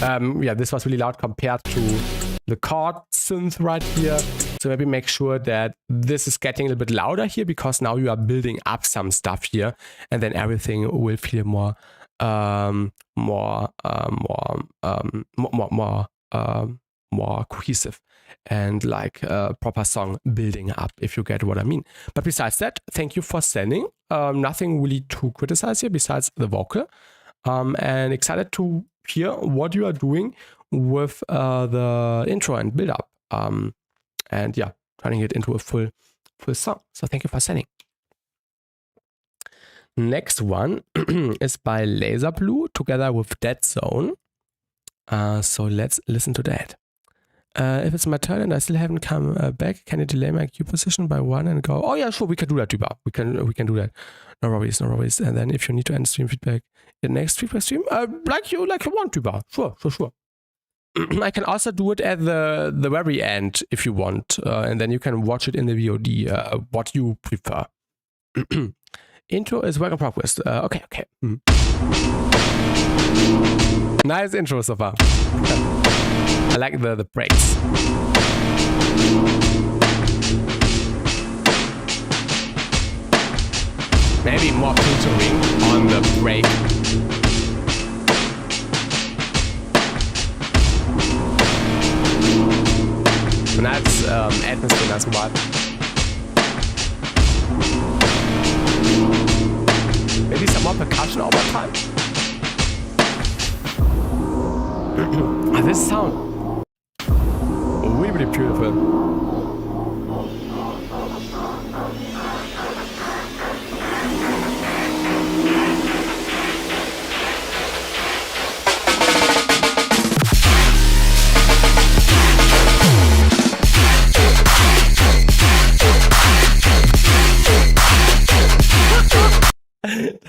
Yeah, this was really loud compared to the chord synth right here. So maybe make sure that this is getting a little bit louder here, because now you are building up some stuff here, and then everything will feel more cohesive and like a proper song building up, if you get what I mean. But besides that, thank you for sending. Nothing really to criticize here besides the vocal. And excited to hear what you are doing with the intro and build up. And yeah, turning it into a full song. So thank you for sending. Next one is by Laser Blue together with Dead Zone. So let's listen to that. If it's my turn and I still haven't come back, can you delay my queue position by one and go? Oh yeah, sure, we can do that, Duba. We can do that. No worries, no worries. And then if you need to end stream feedback in next feedback stream, like you want, Duba. Sure. I can also do it at the very end if you want, and then you can watch it in the VOD. What you prefer. Intro is work in progress. Okay. Nice intro so far. I like the breaks. Maybe more filtering on the break. And that's atmosphere, that's what. Maybe some more percussion over time. This sound really beautiful.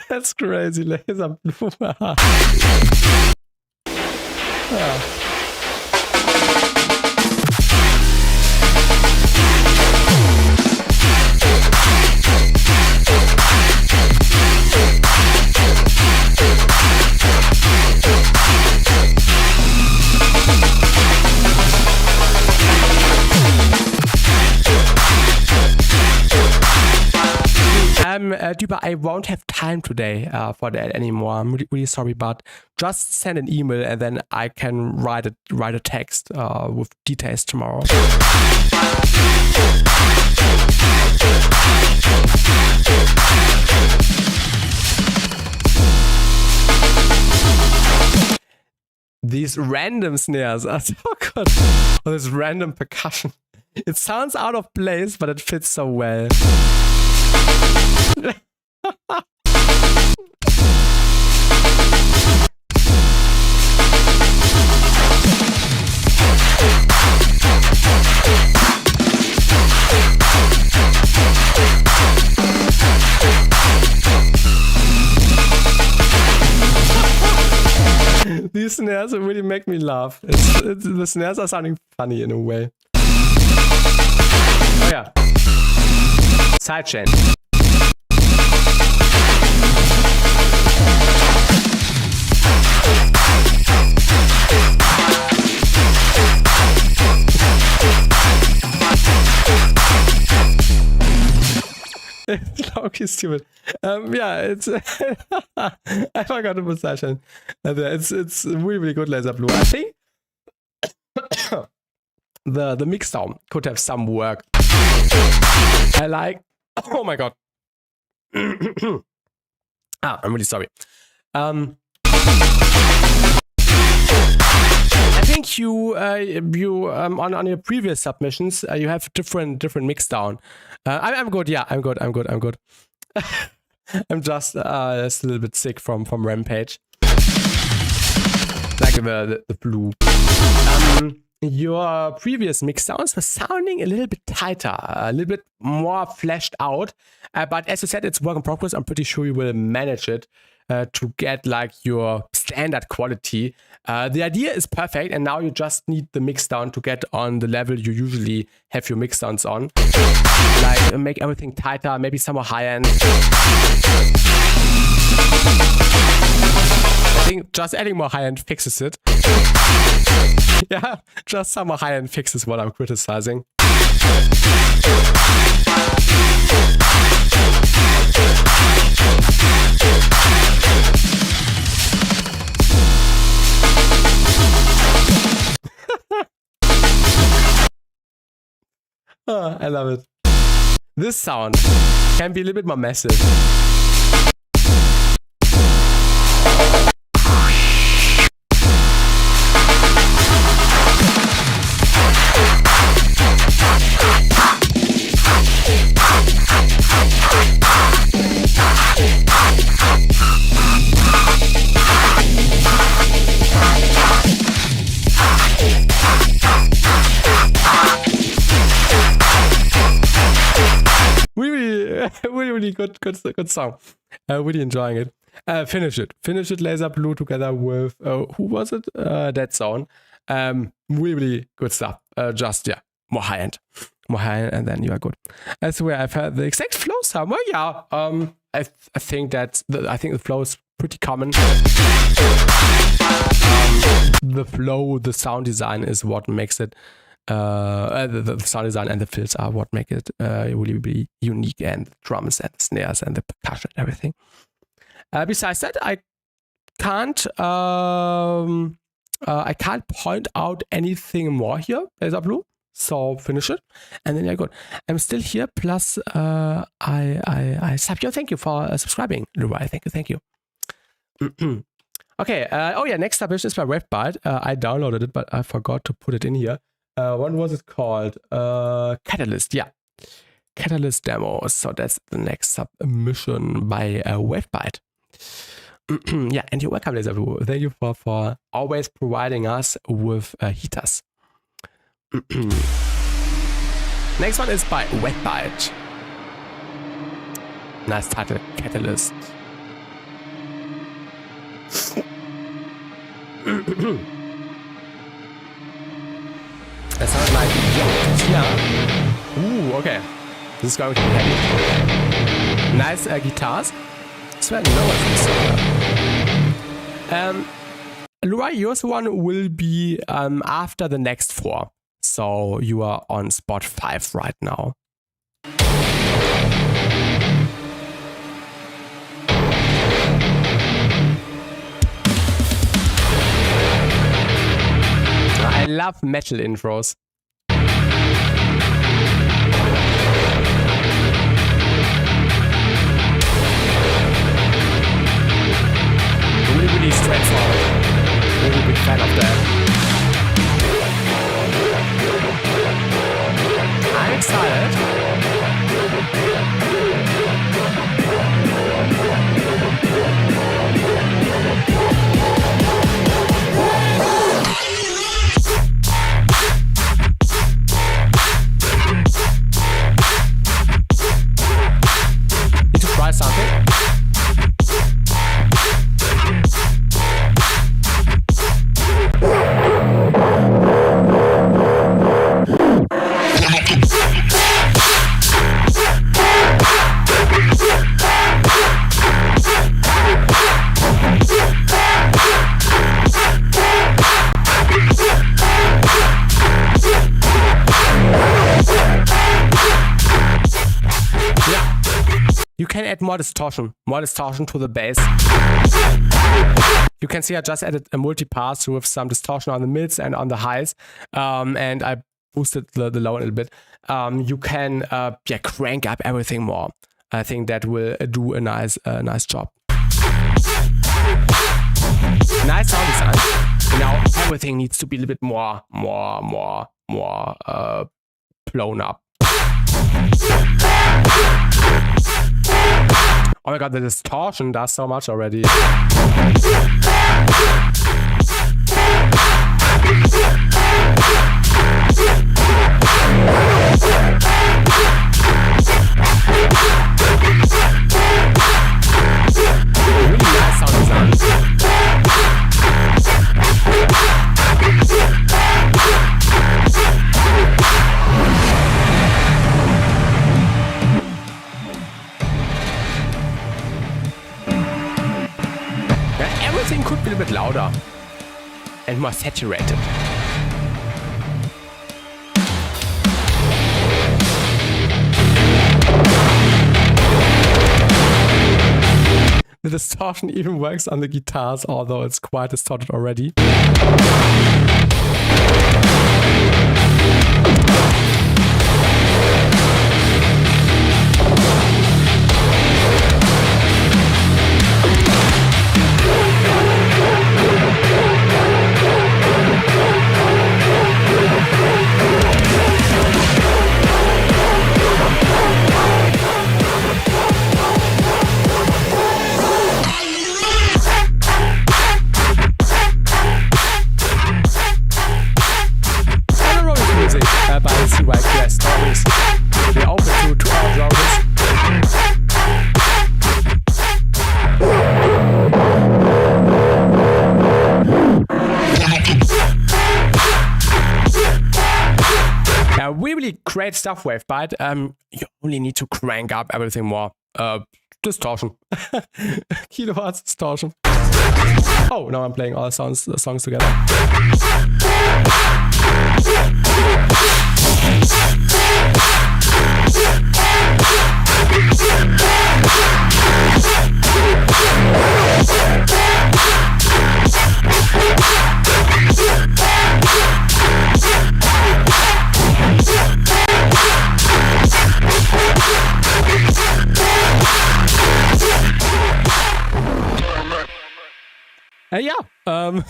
That's crazy, Laser Blue. Duba, I won't have time today for that anymore. I'm really, really sorry, but just send an email and then I can write a text with details tomorrow. These random snares are so good. Or this random percussion. It sounds out of place, but it fits so well. These snares really make me laugh. The snares are sounding funny in a way. Oh yeah. Sidechain. Okay, stupid. Yeah, it's. I forgot to put sidechain. It's really, really good laser blue. I think the mix down could have some work. I like. Oh my god. I'm really sorry. I think you on your previous submissions you have different mix down. I'm good. Yeah, I'm good. I'm just a little bit sick from Rampage. Like the blue. Your previous mix sounds were sounding a little bit tighter, a little bit more fleshed out. But as you said, it's work in progress. I'm pretty sure you will manage it to get like your standard quality. The idea is perfect, and now you just need the mix down to get on the level you usually have your mix downs on. Like make everything tighter, maybe some more high end. I think just adding more high end fixes it. Yeah, just some more high end fixes what I'm criticizing. Oh, I love it. This sound can be a little bit more massive. Really good song. Really enjoying it. Finish it, Laser Blue, together with who was it? That Zone. Really good stuff. Just yeah, more high end, and then you are good. I swear I've heard the exact flow somewhere. Yeah. I think the flow is pretty common. The flow, the sound design is what makes it. The sound design and the fills are what make it really, really unique, and the drums and the snares and the percussion and everything. Besides that, I can't point out anything more here, Laser Blue. So finish it, and then you're good. I'm still here. Plus, I sub you. Thank you for subscribing, Leroy. Thank you. Okay. Oh yeah. Next submission is by BassTi. I downloaded it, but I forgot to put it in here. What was it called? Catalyst, yeah. Catalyst demo. So that's the next submission by BassTi. Yeah, and you're welcome, Laser Blue. Thank you for always providing us with heaters. Next one is by BassTi. Nice title, Catalyst. That sounds like yeah. Ooh, okay. This is going to be heavy. Nice guitars. Sweat lower. Leroy, yours one will be after the next 4. So you are on spot 5 right now. love metal intros. Really straightforward. Really big fan of that. I'm excited. Need to try something. You can add more distortion to the bass. You can see I just added a multi-pass with some distortion on the mids and on the highs, and I boosted the low a little bit. You can crank up everything more. I think that will do a nice job. Nice sound design. Now everything needs to be a little bit more blown up. Oh my god, the distortion does so much already. Really nice sound design. Everything could be a bit louder and more saturated. The distortion even works on the guitars, although it's quite distorted already. They're open to all genres. Really great stuff, Wave, but you only need to crank up everything more. Distortion. Kilowatts distortion. Oh, now I'm playing all songs together.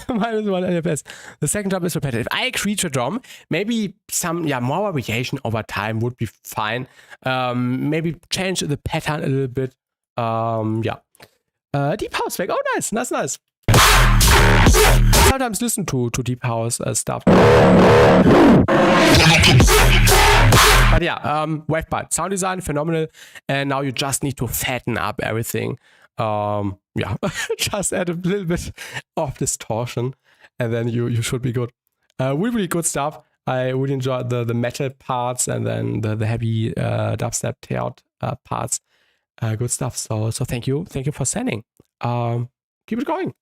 Minus 1 NFS. The second drum is repetitive. I agree to drum. Maybe some more variation over time would be fine. Maybe change the pattern a little bit. Deep house back. Oh, nice. Sometimes listen to deep house stuff. But yeah, wave part. Sound design, phenomenal. And now you just need to fatten up everything. Just add a little bit of distortion and then you should be good. Really good stuff. I really enjoyed the metal parts and then the heavy dubstep tailed parts. Good stuff. So thank you for sending. Keep it going.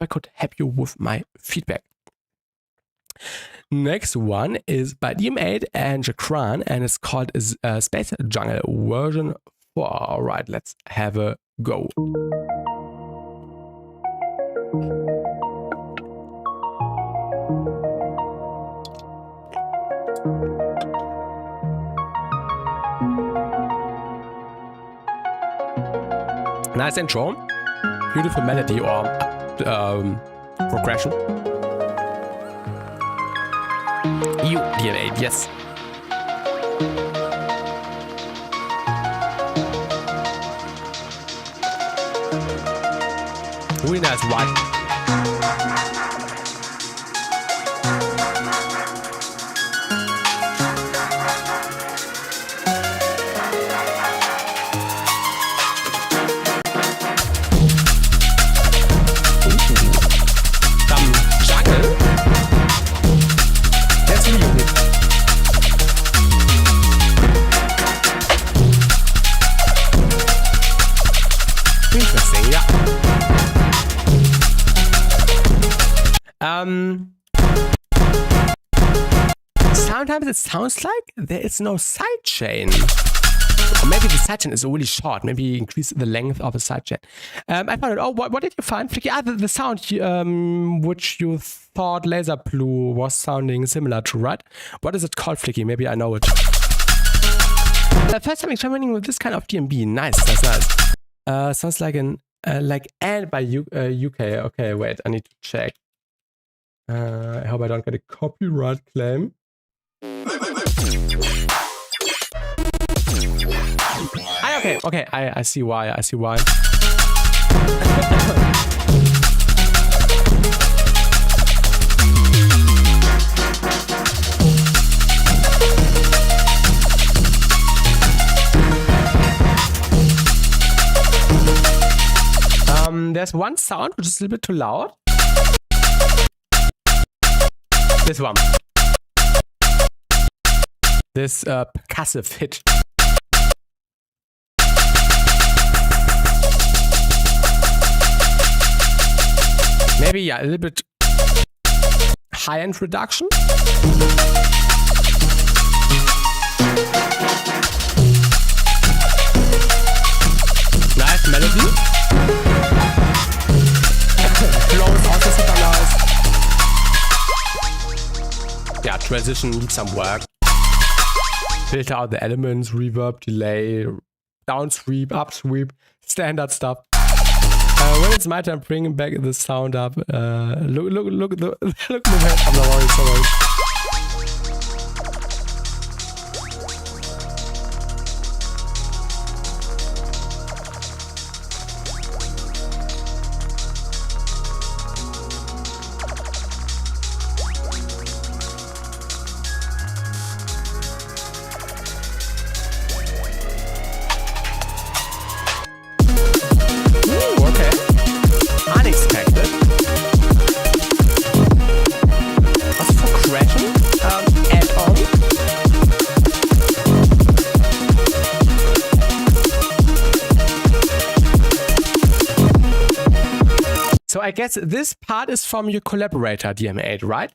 I could help you with my feedback. Next one is by DM8 and Jakran, and it's called Space Jungle version 4. All right, let's have a go. Nice intro. Beautiful melody or progression. You, DMA, yes. Really nice vibe. Sometimes it sounds like there is no sidechain. Or maybe the sidechain is really short. Maybe increase the length of the sidechain. I found it. Oh, what did you find, Flicky? Ah, the sound which you thought Laser Blue was sounding similar to, right? What is it called, Flicky? Maybe I know it. First time experimenting with this kind of DMB. Nice, that's nice. Sounds like an and by UK. Okay, wait, I need to check. I hope I don't get a copyright claim. Okay, I see why. There's one sound which is a little bit too loud. This one. This percussive hit. Maybe, yeah, a little bit high-end reduction. Nice melody. Flow is also super nice. Yeah, transition needs some work. Filter out the elements, reverb, delay, down sweep, up sweep, standard stuff. When it's my turn, bringing back the sound up. Look at the head. I'm not worried, sorry. So I guess this part is from your collaborator, DM8, right?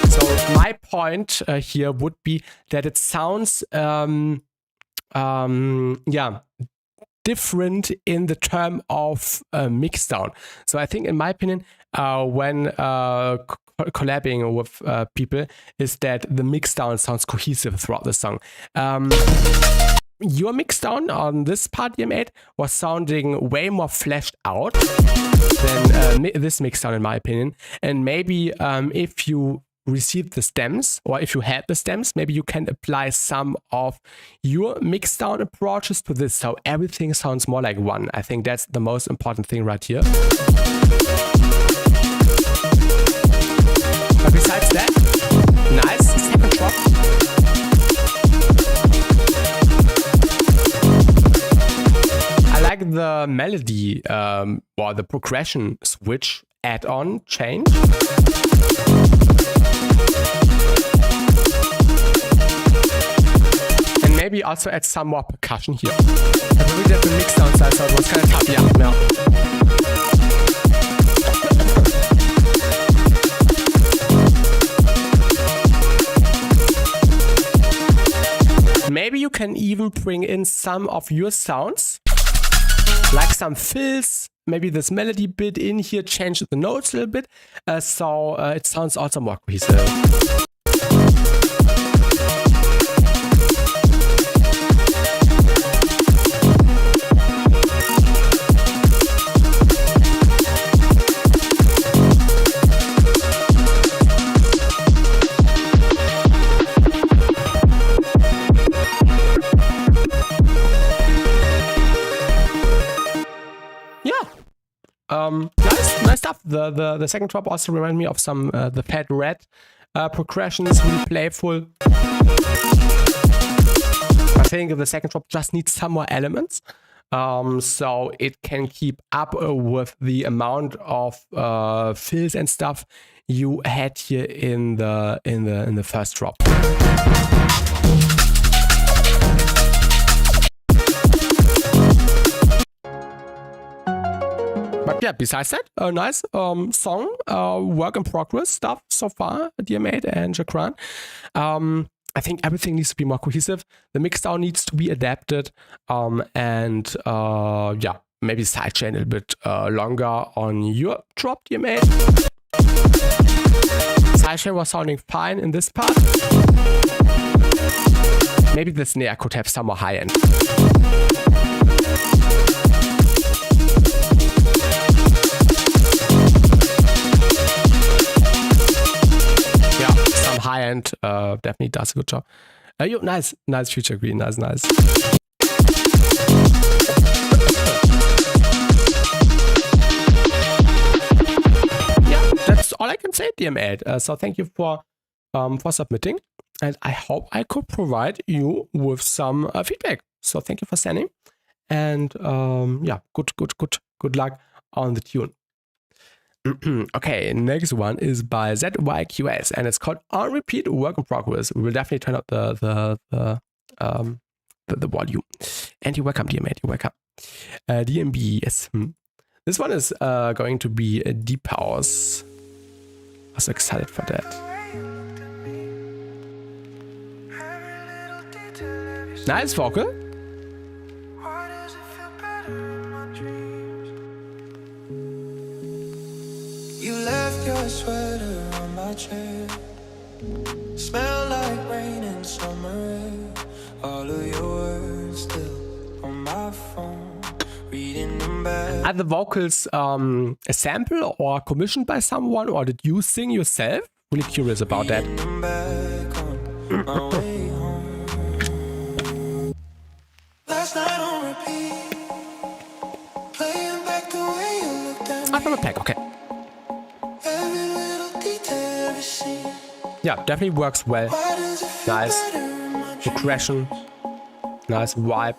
So my point here would be that it sounds, different in the term of mixdown. So I think, in my opinion, when collabing with people, is that the mixdown sounds cohesive throughout the song. Your mixdown on this part, DM8, was sounding way more fleshed out than this mixdown, in my opinion. And maybe if you received the stems, or if you had the stems, maybe you can apply some of your mixdown approaches to this, so everything sounds more like one. I think that's the most important thing right here. But besides that, nice second drop. I like the melody or the progression switch add-on change. And maybe also add some more percussion here. I really did the mix down side, so it was kind of tough, yeah. Maybe you can even bring in some of your sounds, like some fills, maybe this melody bit in here, change the notes a little bit, so it sounds also more cohesive. nice stuff. The second drop also reminded me of some the Fat Red progressions, really playful. I think the second drop just needs some more elements, so it can keep up with the amount of fills and stuff you had here in the first drop. But yeah, besides that, a nice song, work in progress stuff so far, DM8 and Jakran. I think everything needs to be more cohesive. The mixdown needs to be adapted, and yeah, maybe sidechain a little bit longer on your drop, DM8. Sidechain was sounding fine in this part. Maybe the snare could have some more high end. High end definitely does a good job. Nice future green, nice. Yeah, that's all I can say, DM8. So thank you for submitting, and I hope I could provide you with some feedback. So thank you for sending, and yeah, good luck on the tune. Okay, next one is by ZYQS, and it's called On Repeat Work in Progress. We will definitely turn up the volume. And you're welcome, DM8. You're welcome. DMB, yes. This one is going to be a deep house. I'm so excited for that. Nice vocal. You left your sweater on my chair. Smell like rain in summer. All of your words still on my phone. Reading them back. Are the vocals a sample or commissioned by someone, or did you sing yourself? Really curious about that. Last night on repeat. Playing back the way you looked at me. From a pack, okay. Yeah, definitely works well. Nice progression, nice vibe.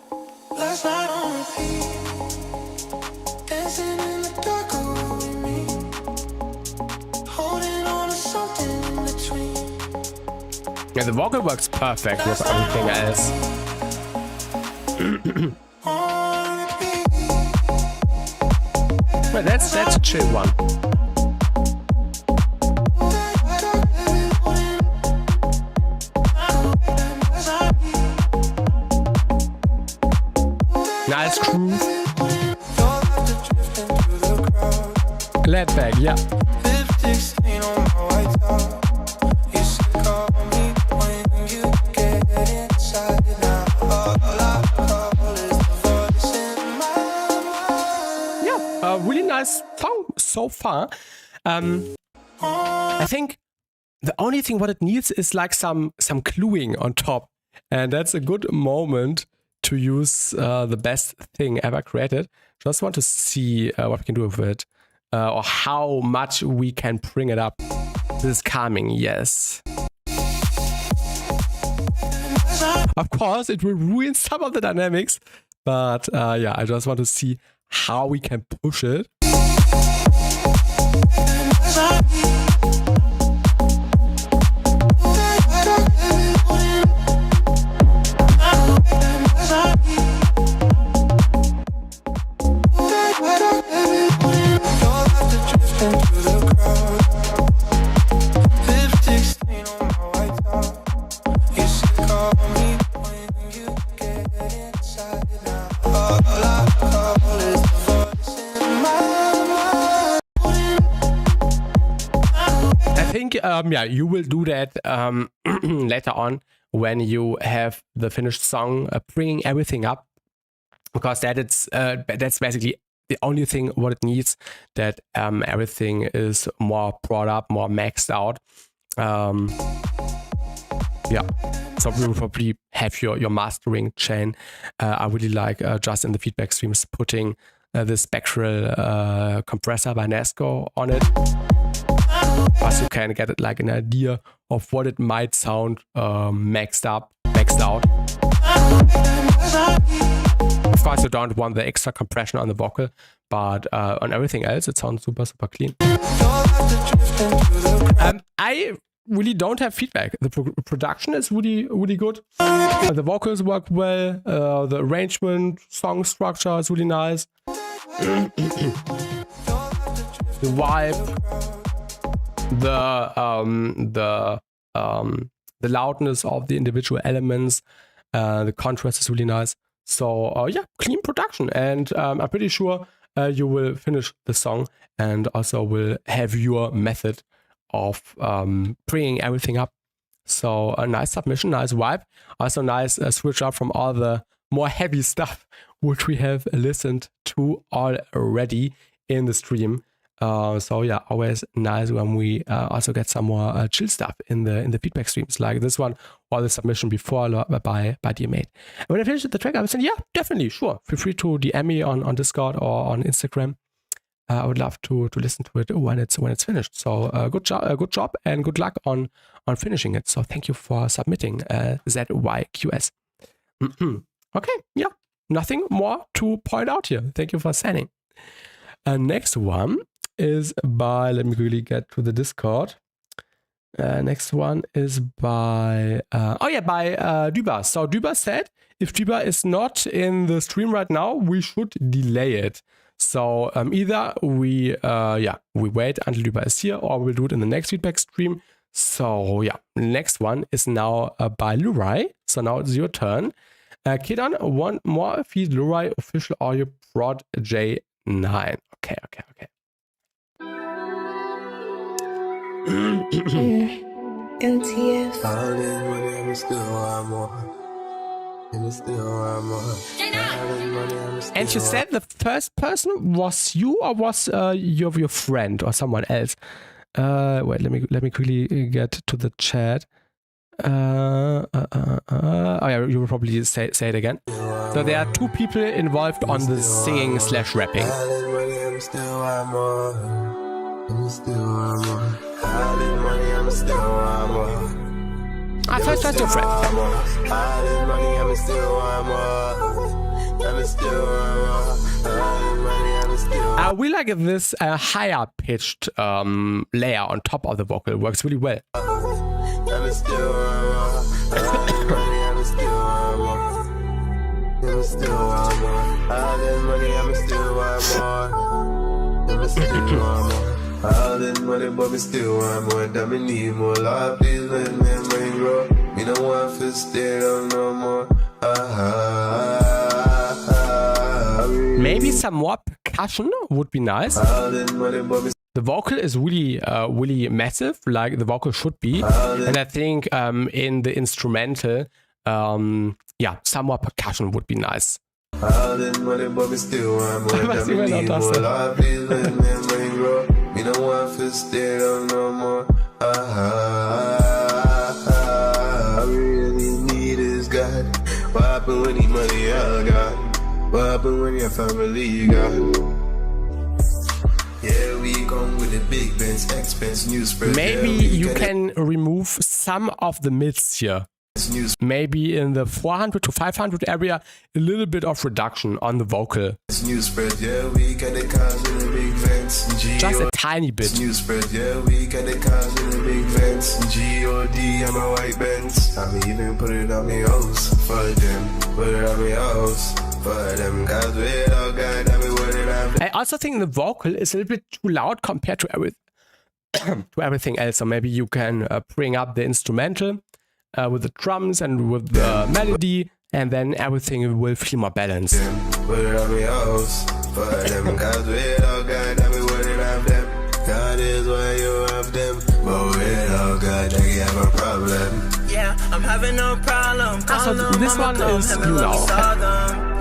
Yeah, the vocal works perfect with everything else. Well, that's a chill one. Nice groove. Glad bag, yeah. Yeah, a really nice song so far. I think the only thing what it needs is like some cluing on top, and that's a good moment to use the best thing ever created. Just want to see what we can do with it, or how much we can bring it up. This is calming, yes. Of course, it will ruin some of the dynamics, but yeah, I just want to see how we can push it. Yeah, you will do that later on when you have the finished song, bringing everything up, because that's basically the only thing what it needs, that everything is more brought up, more maxed out. Yeah, so we will probably have your mastering chain. I really like just in the feedback streams putting the spectral compressor by Nasco on it. But you can get like an idea of what it might sound maxed out. Of course, you don't want the extra compression on the vocal, but on everything else, it sounds super, super clean. I really don't have feedback. The production is really, really good. The vocals work well. The arrangement, song structure is really nice. The vibe, the loudness of the individual elements, the contrast is really nice. So yeah, clean production, and I'm pretty sure you will finish the song and also will have your method of bringing everything up. So a nice submission, nice vibe, also nice switch up from all the more heavy stuff which we have listened to already in the stream. So yeah, always nice when we also get some more chill stuff in the feedback streams like this one or the submission before by DMate. When I finish the track, I would say, yeah, definitely, sure. Feel free to DM me on Discord or on Instagram. I would love to listen to it when it's finished. So good job, and good luck on finishing it. So thank you for submitting ZYQS. Okay, yeah, nothing more to point out here. Thank you for sending. Next one is by, let me really get to the Discord. Next one is by Duba. So Duba said, if Duba is not in the stream right now, we should delay it. So either we wait until Duba is here, or we'll do it in the next feedback stream. So yeah, next one is now by Lurai. So now it's your turn. Kidan, one more feed Lurai official audio prod J9. Okay. NTF. And you said the first person was you, or was your friend or someone else? Wait, let me quickly get to the chat. Oh yeah, you will probably say it again. So there are two people involved on the singing / rapping. First your friend. We like this higher pitched layer on top of the vocal. It works really well. All this money, but me still want more. Damn, me need more. Lord, please let me grow. Me no want to stay down no more. Maybe some more percussion would be nice. The vocal is really, really massive, like the vocal should be. And I think in the instrumental, yeah, some more percussion would be nice. All this money, but me still want more. Damn, me need more. Lord, please let me grow. Me no want to stay down no more. I really need is God. What happen when the money all got? What happen when your family got? Yeah, we come with the big Benz, expense newsprint. Maybe you can remove some of the mids here. Maybe in the 400 to 500 area, a little bit of reduction on the vocal. Just a tiny bit. Yeah, we got the cars in the big vents. G.O.D. on my white Benz. I even put it on me house for them. Put it on me house for them. Cause we all got me what it have. I also think the vocal is a little bit too loud compared to everything else. So maybe you can bring up the instrumental with the drums and with the melody, and then everything will feel more balanced. Put it on me house for them. Cause we all got me what it have them. God is why you have them. But we all got they have a problem. Yeah, I'm having no problem. So this one is loud.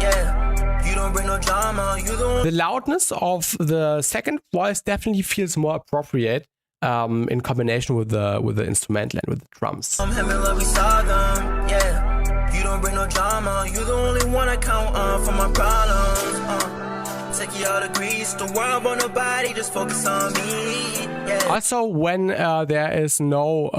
Yeah, you don't bring no drama. You don't. The loudness of the second voice definitely feels more appropriate in combination with the instrumental and with the drums. I'm having love, we saw them. Yeah, you don't bring no drama. You the only one I count on for my problems. take you all the grease. Don't worry about nobody, just focus on me. Yeah. Also, when there is no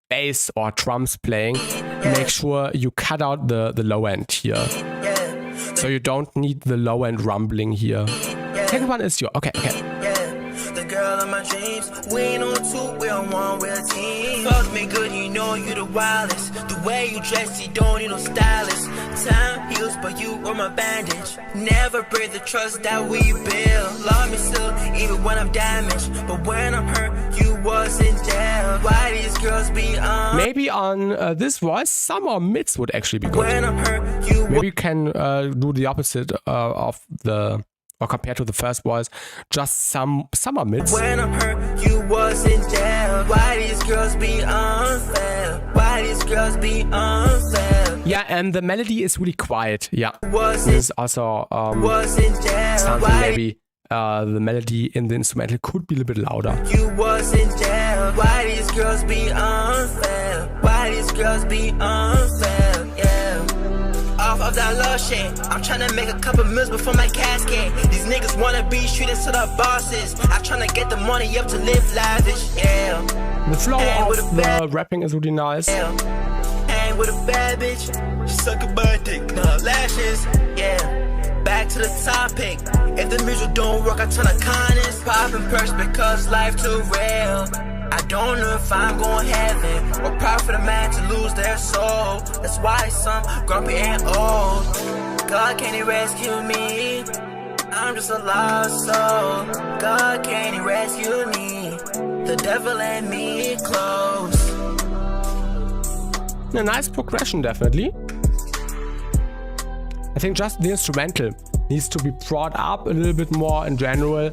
bass or drums playing, make sure you cut out the low end here. Yeah. So you don't need the low end rumbling here. Second one is your okay. The girl of my dreams. We ain't on two, we're on one, we're a team. Fuck me good, you know you the wildest. The way you dress, you don't need no stylist. Time heals, but you were my bandage. Never break the trust that we build. Love me still, even when I'm damaged. But when I'm hurt, you wasn't there. Why these girls be on? Maybe on this voice, some more mids would actually be good. When I'm hurt, you Maybe you can do the opposite of the, or compared to the first voice, just some summer mids. When I'm hurt, you wasn't there. Why these girls be unfair? Why these girls be unfair? Yeah, and the melody is really quiet. Yeah, Wasn't, this is also wasn't there. something Why maybe the melody in the instrumental could be a little bit louder. you wasn't there? Why these girls be unfair? Why these girls be unfair? Yeah. Off of that love shit, I'm tryna make a couple meals before my casket. These niggas wanna be treated to the bosses. I'm tryna get the money up to live lavish. Yeah. The flow Hey, with of a the bad- rapping is really nice. Yeah. Hang with a bad bitch. She suck a butt dick, no lashes. Yeah. Back to the topic. If the music don't work, I turn to kindness. Popping perks because life too real. I don't know if I'm going heaven or proud for the man to lose their soul. That's why some grumpy and old. God, can he rescue me? I'm just a lost soul. God, can he rescue me? The devil and me close. A nice progression, definitely. I think just the instrumental needs to be brought up a little bit more in general.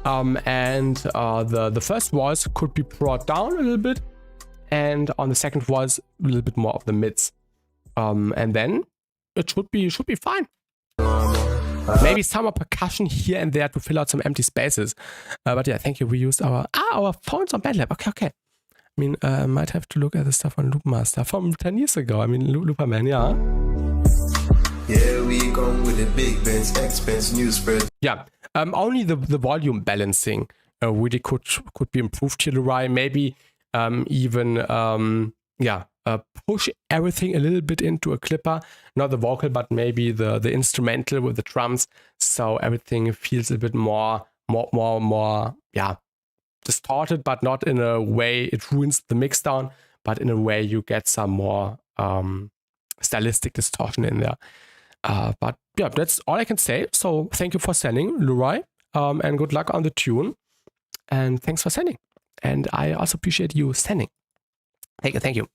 And the first voice could be brought down a little bit. And on the second voice, a little bit more of the mids. And then it should be fine. Maybe some more percussion here and there to fill out some empty spaces. But yeah, thank you. We used our phones on BandLab. Okay. I mean, might have to look at the stuff on Loopmaster from 10 years ago. I mean, Looperman, yeah. Yeah, we come with the big bands, expense, news spread. Yeah, only the volume balancing really could be improved here, Lurai. Maybe even push everything a little bit into a clipper, not the vocal, but maybe the instrumental with the drums, so everything feels a bit more distorted, but not in a way it ruins the mix down, but in a way you get some more stylistic distortion in there. But yeah, that's all I can say. So thank you for sending, Lurai, and good luck on the tune. And thanks for sending. And I also appreciate you sending. Thank you.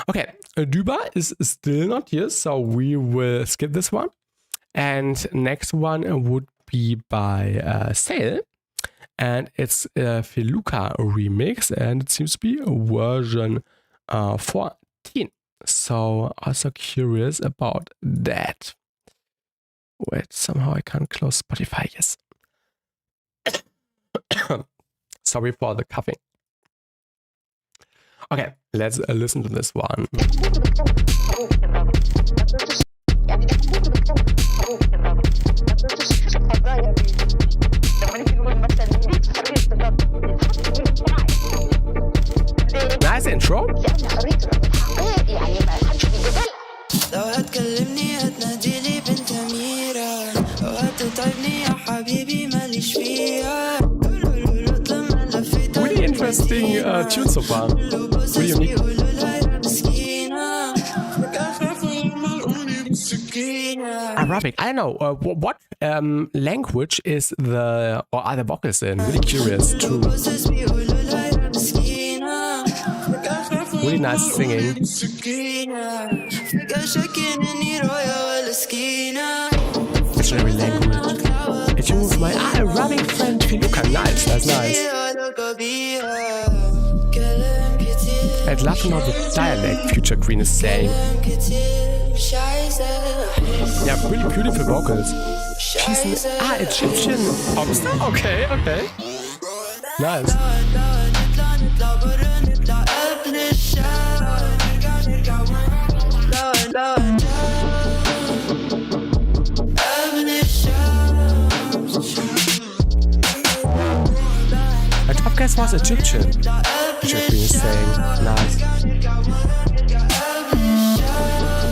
Okay, Duba is still not here, so we will skip this one. And next one would be by Sale. And it's a Feluca remix, and it seems to be version 14. So also curious about that. Wait, somehow I can't close Spotify. Yes. Sorry for the coughing. Okay, let's listen to this one. Nice intro. لو هتكلمني هتناديلي بنت أميرة لو هتتعبني يا حبيبي ماليش فيها لما لفيت Really interesting tune so far. Really unique. Arabic. I don't know what language is the or are the vocals in. Really curious too. Really nice singing. Dictionary language. It was my Arabic friend Feluca. Nice, that's nice. I'd love to know the dialect Future Queen is saying. Yeah, really beautiful vocals. She's an Egyptian pop star. Okay. Nice. was Egyptian. Egyptian is saying, nice.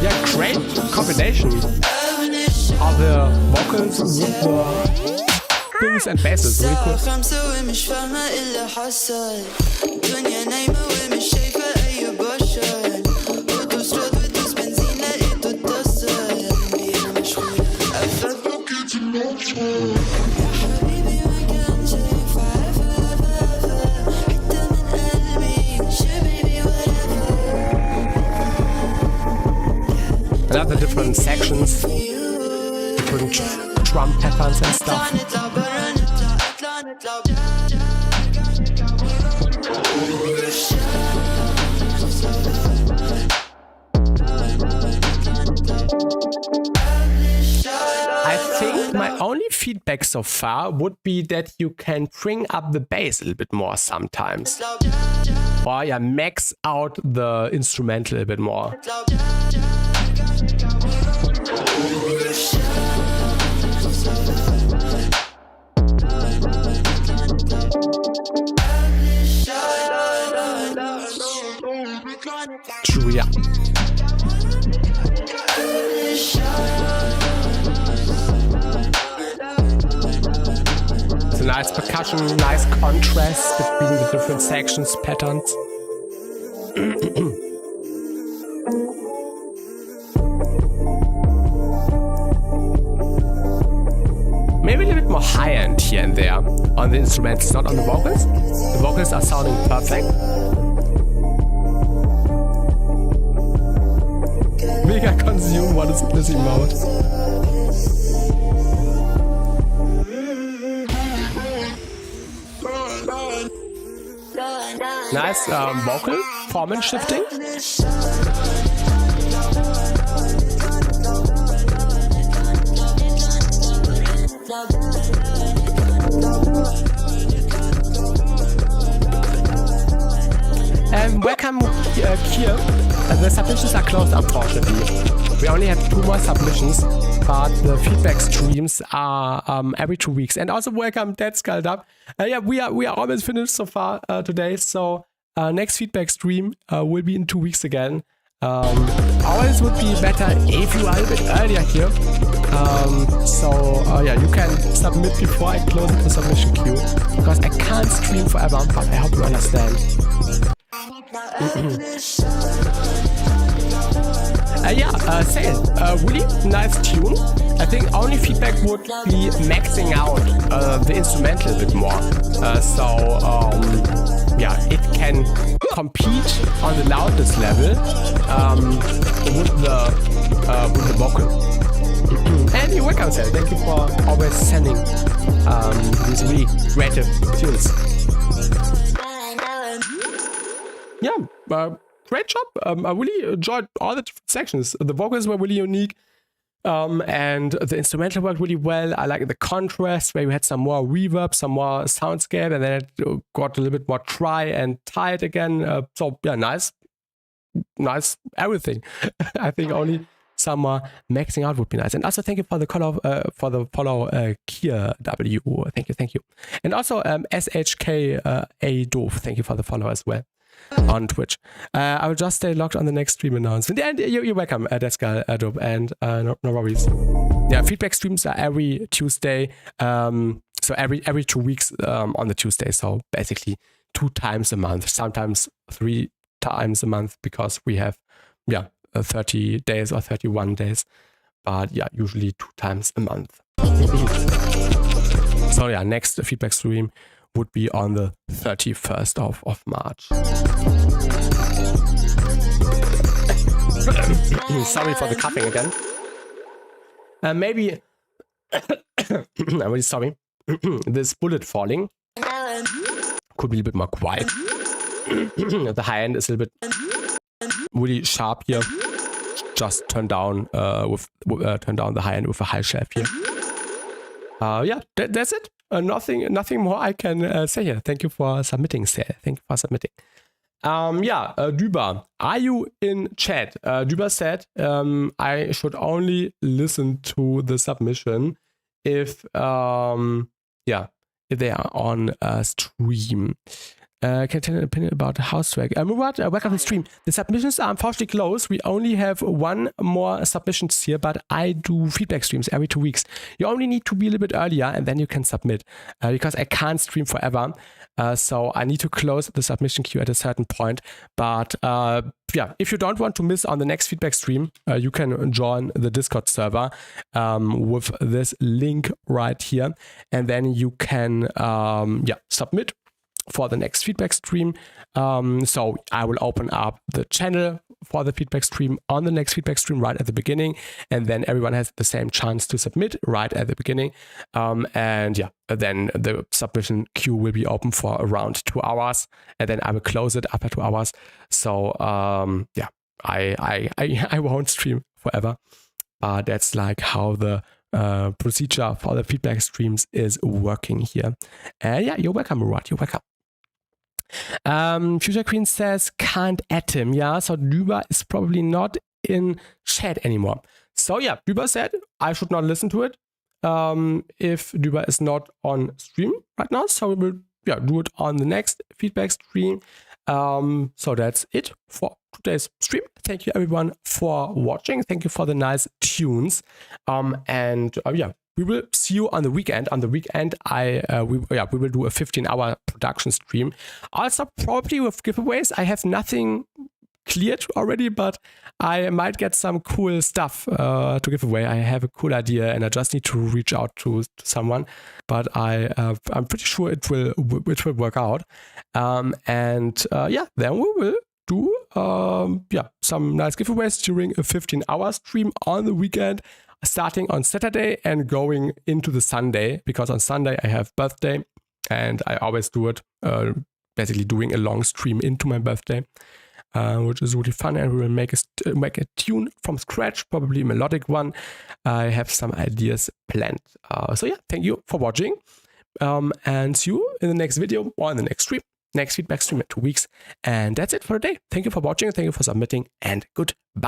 Yeah, great combination of the vocals with the drums and basses. Really cool. I love the different sections, different drum patterns and stuff. I think my only feedback so far would be that you can bring up the bass a little bit more sometimes. Or yeah, max out the instrumental a bit more. True, yeah. It's a nice percussion, nice contrast between the different sections, patterns. Maybe a little bit more high end here and there on the instruments, not on the vocals. The vocals are sounding perfect. Mega consume, what is this emote? Nice vocal formant shifting. Welcome, Kier. The submissions are closed, unfortunately. We only have 2 more submissions, but the feedback streams are every 2 weeks. And also welcome, Dead Skulled Up. Yeah, we are almost finished so far today. So next feedback stream will be in 2 weeks again. Always would be better if you are a bit earlier here. Yeah, you can submit before I close the submission queue, because I can't stream forever, but I hope you understand. Sale. Really nice tune. I think only feedback would be maxing out the instrumental a bit more. Yeah, it can compete on the loudness level with the vocal. And you're welcome, Sal. Thank you for always sending these really creative tunes. Yeah, great job. I really enjoyed all the different sections. The vocals were really unique. And the instrumental worked really well. I like the contrast where you had some more reverb, some more soundscape, and then it got a little bit more dry and tight again. So yeah, nice everything. I think only some maxing out would be nice. And also thank you for the follow Kia W. Thank you. And also SHK A Doof. Thank you for the follow as well on Twitch. I will just stay locked on the next stream announcement. And you're welcome, Deska Adobe, and no worries. Yeah, feedback streams are every Tuesday. So every 2 weeks on the Tuesday. So basically 2 times a month, sometimes 3 times a month, because we have 30 days or 31 days. But yeah, usually 2 times a month. So yeah, next feedback stream would be on the 31st of March. Sorry for the coughing again. Maybe I'm really sorry. This bullet falling could be a little bit more quiet. The high end is a little bit really sharp here. Just turn down the high end with a high shelf here. Yeah, that's it. Nothing more I can say here. Thank you for submitting, Sal. Thank you for submitting. Düber, are you in chat? Düber said I should only listen to the submission if they are on stream. Can I tell an opinion about the house track? Murat, welcome to the stream. The submissions are unfortunately closed. We only have one more submissions here, but I do feedback streams every 2 weeks. You only need to be a little bit earlier and then you can submit because I can't stream forever. So I need to close the submission queue at a certain point. But yeah, if you don't want to miss on the next feedback stream, you can join the Discord server with this link right here. And then you can submit for the next feedback stream. So I will open up the channel for the feedback stream on the next feedback stream right at the beginning, and then everyone has the same chance to submit right at the beginning. And yeah, then the submission queue will be open for around 2 hours, and then I will close it after 2 hours. So yeah, I won't stream forever. That's like how the procedure for the feedback streams is working here. Yeah, you're welcome, Murat. You're welcome. Future Queen says can't add him. Yeah, so Düber is probably not in chat anymore. So yeah, Düber said I should not listen to it if Düber is not on stream right now. So we will do it on the next feedback stream. So that's it for today's stream. Thank you everyone for watching. Thank you for the nice tunes. We will see you on the weekend. On the weekend, we will do a 15-hour production stream. Also, probably with giveaways. I have nothing cleared already, but I might get some cool stuff to give away. I have a cool idea, and I just need to reach out to someone. But I'm pretty sure it will work out. Then we will do some nice giveaways during a 15-hour stream on the weekend, starting on Saturday and going into the Sunday, because on Sunday I have birthday and I always do it, basically doing a long stream into my birthday, which is really fun. And we will make a tune from scratch, probably a melodic one. I have some ideas planned. So yeah, thank you for watching, and see you in the next video or in the next stream, next feedback stream in 2 weeks. And that's it for today. Thank you for watching, thank you for submitting, and goodbye.